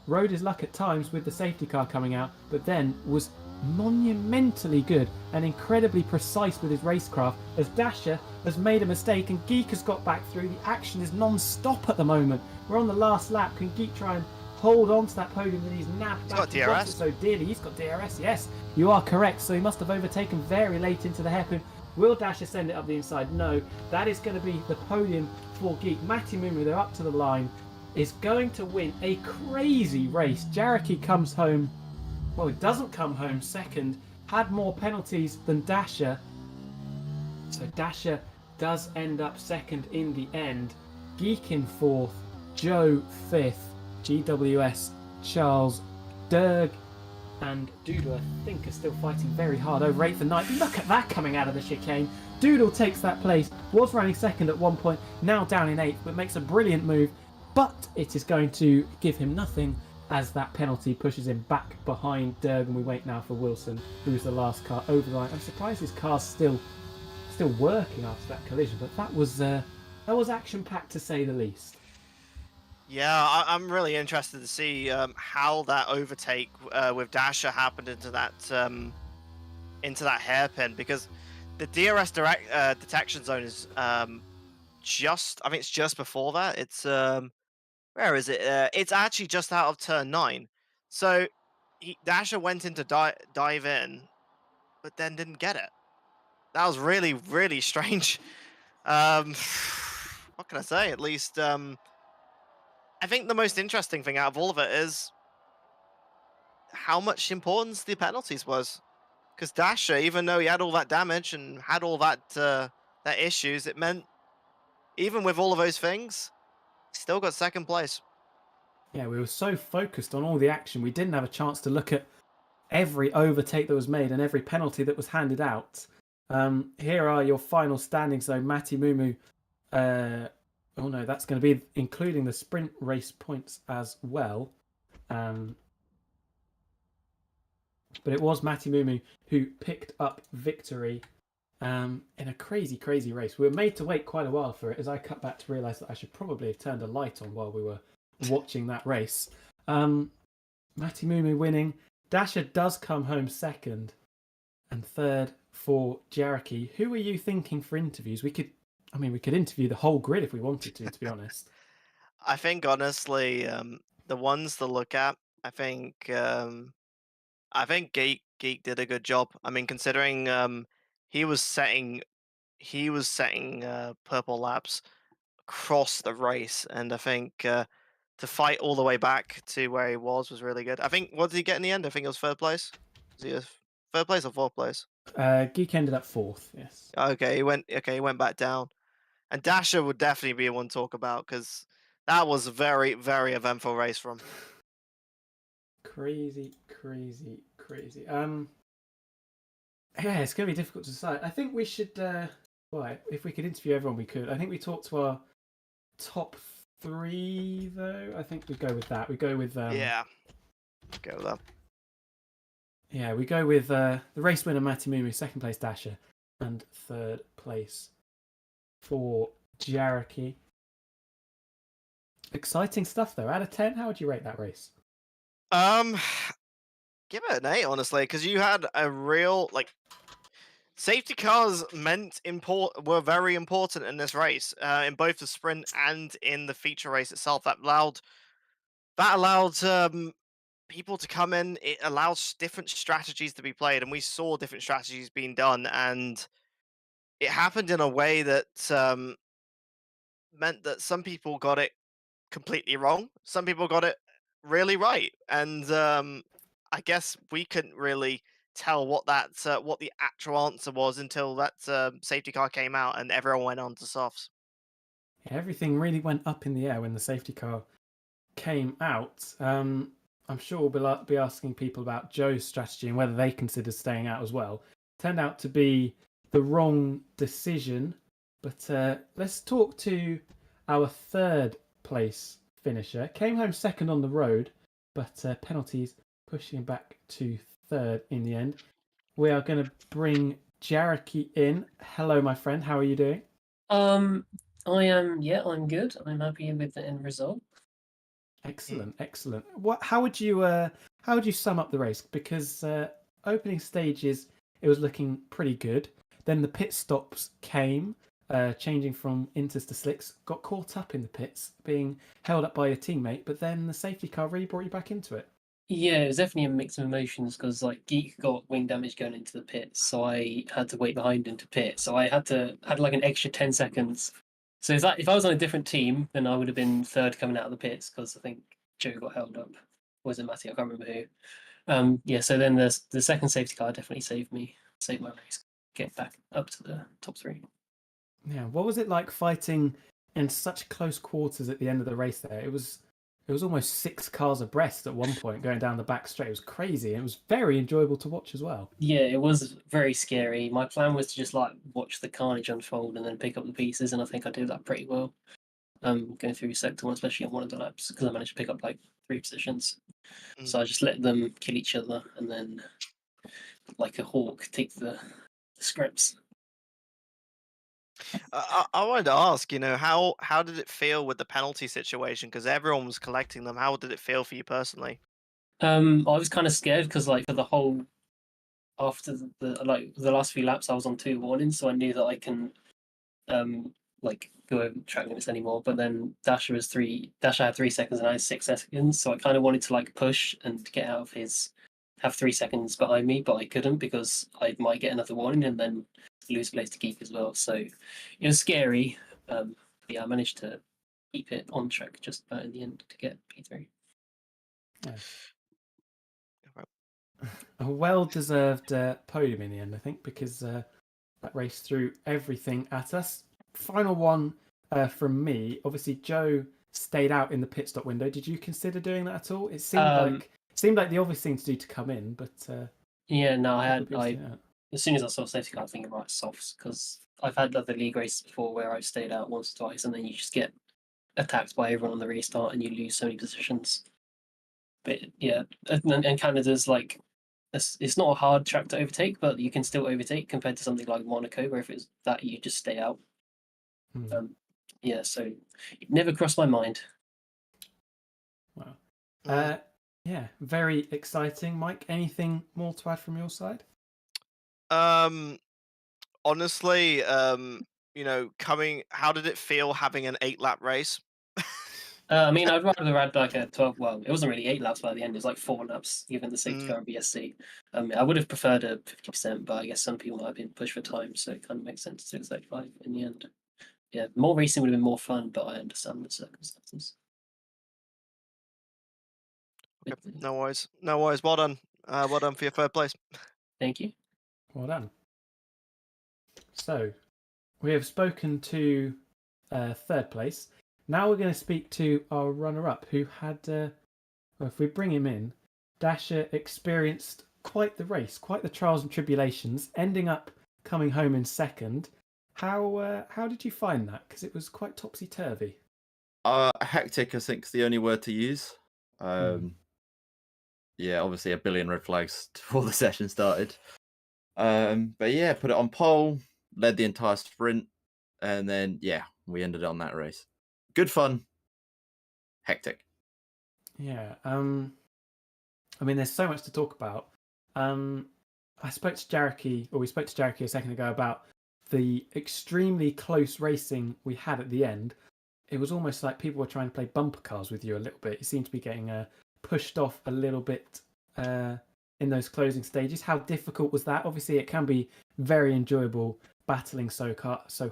rode his luck at times with the safety car coming out, but then was monumentally good and incredibly precise with his racecraft as Dasher has made a mistake and Geek has got back through. The action is non-stop at the moment. We're on the last lap. Can Geek try and hold on to that podium that he's nabbed back? He's got DRS. So dearly. He's got DRS, yes. You are correct. So he must have overtaken very late into the hairpin. Will Dasher send it up the inside? No. That is going to be the podium for Geek. Matty Mumu, they're up to the line, is going to win a crazy race. Jareki comes home. Well, he doesn't come home second. Had more penalties than Dasher. So Dasher does end up second in the end. Geek in 4th. Joe 5th. GWS, Charles, Derg and Doodle, I think, are still fighting very hard over 8th and 9th. Look at that coming out of the chicane. Doodle takes that place. Was running second at one point. Now down in 8th, but makes a brilliant move. But it is going to give him nothing as that penalty pushes him back behind Derg, and we wait now for Wilson, who's the last car over the line. I'm surprised his car's still working after that collision, but that was action-packed to say the least. Yeah, I'm really interested to see how that overtake with Dasher happened into that hairpin, because the DRS detection zone is I think it's just before that. It's where is it? It's actually just out of turn 9. So Dasher went in to dive in, but then didn't get it. That was really, really strange. Um, what can I say? At least, I think the most interesting thing out of all of it is how much importance the penalties was. Because Dasher, even though he had all that damage and had all that issues, it meant even with all of those things, he still got second place. Yeah, we were so focused on all the action, we didn't have a chance to look at every overtake that was made and every penalty that was handed out. Here are your final standings, though. Matty Mumu. Oh no, that's going to be including the sprint race points as well. But it was Matty Mumu who picked up victory in a crazy, crazy race. We were made to wait quite a while for it, as I cut back to realise that I should probably have turned a light on while we were watching that race. Matty Mumu winning. Dasher does come home second, and third for Jaraki. Who were you thinking for interviews? We could interview the whole grid if we wanted to be honest. I think honestly, the ones to look at, I think Geek did a good job. I mean, considering he was setting purple laps across the race, and I think to fight all the way back to where he was really good. I think what did he get in the end? I think it was third place. Was he a third place or fourth place? Geek ended up fourth. Yes. Okay, he went back down. And Dasher would definitely be one to talk about because that was a very, very eventful race from. Crazy, crazy, crazy. Yeah, it's going to be difficult to decide. I think we should. Well, if we could interview everyone, we could. I think we talked to our top 3, though. I think we go with that. We go with. Yeah. Go with that. Yeah, we go with the race winner Matty Mumu, second place Dasher, and third place for Jaraki. Exciting stuff, though. Out of 10, how would you rate that race? Give it an 8, honestly, because you had a real safety cars were very important in this race, in both the sprint and in the feature race itself. That allowed people to come in. It allows different strategies to be played, and we saw different strategies being done, and it happened in a way that meant that some people got it completely wrong, some people got it really right, and I guess we couldn't really tell what the actual answer was until that safety car came out and everyone went on to softs. Yeah, everything really went up in the air when the safety car came out. I'm sure we'll be asking people about Joe's strategy and whether they considered staying out as well. Turned out to be the wrong decision, but let's talk to our third place finisher. Came home second on the road, but penalties pushing him back to third in the end. We are going to bring Jaraki in. Hello, my friend. How are you doing? I'm good. I'm happy with the end result. Excellent, excellent. How would you sum up the race? Because opening stages, it was looking pretty good. Then the pit stops came, changing from inters to slicks. Got caught up in the pits, being held up by your teammate. But then the safety car really brought you back into it. Yeah, it was definitely a mix of emotions because Geek got wing damage going into the pit, so I had to wait behind him to pit. So I had an extra 10 seconds. So if I was on a different team, then I would have been third coming out of the pits because I think Joe got held up. Or was it Matty? I can't remember who. So then the second safety car definitely saved my race, get back up to the top 3. Yeah, what was it like fighting in such close quarters at the end of the race there? It was almost 6 cars abreast at one point going down the back straight. It was crazy. It was very enjoyable to watch as well. Yeah, it was very scary. My plan was to just watch the carnage unfold and then pick up the pieces, and I think I did that pretty well. Going through sector 1, especially on one of the laps, because I managed to pick up 3 positions. So I just let them kill each other and then, like a hawk, take the scripts. I wanted to ask, how did it feel with the penalty situation? Because everyone was collecting them. How did it feel for you personally? I was kind of scared because for the whole after the last few laps I was on 2 warnings, so I knew that I can go over track limits anymore. But then Dasher had 3 seconds and I had 6 seconds, so I kind of wanted to like push and get out of his have 3 seconds behind me, but I couldn't because I might get another warning and then lose place to Geek as well. So it was scary. But yeah, I managed to keep it on track just about in the end to get P3. Yeah. A well-deserved podium in the end, I think, because that race threw everything at us. Final one from me. Obviously, Joe stayed out in the pit stop window. Did you consider doing that at all? It seemed like the obvious thing to do to come in, but yeah, no, I as soon as I saw safety car, I think right softs because I've had other league races before where I've stayed out once or twice and then you just get attacked by everyone on the restart and you lose so many positions. But yeah, and Canada's like it's not a hard track to overtake, but you can still overtake compared to something like Monaco, where if it's that you just stay out. Yeah, so it never crossed my mind. Wow. Yeah, very exciting. Mike, anything more to add from your side? Honestly, how did it feel having an 8-lap race? I mean, I'd rather have had like a 12. Well, it wasn't really 8 laps by the end. It was like 4 laps, given the safety car and BSC. I would have preferred a 50%, but I guess some people might have been pushed for time, so it kind of makes sense to do 35 in the end. Yeah, more racing would have been more fun, but I understand the circumstances. Okay, no worries. Well done. Well done for your third place. Thank you. Well done. So, we have spoken to third place. Now we're going to speak to our runner-up, who had, well, if we bring him in, Dasher experienced quite the race, quite the trials and tribulations, ending up coming home in second. How did you find that? Because it was quite topsy-turvy. Hectic, I think, is the only word to use. Yeah, obviously a billion red flags before the session started. But yeah, put it on pole, led the entire sprint, and then yeah, we ended on that race. Good fun. Hectic. Yeah. I mean, there's so much to talk about. We spoke to Jareki a second ago about the extremely close racing we had at the end. It was almost like people were trying to play bumper cars with you a little bit. You seemed to be getting pushed off a little bit in those closing stages. How difficult was that? Obviously, it can be very enjoyable battling so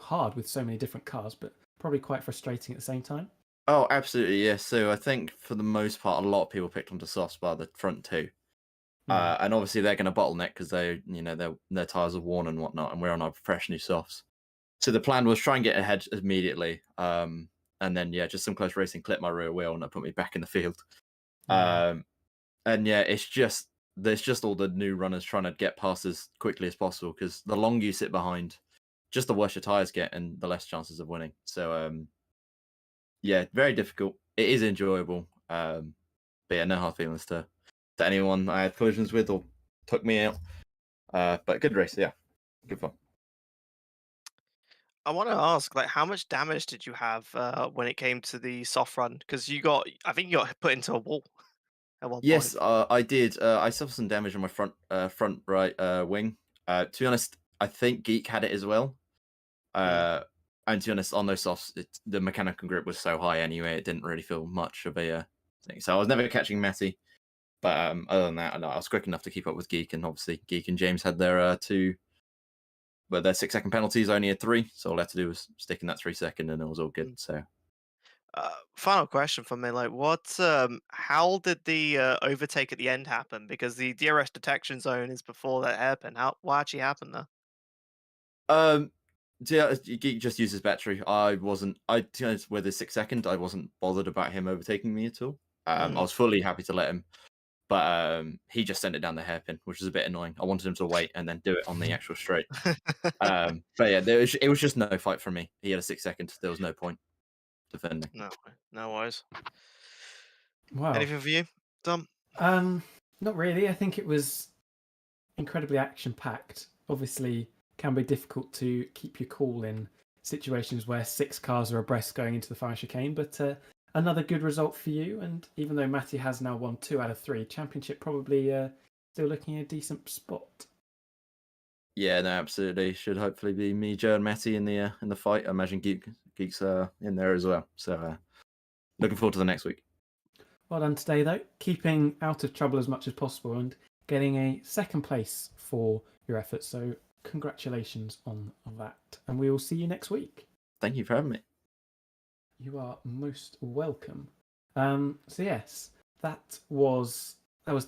hard with so many different cars, but probably quite frustrating at the same time. Oh, absolutely, yes. So I think for the most part, a lot of people picked onto softs by the front two. And obviously they're going to bottleneck because their tires are worn and whatnot, and we're on our fresh new softs. So the plan was try and get ahead immediately, and then yeah, just some close racing clipped my rear wheel and that put me back in the field. And yeah, there's just all the new runners trying to get past as quickly as possible because the longer you sit behind, just the worse your tires get and the less chances of winning. So yeah, very difficult. It is enjoyable, but yeah, no hard feelings to anyone I had collisions with or took me out. But good race, yeah, good fun. I want to ask, like, how much damage did you have when it came to the soft run? Because I think you got put into a wall at one Yes, point. I did. I suffered some damage on my front right wing. To be honest, I think Geek had it as well. And to be honest, on those softs, the mechanical grip was so high anyway, it didn't really feel much of a thing. So I was never catching Matty. But other than that, I was quick enough to keep up with Geek, and obviously Geek and James had their their 6-second penalties, only had 3. So all I had to do was stick in that 3-second, and it was all good. So. Final question for me, like, how did the overtake at the end happen? Because the DRS detection zone is before that hairpin. What actually happened there? Yeah, Geek just uses battery. To be honest, with his 6-second, I wasn't bothered about him overtaking me at all. I was fully happy to let him, but he just sent it down the hairpin, which was a bit annoying. I wanted him to wait and then do it on the actual straight. But yeah, it was just no fight for me. He had a 6-second. There was no point defending. No worries. Wow. Anything for you, Tom? Not really. I think it was incredibly action-packed. Obviously, can be difficult to keep your cool in situations where 6 cars are abreast going into the final chicane, but another good result for you. And even though Matty has now won 2 out of 3, championship probably still looking at a decent spot. Yeah, no, absolutely. Should hopefully be me, Joe, and Matty in the fight. I imagine Geek Geeks are in there as well. So looking forward to the next week. Well done today, though. Keeping out of trouble as much as possible and getting a second place for your efforts. So congratulations on that. And we will see you next week. Thank you for having me. You are most welcome. So yes, that was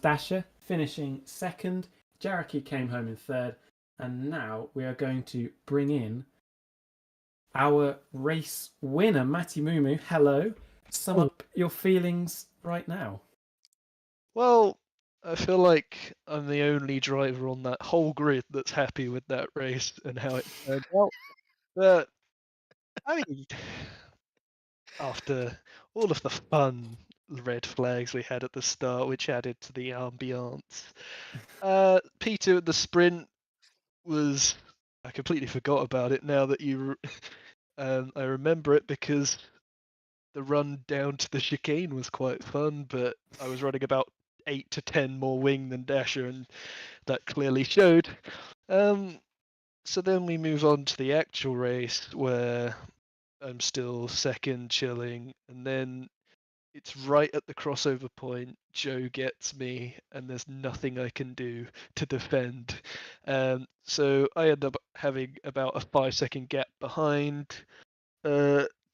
Dasher finishing second. Jaraki came home in third. And now we are going to bring in our race winner, Matty Mumu. Hello. Sum up your feelings right now. Well, I feel like I'm the only driver on that whole grid that's happy with that race and how it turned out. But I mean, after all of the fun red flags we had at the start, which added to the ambiance, P2 at the sprint was, I completely forgot about it now that I remember it, because the run down to the chicane was quite fun, but I was running about 8 to 10 more wing than Dasher, and that clearly showed. So then we move on to the actual race, where I'm still second, chilling, and then it's right at the crossover point. Joe gets me, and there's nothing I can do to defend. So I end up having about a 5-second gap behind.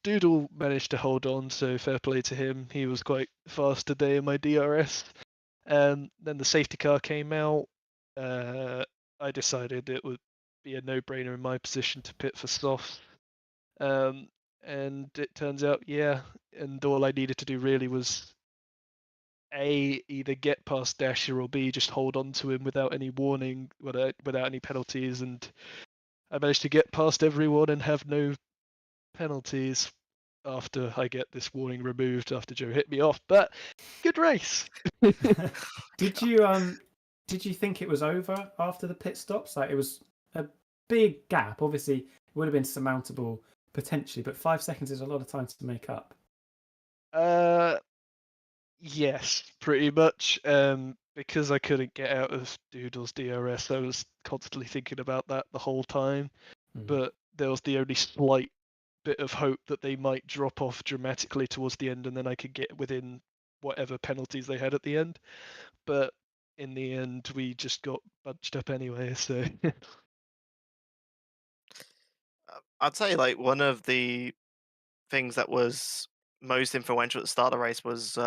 Doodle managed to hold on, so fair play to him. He was quite fast today in my DRS. Then the safety car came out. I decided it would be a no-brainer in my position to pit for softs. And it turns out, yeah, and all I needed to do really was A, either get past Dasher, or B, just hold on to him without any warning, without any penalties, and I managed to get past everyone and have no penalties after I get this warning removed after Joe hit me off. But good race. Did you think it was over after the pit stops? Like, it was a big gap. Obviously, it would have been surmountable potentially, but 5 seconds is a lot of time to make up. Yes, pretty much. Because I couldn't get out of Doodle's DRS, I was constantly thinking about that the whole time. But there was the only slight bit of hope that they might drop off dramatically towards the end, and then I could get within whatever penalties they had at the end. But in the end, we just got bunched up anyway. So I'd say like one of the things that was most influential at the start of the race was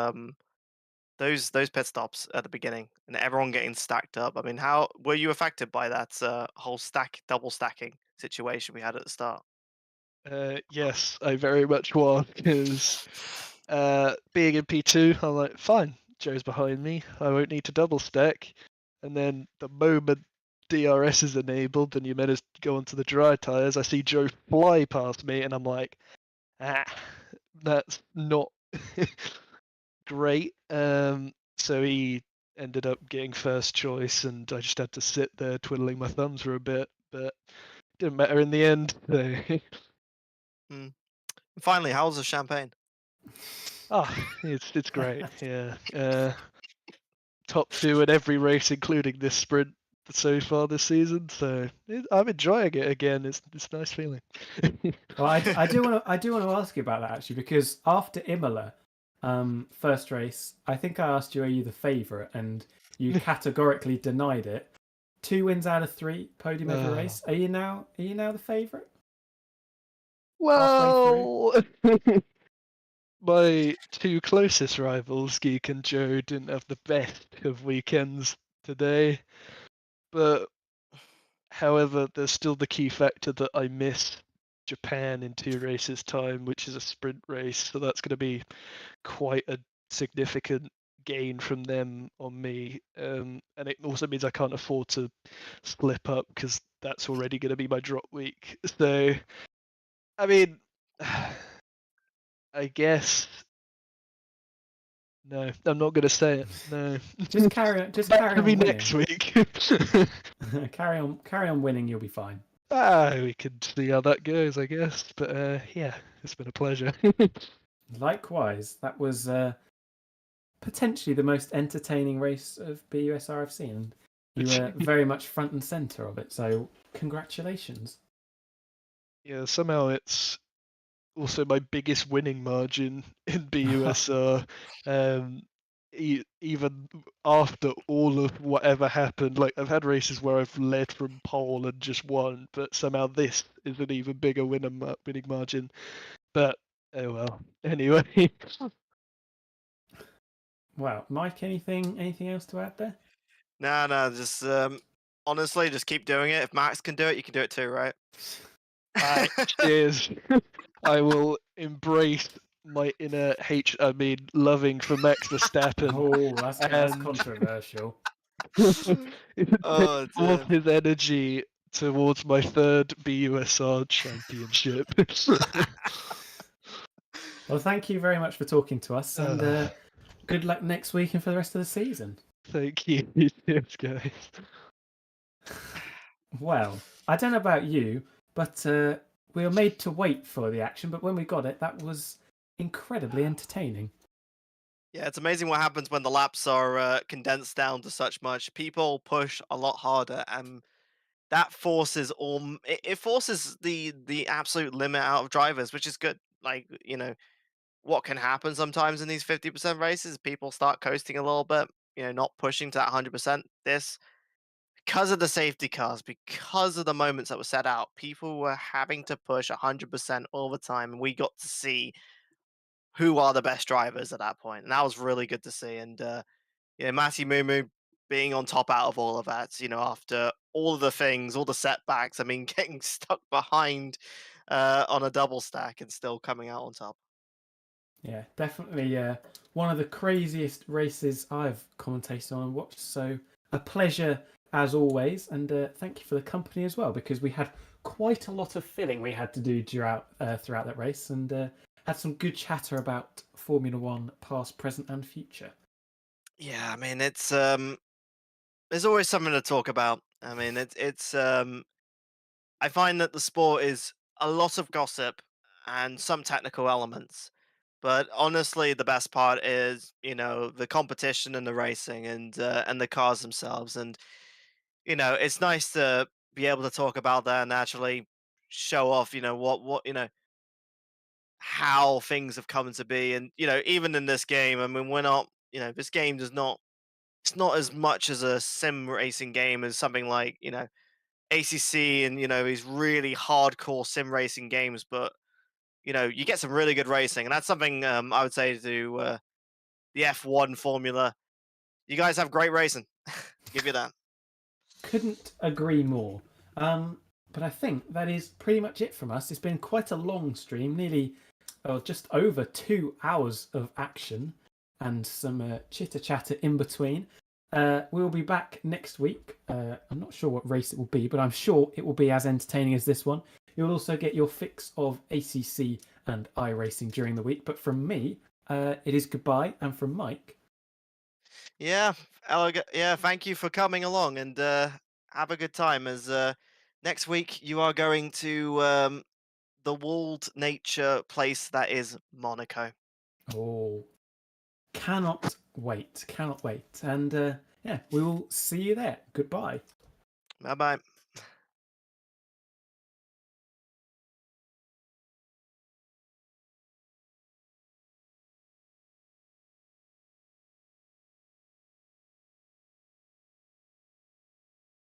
those pit stops at the beginning and everyone getting stacked up. I mean, how were you affected by that whole double stacking situation we had at the start? yes, I very much was, because being in P2, I'm like, fine, Joe's behind me, I won't need to double stack. And then the moment DRS is enabled and you manage to go onto the dry tires, I see Joe fly past me, and I'm like, that's not great. So he ended up getting first choice, and I just had to sit there twiddling my thumbs for a bit, but it didn't matter in the end. So Finally, how's the champagne? it's great. Yeah. Top 2 in every race, including this sprint so far this season. So I'm enjoying it again. It's a nice feeling. Well, I do want to ask you about that, actually, because after Imola, first race, I think I asked you, are you the favourite, and you categorically denied it. 2 wins out of 3, podium every race. Are you now the favourite? Well, my 2 closest rivals, Geek and Joe, didn't have the best of weekends today. But however, there's still the key factor that I missed Japan in 2 races' time, which is a sprint race. So that's going to be quite a significant gain from them on me. And it also means I can't afford to slip up, because that's already going to be my drop week. So, I mean, I guess. No, I'm not going to say it. No. Just carry on. Just carry on winning. Next week. carry on winning. You'll be fine. We can see how that goes, I guess. But yeah, it's been a pleasure. Likewise, that was potentially the most entertaining race of BUSR I've seen. You were very much front and centre of it, so congratulations. Yeah, somehow it's also my biggest winning margin in BUSR. Even after all of whatever happened, like I've had races where I've led from pole and just won, but somehow this is an even bigger winning margin. But oh well. Anyway. Wow, Mike, anything else to add there? No, just honestly, just keep doing it. If Max can do it, you can do it too, right? Alright, cheers. I will embrace my inner loving for Max Verstappen. Oh, that's And controversial. Oh, all dear. his energy towards my third BUSR championship. Well, thank you very much for talking to us, and good luck next week and for the rest of the season. Thank you. Cheers, guys. Well, I don't know about you, but we were made to wait for the action, but when we got it, that was incredibly entertaining. Yeah, it's amazing what happens when the laps are condensed down to such much. People push a lot harder, and that forces it forces the absolute limit out of drivers, which is good. Like, what can happen sometimes in these 50% races, people start coasting a little bit, not pushing to that 100%. This, because of the safety cars, because of the moments that were set out, people were having to push 100% all the time, and we got to see who are the best drivers at that point, and that was really good to see. And Matty Mumu being on top out of all of that, after all of the things, all the setbacks. I mean, getting stuck behind on a double stack and still coming out on top. Yeah, definitely one of the craziest races I've commentated on and watched. So a pleasure as always, and thank you for the company as well, because we had quite a lot of filling we had to do throughout that race, and had some good chatter about Formula One, past, present, and future. Yeah, I mean, it's there's always something to talk about. I mean, it's I find that the sport is a lot of gossip and some technical elements. But honestly, the best part is, the competition and the racing and the cars themselves. And it's nice to be able to talk about that and actually show off, what how things have come to be. And even in this game, I mean, we're not, this game does not. It's not as much as a sim racing game as something like ACC and these really hardcore sim racing games. But you get some really good racing, and that's something I would say to the F1 formula. You guys have great racing. Give you that. Couldn't agree more. But I think that is pretty much it from us. It's been quite a long stream, nearly, just over 2 hours of action and some chitter chatter in between. We'll be back next week. I'm not sure what race it will be, but I'm sure it will be as entertaining as this one. You'll also get your fix of ACC and iRacing during the week. But from me, it is goodbye, and from Mike, Yeah, yeah. Thank you for coming along, and have a good time. As next week you are going to the walled nature place that is Monaco. oh, cannot wait, And yeah, we will see you there. Goodbye. Bye bye.